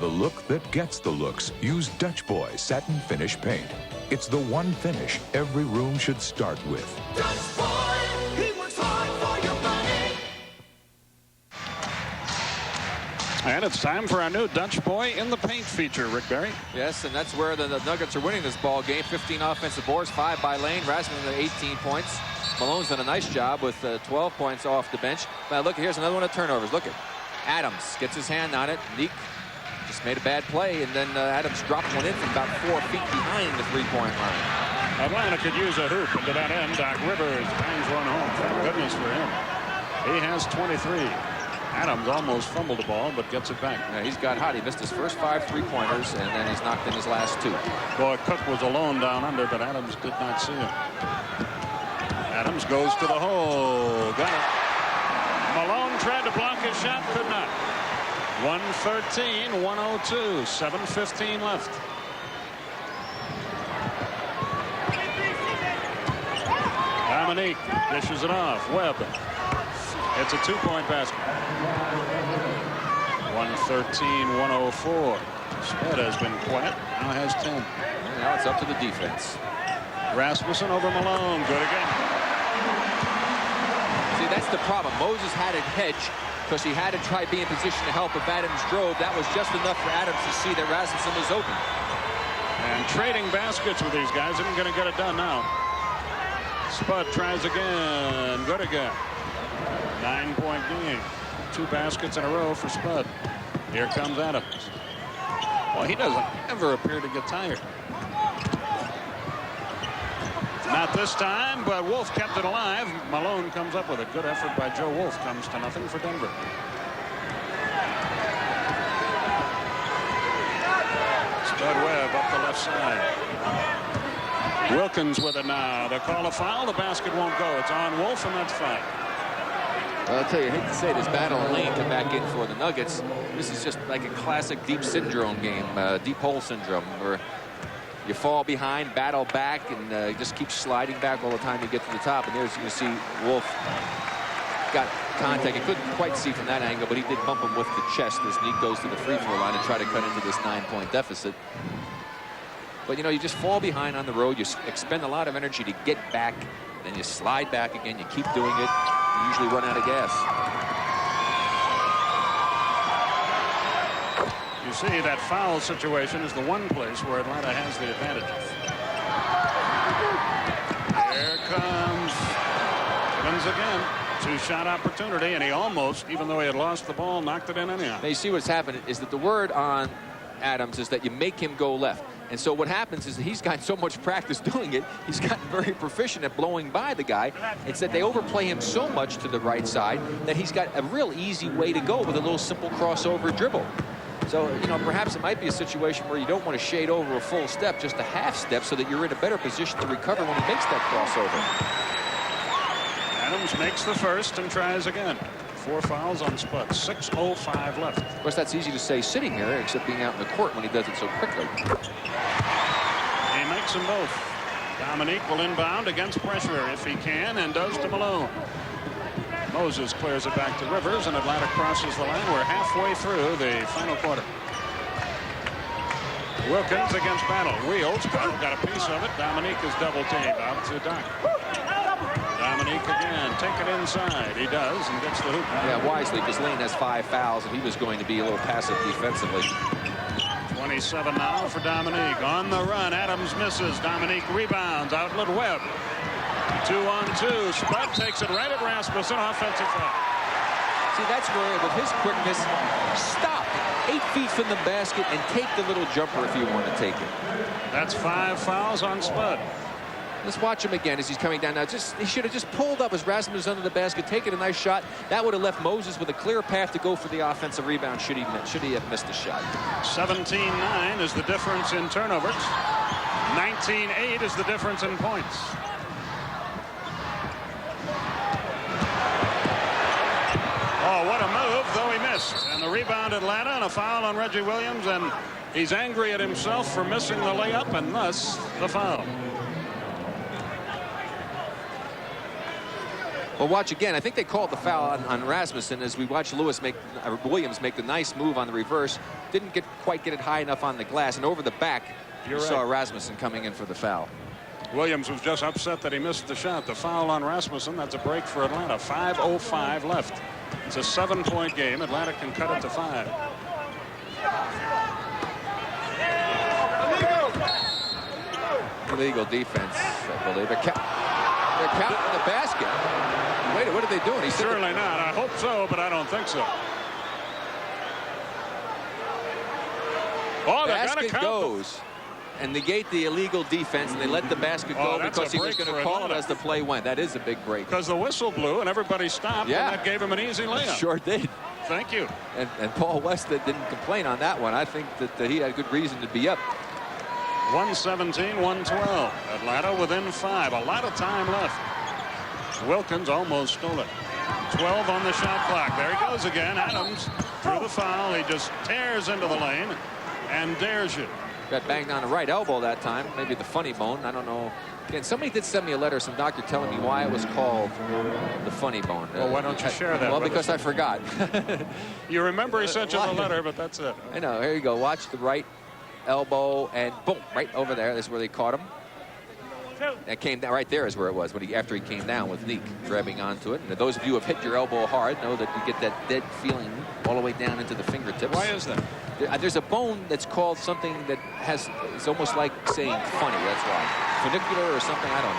Look that gets the looks. Use Dutch Boy Satin Finish Paint. It's the one finish every room should start with. Dutch Boy, he works hard for your money. And it's time for our new Dutch Boy in the Paint feature, Rick Barry. Yes, and that's where the Nuggets are winning this ball game. 15 offensive boards, 5 by Lane. Rasmussen 18 points. Malone's done a nice job with 12 points off the bench. Now look, here's another one of turnovers. Look at Adams gets his hand on it. Neek just made a bad play, and then Adams dropped one in from about 4 feet behind the three-point line. Atlanta could use a hoop, and to that end, Doc Rivers bangs one home. Thank goodness for him. He has 23. Adams almost fumbled the ball, but gets it back. Yeah, he's got hot. He missed his first 5 three-pointers, and then he's knocked in his last 2. Boy, Cook was alone down under, but Adams did not see him. Adams goes to the hole. Got it. Malone tried to block his shot, could not. 113, 102, 7:15 left. Dominique dishes it off. Webb. It's a 2-point basket. 113, 104. Spud has been quiet. Now has 10. And now it's up to the defense. Rasmussen over Malone. Good again. See, that's the problem. Moses had it hedged because he had to try being in position to help if Adams drove. That was just enough for Adams to see that Rasmussen was open. And trading baskets with these guys isn't going to get it done now. Spud tries again. Good again. 9-point game. 2 baskets in a row for Spud. Here comes Adams. Well, he doesn't ever appear to get tired. Not this time, but Wolf kept it alive. Malone comes up with a good effort by Joe Wolf. Comes to nothing for Denver. Spud Webb up the left side. Wilkins with it now. They call a foul. The basket won't go. It's on Wolf, and that's fine. Well, I'll tell you, I hate to say this, Battle and Lane come back in for the Nuggets. This is just like a classic deep syndrome game, deep hole syndrome, where you fall behind, battle back, and just keep sliding back all the time you get to the top. And there's, you see, Wolf got contact. You couldn't quite see from that angle, but he did bump him with the chest as Neek goes to the free throw line and try to cut into this 9-point deficit. But, you know, you just fall behind on the road. You expend a lot of energy to get back. Then you slide back again. You keep doing it. You usually run out of gas. You see, that foul situation is the one place where Atlanta has the advantage. Here comes Evans again. Two-shot opportunity, and he almost, even though he had lost the ball, knocked it in anyhow. Now you see what's happened is that the word on Adams is that you make him go left. And so what happens is that he's got so much practice doing it, he's gotten very proficient at blowing by the guy. It's that they overplay him so much to the right side that he's got a real easy way to go with a little simple crossover dribble. So, you know, perhaps it might be a situation where you don't want to shade over a full step, just a half step, so that you're in a better position to recover when he makes that crossover. Adams makes the first and tries again. 4 fouls on Spud. 6:05 left. Of course, that's easy to say sitting here, except being out in the court when he does it so quickly. He makes them both. Dominique will inbound against pressure if he can, and does to Malone. Moses clears it back to Rivers, and Atlanta crosses the line. We're halfway through the final quarter. Wilkins against Battle. Wheels. Battle got a piece of it. Dominique is double teamed out to Doc. Dominique again. Take it inside. He does, and gets the hoop. Yeah, wisely, because Lane has 5 fouls, and he was going to be a little passive defensively. 27 now for Dominique. On the run. Adams misses. Dominique rebounds. Outlet Webb. 2-on-2. Spud takes it right at Rasmussen. Offensive foul. See, that's where, with his quickness, stop 8 feet from the basket and take the little jumper if you want to take it. That's 5 fouls on Spud. Let's watch him again as he's coming down now. He should have just pulled up as Rasmussen was under the basket, taken a nice shot. That would have left Moses with a clear path to go for the offensive rebound should he have missed the shot. 17-9 is the difference in turnovers. 19-8 is the difference in points. Oh, what a move, though he missed. And the rebound Atlanta, and a foul on Reggie Williams, and he's angry at himself for missing the layup, and thus the foul. Well, watch again. I think they called the foul on Rasmussen as we watch Williams make the nice move on the reverse. Didn't quite get it high enough on the glass, and over the back, you saw Rasmussen coming in for the foul. Williams was just upset that he missed the shot. The foul on Rasmussen. That's a break for Atlanta. 5:05 left. It's a 7-point game. Atlanta can cut it to 5. Illegal defense, I believe. They're counting the basket. Wait, what are they doing? Certainly not. I hope so, but I don't think so. Oh, they're basket goes and negate the illegal defense, and they let the basket go because he was going to call it as the play went. That is a big break. Because the whistle blew and everybody stopped, and that gave him an easy layup. Sure did. Thank you. And Paul West didn't complain on that one. I think that he had good reason to be up. 117-112. Atlanta within 5. A lot of time left. Wilkins almost stole it. 12 on the shot clock. There he goes again. Adams through the foul. He just tears into the lane and dares you. Got banged on the right elbow that time. Maybe the funny bone. I don't know. Again, somebody did send me a letter, some doctor telling me why it was called the funny bone. Well, why don't you share that? Well, because I forgot. You remember he sent you the letter, but that's it. I know. Here you go. Watch the right elbow, and boom, right over there. That's where they caught him. That came down right there is where it was after he came down with Neek grabbing onto it. And those of you who have hit your elbow hard know that you get that dead feeling all the way down into the fingertips. Why is that? There's a bone that's called something that it's almost like saying funny. That's why. Funicular or something. I don't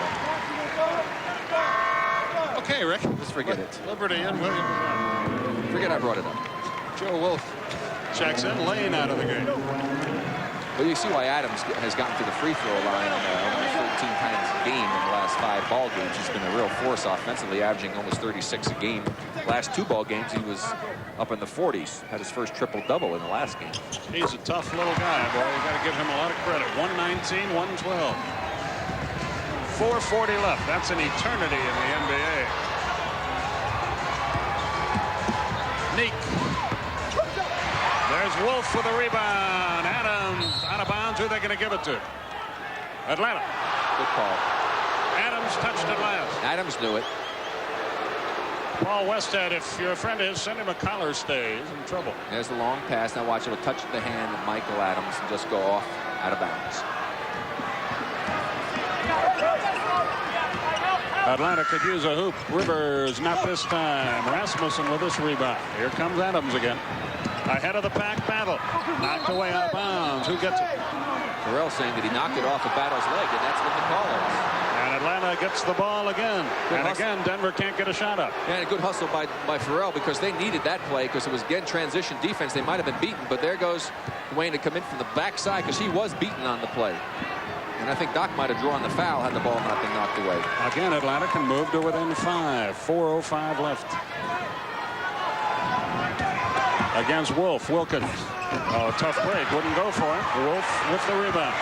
know. Okay, Rick. Let's forget it. Liberty and Williams. Forget I brought it up. Joe Wolf checks in. Lane out of the game. Well, you see why Adams has gotten to the free throw line almost 13 times a game in the last 5 ball games. He's been a real force offensively, averaging almost 36 a game. Last 2 ball games, he was up in the 40s. Had his first triple-double in the last game. He's a tough little guy, boy. You got to give him a lot of credit. 119-112. 4:40 left. That's an eternity in the NBA. Neek. There's Wolf with a rebound. Adams out of bounds. Who are they going to give it to? Atlanta. Good call. Adams touched it last. Adams knew it. Paul Westhead, if you're a friend of his, send him a collar stay. He's in trouble. There's the long pass. Now watch it. It'll touch the hand of Michael Adams and just go off out of bounds. Atlanta could use a hoop. Rivers not this time. Rasmussen with this rebound. Here comes Adams again. Ahead of the pack, Battle. Knocked away out of bounds. Who gets it? Farrell saying that he knocked it off of Battle's leg, and that's what the call is. And Atlanta gets the ball again. Good and hustle. again, Denver can't get a shot up. And a good hustle by Farrell, because they needed that play, because it was, again, transition defense. They might have been beaten, but there goes Dwayne to come in from the backside, because he was beaten on the play. And I think Doc might have drawn the foul had the ball not been knocked away. Again, Atlanta can move to within 5. 4:05 left. Against Wolf, Wilkins. Oh, tough break. Wouldn't go for it. Wolf with the rebound.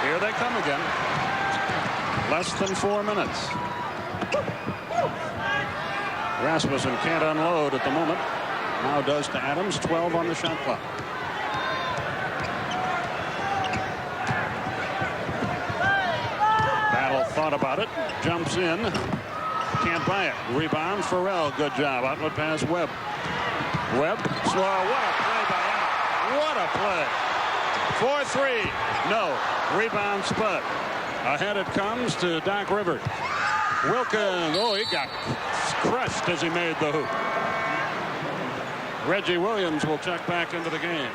Here they come again. Less than 4 minutes. Rasmussen can't unload at the moment. Now does to Adams. 12 on the shot clock. Battle thought about it. Jumps in. Can't buy it. Rebound, Farrell. Good job. Outlet pass, Webb. Webb. Slow. What a play by Adams. What a play. 4-3. No. Rebound, Spud. Ahead it comes to Doc Rivers. Wilkins. Oh, he got crushed as he made the hoop. Reggie Williams will check back into the game.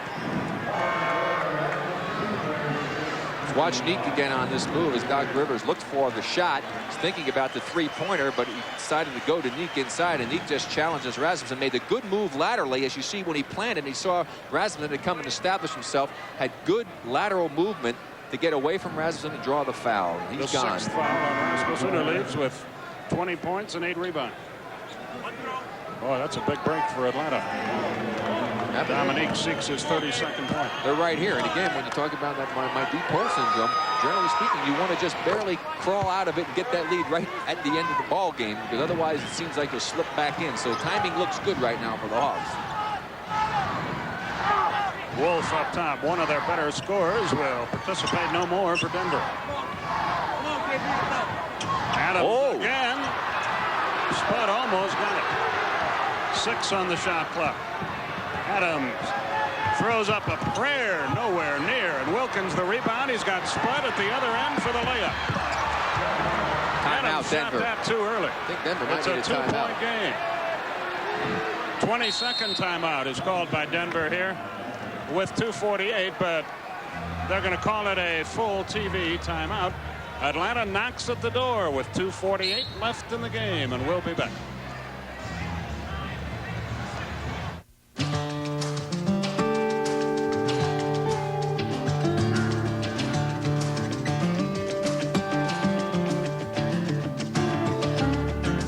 Watch Neek again on this move as Doc Rivers looked for the shot. He's thinking about the three-pointer, but he decided to go to Neek inside, and Neek just challenges Rasmussen. Made a good move laterally, as you see when he planted. He saw Rasmussen had come and established himself. Had good lateral movement to get away from Rasmussen and draw the foul. He's gone. The 6th foul on Rasmussen, who leads with 20 points and 8 rebounds. Boy, that's a big break for Atlanta. Dominique seeks his 32nd point. They're right here. And again, when you talk about that my deep hole syndrome, generally speaking, you want to just barely crawl out of it and get that lead right at the end of the ball game, because otherwise it seems like you'll slip back in. So timing looks good right now for the Hawks. Wolf up top, one of their better scorers, will participate no more for Denver. Adams again. Spud almost got it. 6 on the shot clock. Adams throws up a prayer, nowhere near, and Wilkins the rebound. He's got Spud at the other end for the layup. Timeout, Denver. Shot that too early. I think Denver might need a timeout. It's a 2-point game. 22nd timeout is called by Denver here with 2:48, but they're going to call it a full TV timeout. Atlanta knocks at the door with 2:48 left in the game, and we'll be back.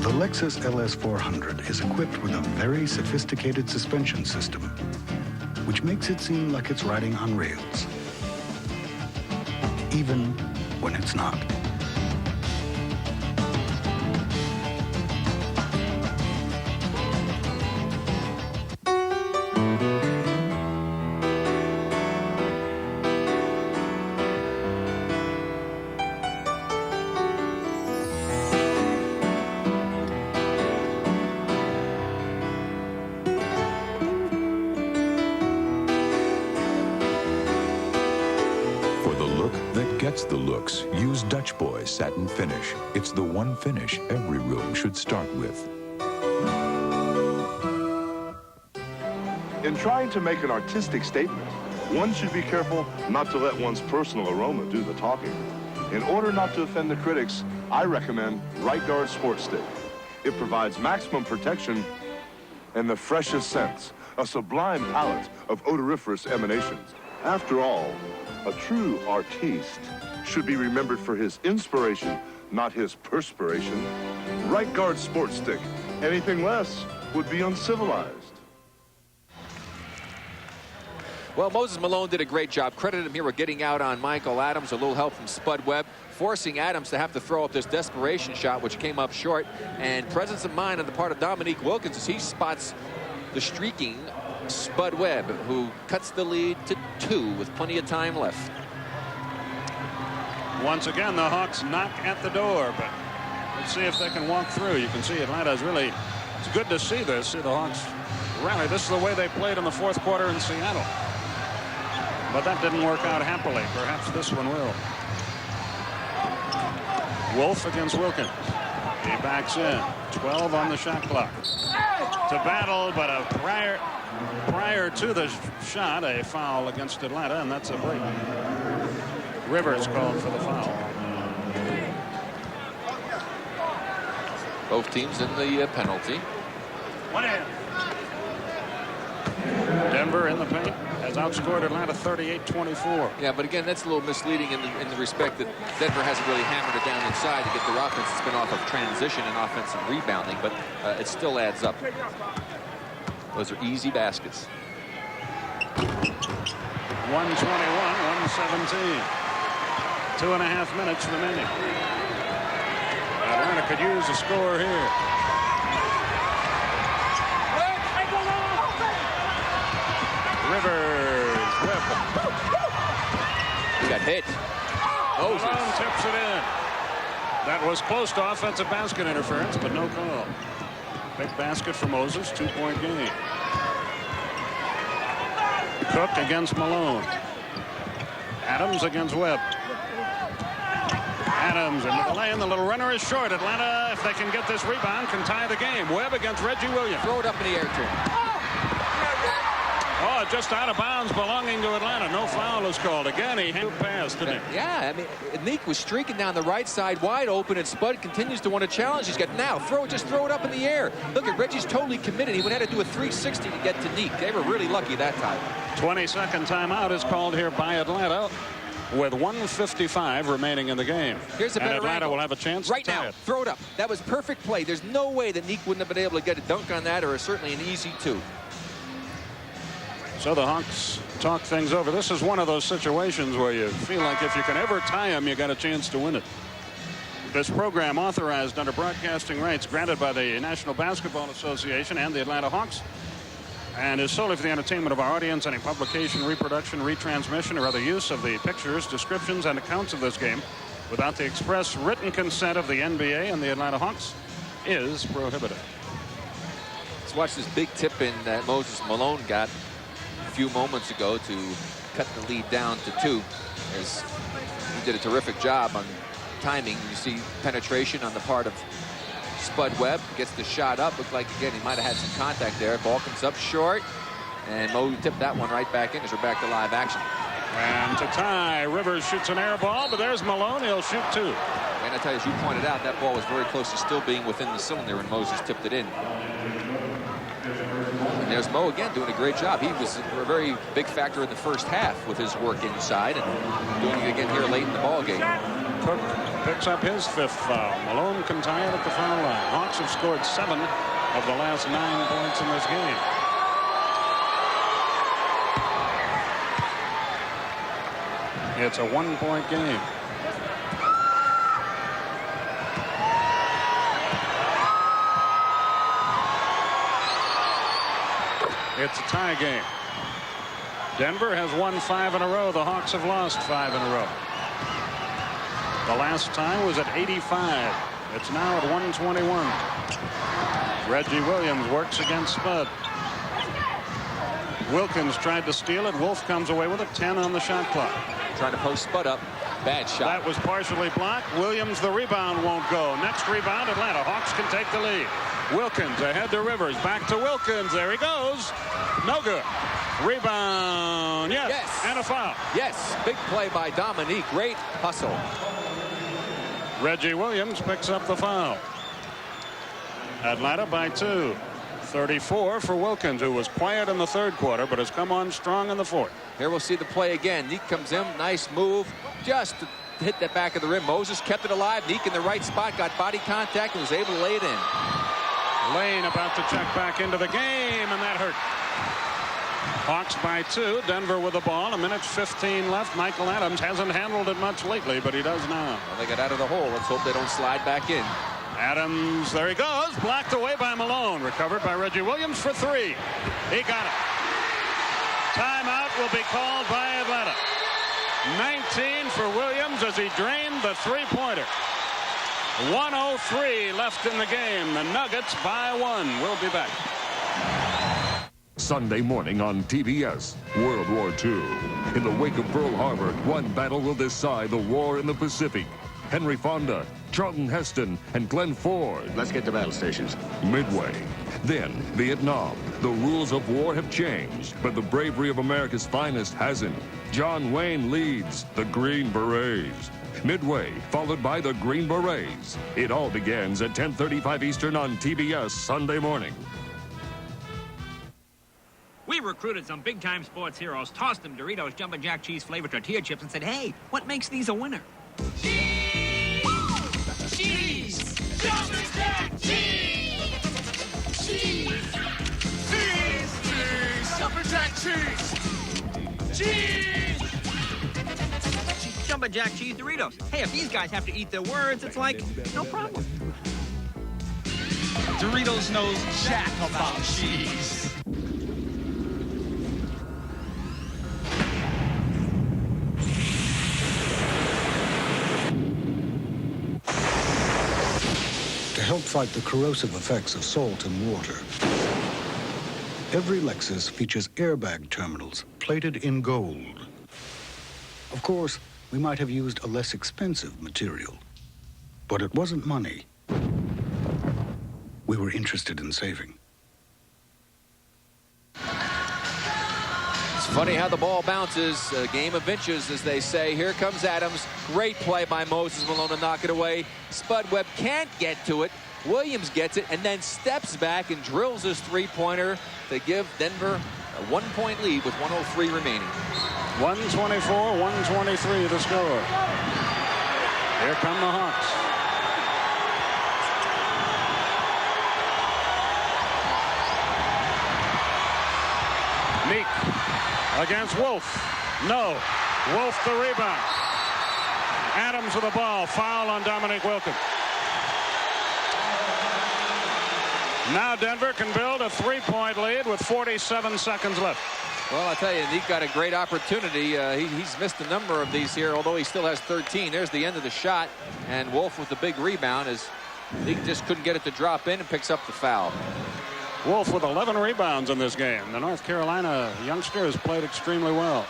The Lexus LS400 is equipped with a very sophisticated suspension system, which makes it seem like it's riding on rails, even when it's not. The looks. Use Dutch Boy Satin Finish. It's the one finish every room should start with. In trying to make an artistic statement, one should be careful not to let one's personal aroma do the talking. In order not to offend the critics, I recommend Right Guard Sports Stick. It provides maximum protection and the freshest scents, a sublime palette of odoriferous emanations. After all, a true artiste should be remembered for his inspiration, not his perspiration. Right Guard Sports Stick. Anything less would be uncivilized. Well, Moses Malone did a great job. Credit him here with getting out on Michael Adams. A little help from Spud Webb, forcing Adams to have to throw up this desperation shot, which came up short. And presence of mind on the part of Dominique Wilkins as he spots the streaking Spud Webb, who cuts the lead to 2 with plenty of time left. Once again, the Hawks knock at the door, but let's see if they can walk through. You can see Atlanta's really, it's good to see this. See the Hawks rally. This is the way they played in the 4th quarter in Seattle. But that didn't work out happily. Perhaps this one will. Wolf against Wilkins. He backs in. 12 on the shot clock. To Battle, but a prior to the shot, a foul against Atlanta, and that's a break. Rivers called for the foul. Both teams in the penalty. 1 in. Denver in the paint has outscored Atlanta 38-24. Yeah, but again, that's a little misleading in the respect that Denver hasn't really hammered it down inside to get their offense. It's been off of transition and offensive rebounding, but it still adds up. Those are easy baskets. 121-117. 2.5 minutes remaining. Atlanta could use a score here. Rivers, Webb. He got hit. Malone tips it in. That was close to offensive basket interference, but no call. Big basket for Moses, 2-point game. Cook against Malone. Adams against Webb. Adams into the lane. The little runner is short. Atlanta, if they can get this rebound, can tie the game. Webb against Reggie Williams. Throw it up in the air to him. Oh, just out of bounds, belonging to Atlanta. No foul is called. Again, he hit past, didn't he? Yeah, I mean, Neek was streaking down the right side wide open, and Spud continues to want to challenge. He's got now just throw it up in the air. Look at Reggie's totally committed. He would have had to do a 360 to get to Neek. They were really lucky that time. 22nd timeout is called here by Atlanta with 1:55 remaining in the game. Here's a better Atlanta angle. will have a chance right to tie now. it. Throw it up. That was perfect play. There's no way that Neek wouldn't have been able to get a dunk on that, or certainly an easy 2. So the Hawks talk things over. This is one of those situations where you feel like if you can ever tie them, you got a chance to win it. This program, authorized under broadcasting rights granted by the National Basketball Association and the Atlanta Hawks, and is solely for the entertainment of our audience. Any publication, reproduction, retransmission, or other use of the pictures, descriptions, and accounts of this game without the express written consent of the NBA and the Atlanta Hawks is prohibited. Let's watch this big tip in that Moses Malone got a few moments ago to cut the lead down to 2, as he did a terrific job on timing. You see penetration on the part of Spud Webb, gets the shot up. Looked like, again, he might have had some contact there. Ball comes up short, and Mo tipped that one right back in as we're back to live action. And to tie, Rivers shoots an air ball, but there's Malone. He'll shoot 2. And I tell you, as you pointed out, that ball was very close to still being within the cylinder when Moses tipped it in. And there's Mo again doing a great job. He was a very big factor in the first half with his work inside, and doing it again here late in the ball game. Cook picks up his 5th foul. Malone can tie it at the foul line. Hawks have scored 7 of the last 9 points in this game. It's a 1-point game. It's a tie game. Denver has won 5 in a row. The Hawks have lost 5 in a row. The last time was at 85. It's now at 121. Reggie Williams works against Spud. Wilkins tried to steal it. Wolf comes away with it. 10 on the shot clock. Trying to post Spud up. Bad shot. That was partially blocked. Williams, the rebound won't go. Next rebound, Atlanta. Hawks can take the lead. Wilkins ahead to Rivers. Back to Wilkins. There he goes. No good. Rebound. Yes. And a foul. Yes. Big play by Dominique. Great hustle. Reggie Williams picks up the foul. Atlanta by 2. 34 for Wilkins, who was quiet in the 3rd quarter, but has come on strong in the 4th. Here we'll see the play again. Neek comes in. Nice move. Just to hit the back of the rim. Moses kept it alive. Neek in the right spot. Got body contact and was able to lay it in. Lane about to check back into the game, and that hurt. Hawks by 2. Denver with the ball. 1:15 left. Michael Adams hasn't handled it much lately, but he does now. Well, they got out of the hole. Let's hope they don't slide back in. Adams, there he goes. Blocked away by Malone. Recovered by Reggie Williams for 3. He got it. Timeout will be called by Atlanta. 19 for Williams as he drained the 3-pointer. 1:03 left in the game. The Nuggets by 1. We'll be back. Sunday morning on TBS, World War II. In the wake of Pearl Harbor, one battle will decide the war in the Pacific. Henry Fonda, Charlton Heston, and Glenn Ford. Let's get to battle stations. Midway. Then Vietnam. The rules of war have changed, but the bravery of America's finest hasn't. John Wayne leads the Green Berets. Midway, followed by the Green Berets. It all begins at 10:35 Eastern on TBS Sunday morning. We recruited some big-time sports heroes, tossed them Doritos Jumpin' Jack Cheese flavored tortilla chips, and said, hey, what makes these a winner? Cheese! Jumpin' Jack Cheese! Cheese! Cheese! Cheese! Jumpin' Jack Cheese! Cheese! Jumpin' Jack Cheese Doritos. Hey, if these guys have to eat their words, it's like, no problem. Doritos knows jack about cheese. To help fight the corrosive effects of salt and water, every Lexus features airbag terminals plated in gold. Of course, we might have used a less expensive material, but it wasn't money we were interested in saving. It's funny how the ball bounces. A game of inches, as they say. Here comes Adams. Great play by Moses Malone to knock it away. Spud Webb can't get to it. Williams gets it and then steps back and drills his three-pointer to give Denver a 1-point lead with 1:03 remaining. 124-123 the score. Here come the Hawks. Meek against Wolf. No. Wolf the rebound. Adams with the ball. Foul on Dominique Wilkins. Now Denver can build a 3-point lead with 47 seconds left. Well, I tell you, Nick got a great opportunity. He's missed a number of these here, although he still has 13. There's the end of the shot, and Wolf with the big rebound as Nick just couldn't get it to drop in and picks up the foul. Wolf with 11 rebounds in this game. The North Carolina youngster has played extremely well.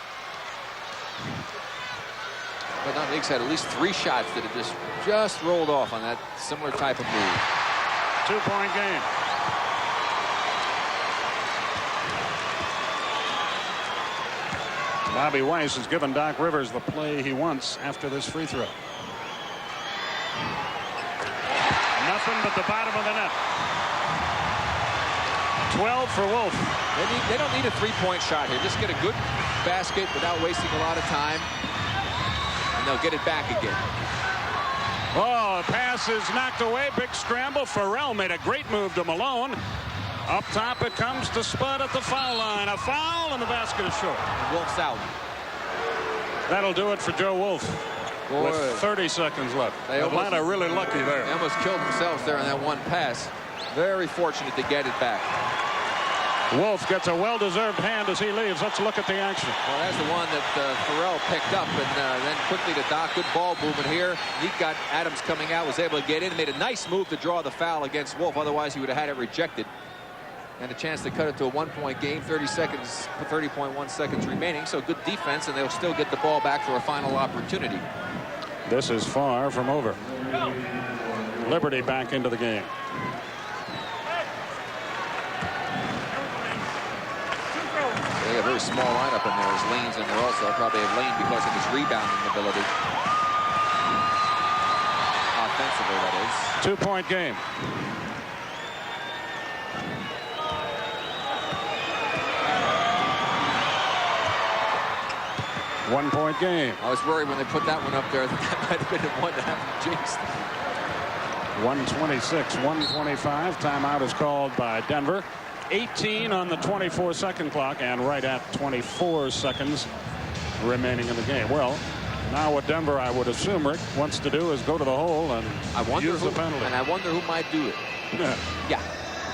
But Nick's had at least 3 shots that have just rolled off on that similar type of move. 2-point game. Bobby Weiss has given Doc Rivers the play he wants after this free throw. Nothing but the bottom of the net. 12 for Wolf. They don't need a 3-point shot here. Just get a good basket without wasting a lot of time, and they'll get it back again. Oh, pass is knocked away. Big scramble. Farrell made a great move to Malone. Up top it comes to Spud at the foul line. A foul and the basket is short. Wolf's out. That'll do it for Joe Wolf. Boy, with 30 seconds left. Atlanta really lucky there. They almost killed themselves there on that one pass. Very fortunate to get it back. Wolf gets a well-deserved hand as he leaves. Let's look at the action. Well, that's the one that Farrell picked up, and then quickly to Doc. Good ball movement here. He got Adams coming out, was able to get in, made a nice move to draw the foul against Wolf. Otherwise, he would have had it rejected. And a chance to cut it to a 1-point game. 30.1 seconds remaining. So good defense, and they'll still get the ball back for a final opportunity. This is far from over. Liberty back into the game. They have a very small lineup in there. As Lane's in there also. Probably have Lane because of his rebounding ability. Offensively, that is. 2-point game. One-point game. I was worried when they put that one up there that might have been the one that happened jinxed. 126, 125. Timeout is called by Denver. 18 on the 24-second clock, and right at 24 seconds remaining in the game. Well, now what Denver, I would assume, Rick, wants to do is go to the hole and use the penalty. And I wonder who might do it. Yeah,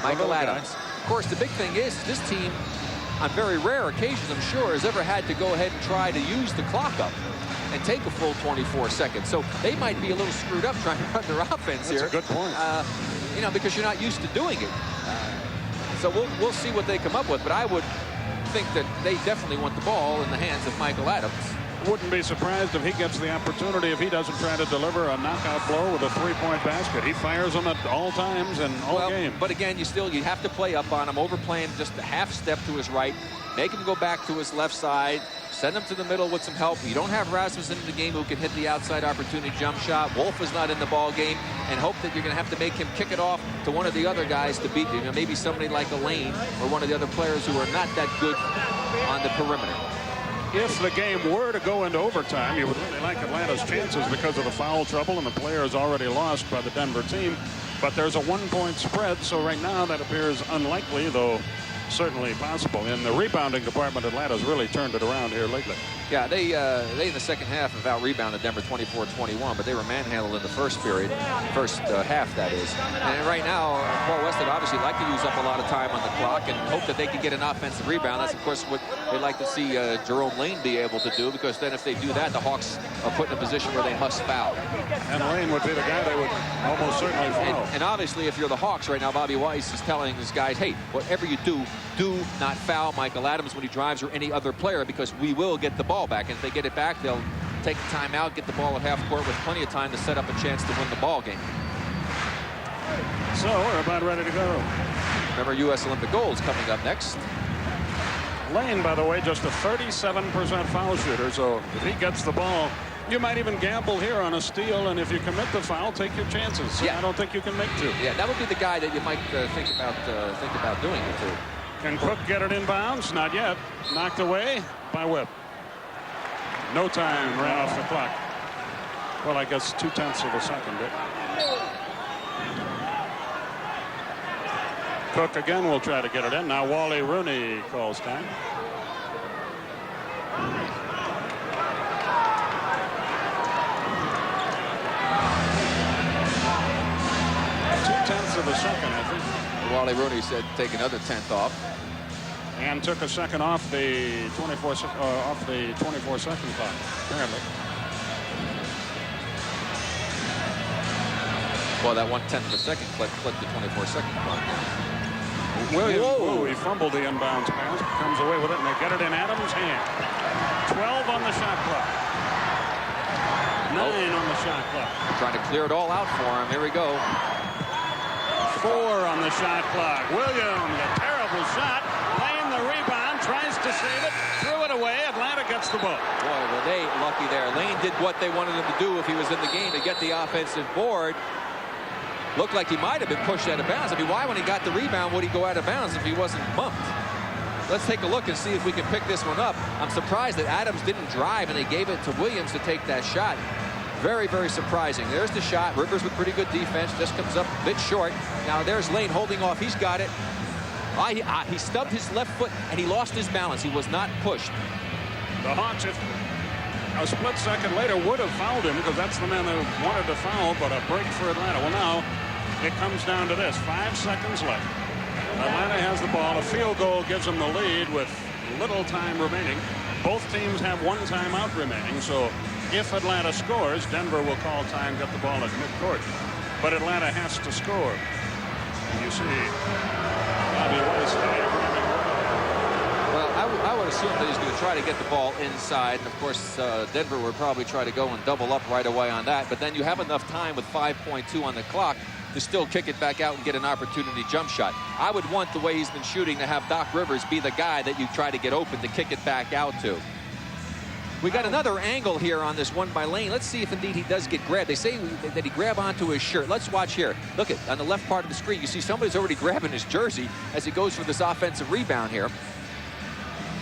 Michael Adams. Of course, the big thing is this team, on very rare occasions, I'm sure, has ever had to go ahead and try to use the clock up and take a full 24 seconds. So they might be a little screwed up trying to run their offense here. That's a good point. You know, because you're not used to doing it. So we'll see what they come up with. But I would think that they definitely want the ball in the hands of Michael Adams. wouldn't be surprised if he gets the opportunity, if he doesn't try to deliver a knockout blow with a three-point basket. He fires them at all times and all game. But again, you have to play up on him, overplay him just a half step to his right, make him go back to his left side, send him to the middle with some help. You don't have Rasmussen in the game who can hit the outside opportunity jump shot. Wolf is not in the ball game, and hope that you're going to have to make him kick it off to one of the other guys to beat you. Maybe somebody like Elaine or one of the other players who are not that good on the perimeter. If the game were to go into overtime, you would really like Atlanta's chances because of the foul trouble, and the player is already lost by the Denver team. But there's a one-point spread, so right now that appears unlikely, though certainly possible. In the rebounding department, Atlanta's really turned it around here lately. Yeah, they in the second half have out-rebounded Denver 24-21, but they were manhandled in the first period, first half, that is. And right now, Paul West would obviously like to use up a lot of time on the clock and hope that they can get an offensive rebound. That's, of course, what they'd like to see Jerome Lane be able to do, because then if they do that, the Hawks are put in a position where they must foul. And Lane would be the guy they would almost certainly foul. And obviously, if you're the Hawks right now, Bobby Weiss is telling his guys, hey, whatever you do not foul Michael Adams when he drives or any other player, because we will get the ball back. And if they get it back, they'll take the timeout, get the ball at half court with plenty of time to set up a chance to win the ball game. So we're about ready to go. Remember, U.S. Olympic gold's coming up next. Lane, by the way, just a 37% foul shooter, so if he gets the ball, you might even gamble here on a steal, and if you commit the foul, take your chances. So yeah. I don't think you can make two. Yeah, that would be the guy that you might think about doing it to. Can Cook get it inbounds? Not yet. Knocked away by Webb. No time ran off the clock. Well, I guess 0.2 of a second. Cook again will try to get it in. Now Wally Rooney calls time. Of a second, I think. Wally Rooney said take another 10th off. And took a second off the 24-second clock, apparently. Well, that 1/10 of a second clipped the 24-second clock. Williams, he fumbled the inbounds pass, comes away with it, and they get it in Adams' hand. 12 on the shot clock. 9 on the shot clock. Trying to clear it all out for him. Here we go. 4 on the shot clock. Williams, a terrible shot. Lane the rebound, tries to save it, threw it away. Atlanta gets the ball. Boy, were they lucky there. Lane did what they wanted him to do if he was in the game, to get the offensive board. Looked like he might have been pushed out of bounds. I mean, why, when he got the rebound, would he go out of bounds if he wasn't bumped? Let's take a look and see if we can pick this one up. I'm surprised that Adams didn't drive and they gave it to Williams to take that shot. Very, very surprising. There's the shot. Rivers with pretty good defense. Just comes up a bit short. Now there's Lane holding off. He's got it. He stubbed his left foot and he lost his balance. He was not pushed. The Hawks, if a split second later, would have fouled him, because that's the man that wanted to foul, but a break for Atlanta. Well, now it comes down to this. 5 seconds left. Atlanta has the ball. A field goal gives them the lead with little time remaining. Both teams have 1 timeout remaining, so if Atlanta scores, Denver will call time, get the ball at midcourt. But Atlanta has to score. And you see Bobby Willis. Well, I would assume that he's going to try to get the ball inside. And, of course, Denver would probably try to go and double up right away on that. But then you have enough time with 5.2 on the clock to still kick it back out and get an opportunity jump shot. I would want, the way he's been shooting, to have Doc Rivers be the guy that you try to get open to kick it back out to. We got another angle here on this one by Lane. Let's see if indeed he does get grabbed. They say that he grabbed onto his shirt. Let's watch here. Look at on the left part of the screen. You see somebody's already grabbing his jersey as he goes for this offensive rebound here.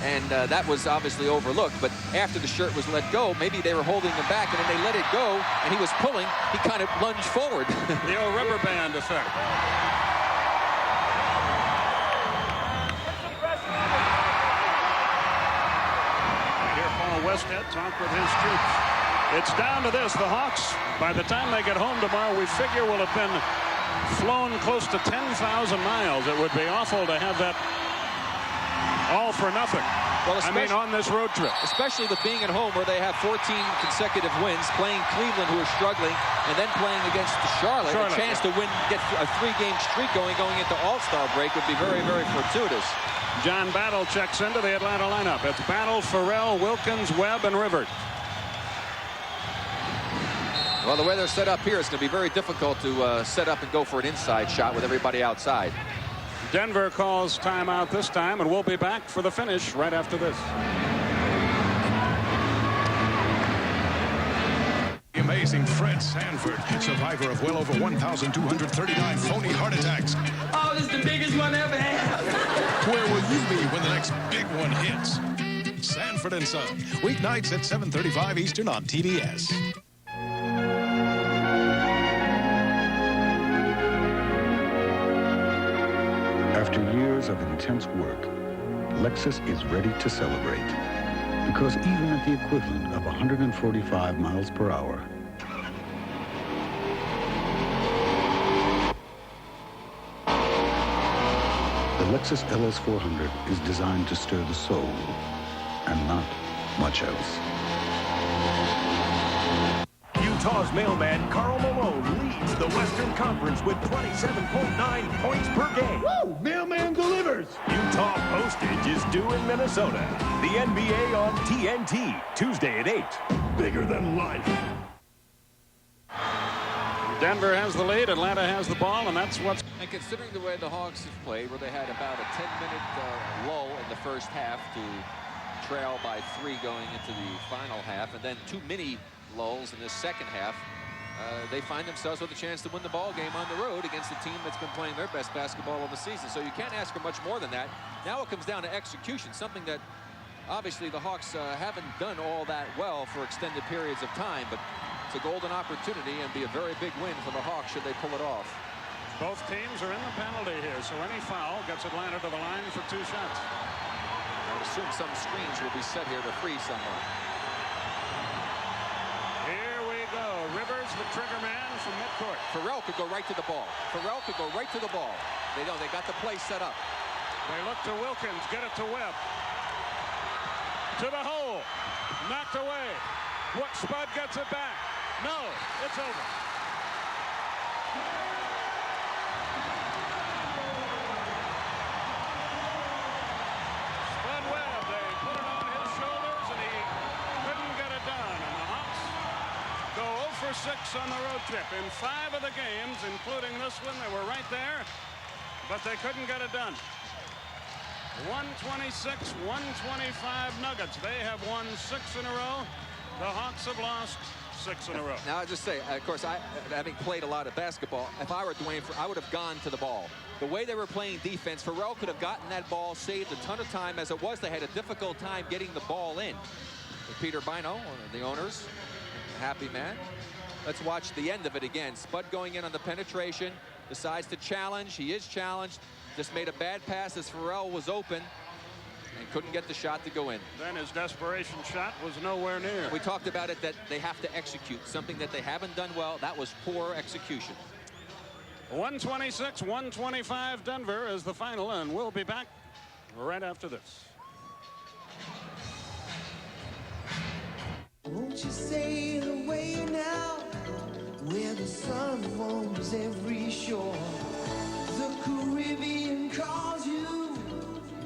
And that was obviously overlooked. But after the shirt was let go, maybe they were holding him back, and then they let it go, and he was pulling. He kind of lunged forward. The old rubber band effect. Westhead talk with his troops. It's down to this. The Hawks, by the time they get home tomorrow, we figure will have been flown close to 10,000 miles. It would be awful to have that all for nothing. Well, I mean, on this road trip. Especially with being at home, where they have 14 consecutive wins, playing Cleveland, who is struggling, and then playing against Charlotte. A chance to win, get a 3-game streak going into All-Star break would be very, very fortuitous. John Battle checks into the Atlanta lineup. It's Battle, Farrell, Wilkins, Webb, and Rivers. Well, the way they're set up here, it's going to be very difficult to set up and go for an inside shot with everybody outside. Denver calls timeout this time, and we'll be back for the finish right after this. The amazing Fred Sanford, survivor of well over 1,239 phony heart attacks. Oh, this is the biggest one I ever had. Where will you be when the next big one hits? Sanford and Son, weeknights at 7:35 Eastern on TBS. After years of intense work, Lexus is ready to celebrate. Because even at the equivalent of 145 miles per hour, the Lexus LS400 is designed to stir the soul and not much else. Utah's mailman Carl Malone leads the Western Conference with 27.9 points per game. Woo! Mailman delivers! Utah postage is due in Minnesota. The NBA on TNT, Tuesday at 8. Bigger than life. Denver has the lead, Atlanta has the ball, and that's what's... And considering the way the Hawks have played, where they had about a 10-minute lull in the first half to trail by 3 going into the final half, and then 2 mini lulls in this second half, they find themselves with a chance to win the ball game on the road against a team that's been playing their best basketball of the season. So you can't ask for much more than that. Now it comes down to execution, something that obviously the Hawks haven't done all that well for extended periods of time, but it's a golden opportunity and be a very big win for the Hawks should they pull it off. Both teams are in the penalty here, so any foul gets Atlanta to the line for 2 shots. I would assume some screens will be set here to free someone. Here we go. Rivers, the trigger man from midcourt. Farrell could go right to the ball. Farrell could go right to the ball. They don't. They got the play set up. They look to Wilkins. Get it to Webb. To the hole. Knocked away. What? Spud gets it back. No, it's over. Spud Webb, they put it on his shoulders, and he couldn't get it done. And the Hawks go 0 for 6 on the road trip. In 5 of the games, including this one, they were right there, but they couldn't get it done. 126, 125 Nuggets. They have won 6 in a row. The Hawks have lost 6 in a row. Now, I just say, of course, having played a lot of basketball, if I were Dwayne, I would have gone to the ball. The way they were playing defense, Farrell could have gotten that ball, saved a ton of time. As it was, they had a difficult time getting the ball in. With Peter Bino, one of the owners, a happy man. Let's watch the end of it again. Spud going in on the penetration, decides to challenge. He is challenged. Just made a bad pass as Farrell was open and couldn't get the shot to go in. Then his desperation shot was nowhere near. We talked about it, that they have to execute, something that they haven't done well. That was poor execution. 126, 125 Denver is the final, and we'll be back right after this. Won't you sail away now, where the sun warms every shore? The Caribbean calls you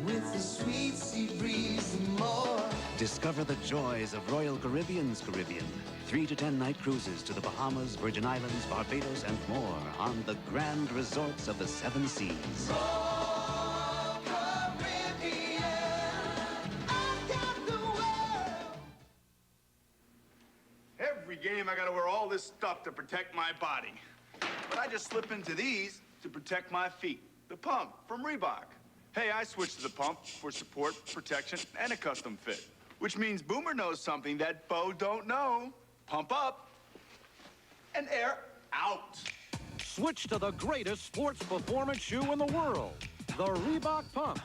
with the sweet sea breeze and more. Discover the joys of Royal Caribbean's Caribbean. 3 to 10 night cruises to the Bahamas, Virgin Islands, Barbados, and more on the grand resorts of the 7 seas. Every game I gotta wear all this stuff to protect my body. But I just slip into these to protect my feet. The pump from Reebok. Hey, I switched to the pump for support, protection, and a custom fit. Which means Boomer knows something that Bo don't know. Pump up and air out. Switch to the greatest sports performance shoe in the world. The Reebok Pump.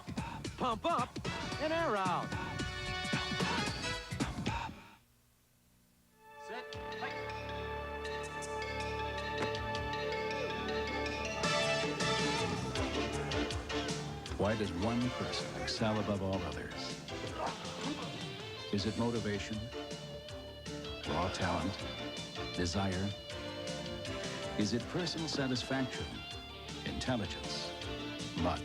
Pump up and air out. Set. Why does one person excel above all others? Is it motivation, raw talent, desire? Is it personal satisfaction, intelligence, luck?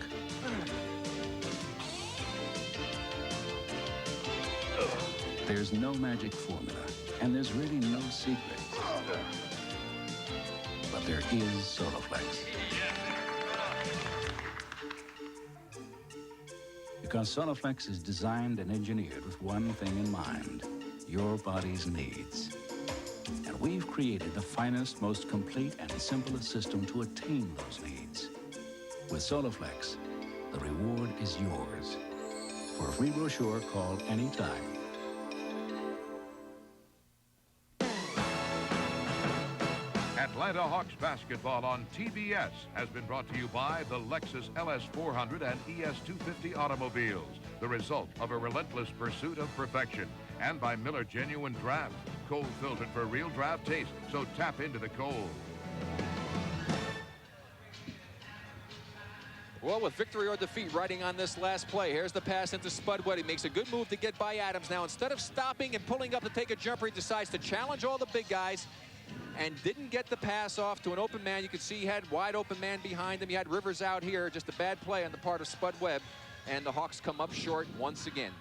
There's no magic formula, and there's really no secret. there is Soloflex. Because Soloflex is designed and engineered with one thing in mind, your body's needs. And we've created the finest, most complete, and simplest system to attain those needs. With Soloflex, the reward is yours. For a free brochure, call anytime. Atlanta Hawks basketball on TBS has been brought to you by the Lexus LS400 and ES250 automobiles, the result of a relentless pursuit of perfection, and by Miller Genuine Draft, cold filtered for real draft taste, so tap into the cold. Well, with victory or defeat riding on this last play, here's the pass into Spudwell. He makes a good move to get by Adams. Now, instead of stopping and pulling up to take a jumper, he decides to challenge all the big guys and didn't get the pass off to an open man. You could see he had wide open man behind him. He had Rivers out here. Just a bad play on the part of Spud Webb, and the Hawks come up short once again.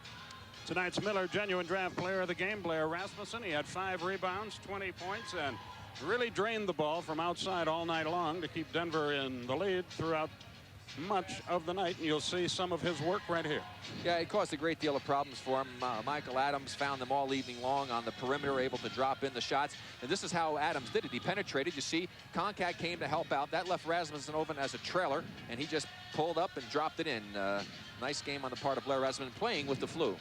Tonight's Miller Genuine Draft Player of the Game, Blair Rasmussen. He had 5 rebounds, 20 points, and really drained the ball from outside all night long to keep Denver in the lead throughout much of the night, and you'll see some of his work right here. Yeah, it caused a great deal of problems for him. Michael Adams found them all evening long on the perimeter, able to drop in the shots. And this is how Adams did it. He penetrated. You see, Concat came to help out. That left Rasmussen open as a trailer, and he just pulled up and dropped it in. Nice game on the part of Blair Rasmussen, playing with the flu.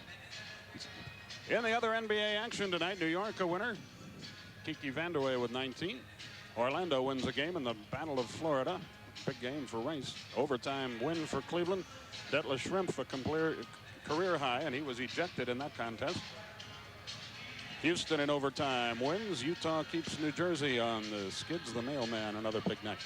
In the other NBA action tonight, New York a winner. Kiki Vandeweghe with 19. Orlando wins a game in the Battle of Florida. Big game for Rice. Overtime win for Cleveland. Detlef Schrempf a career high, and he was ejected in that contest. Houston in overtime wins. Utah keeps New Jersey on the skids. The mailman, another big night.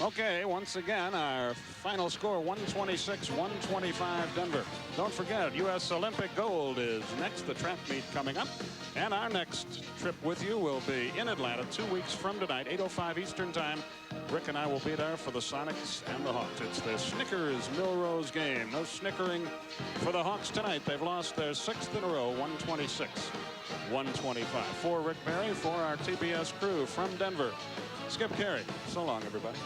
Okay, once again, our final score, 126-125 Denver. Don't forget, U.S. Olympic gold is next, the track meet coming up. And our next trip with you will be in Atlanta 2 weeks from tonight, 8:05 Eastern Time. Rick and I will be there for the Sonics and the Hawks. It's the Snickers Milrose game. No snickering for the Hawks tonight. They've lost their 6th in a row, 126-125. For Rick Barry, for our TBS crew from Denver, Skip Carey. So long, everybody.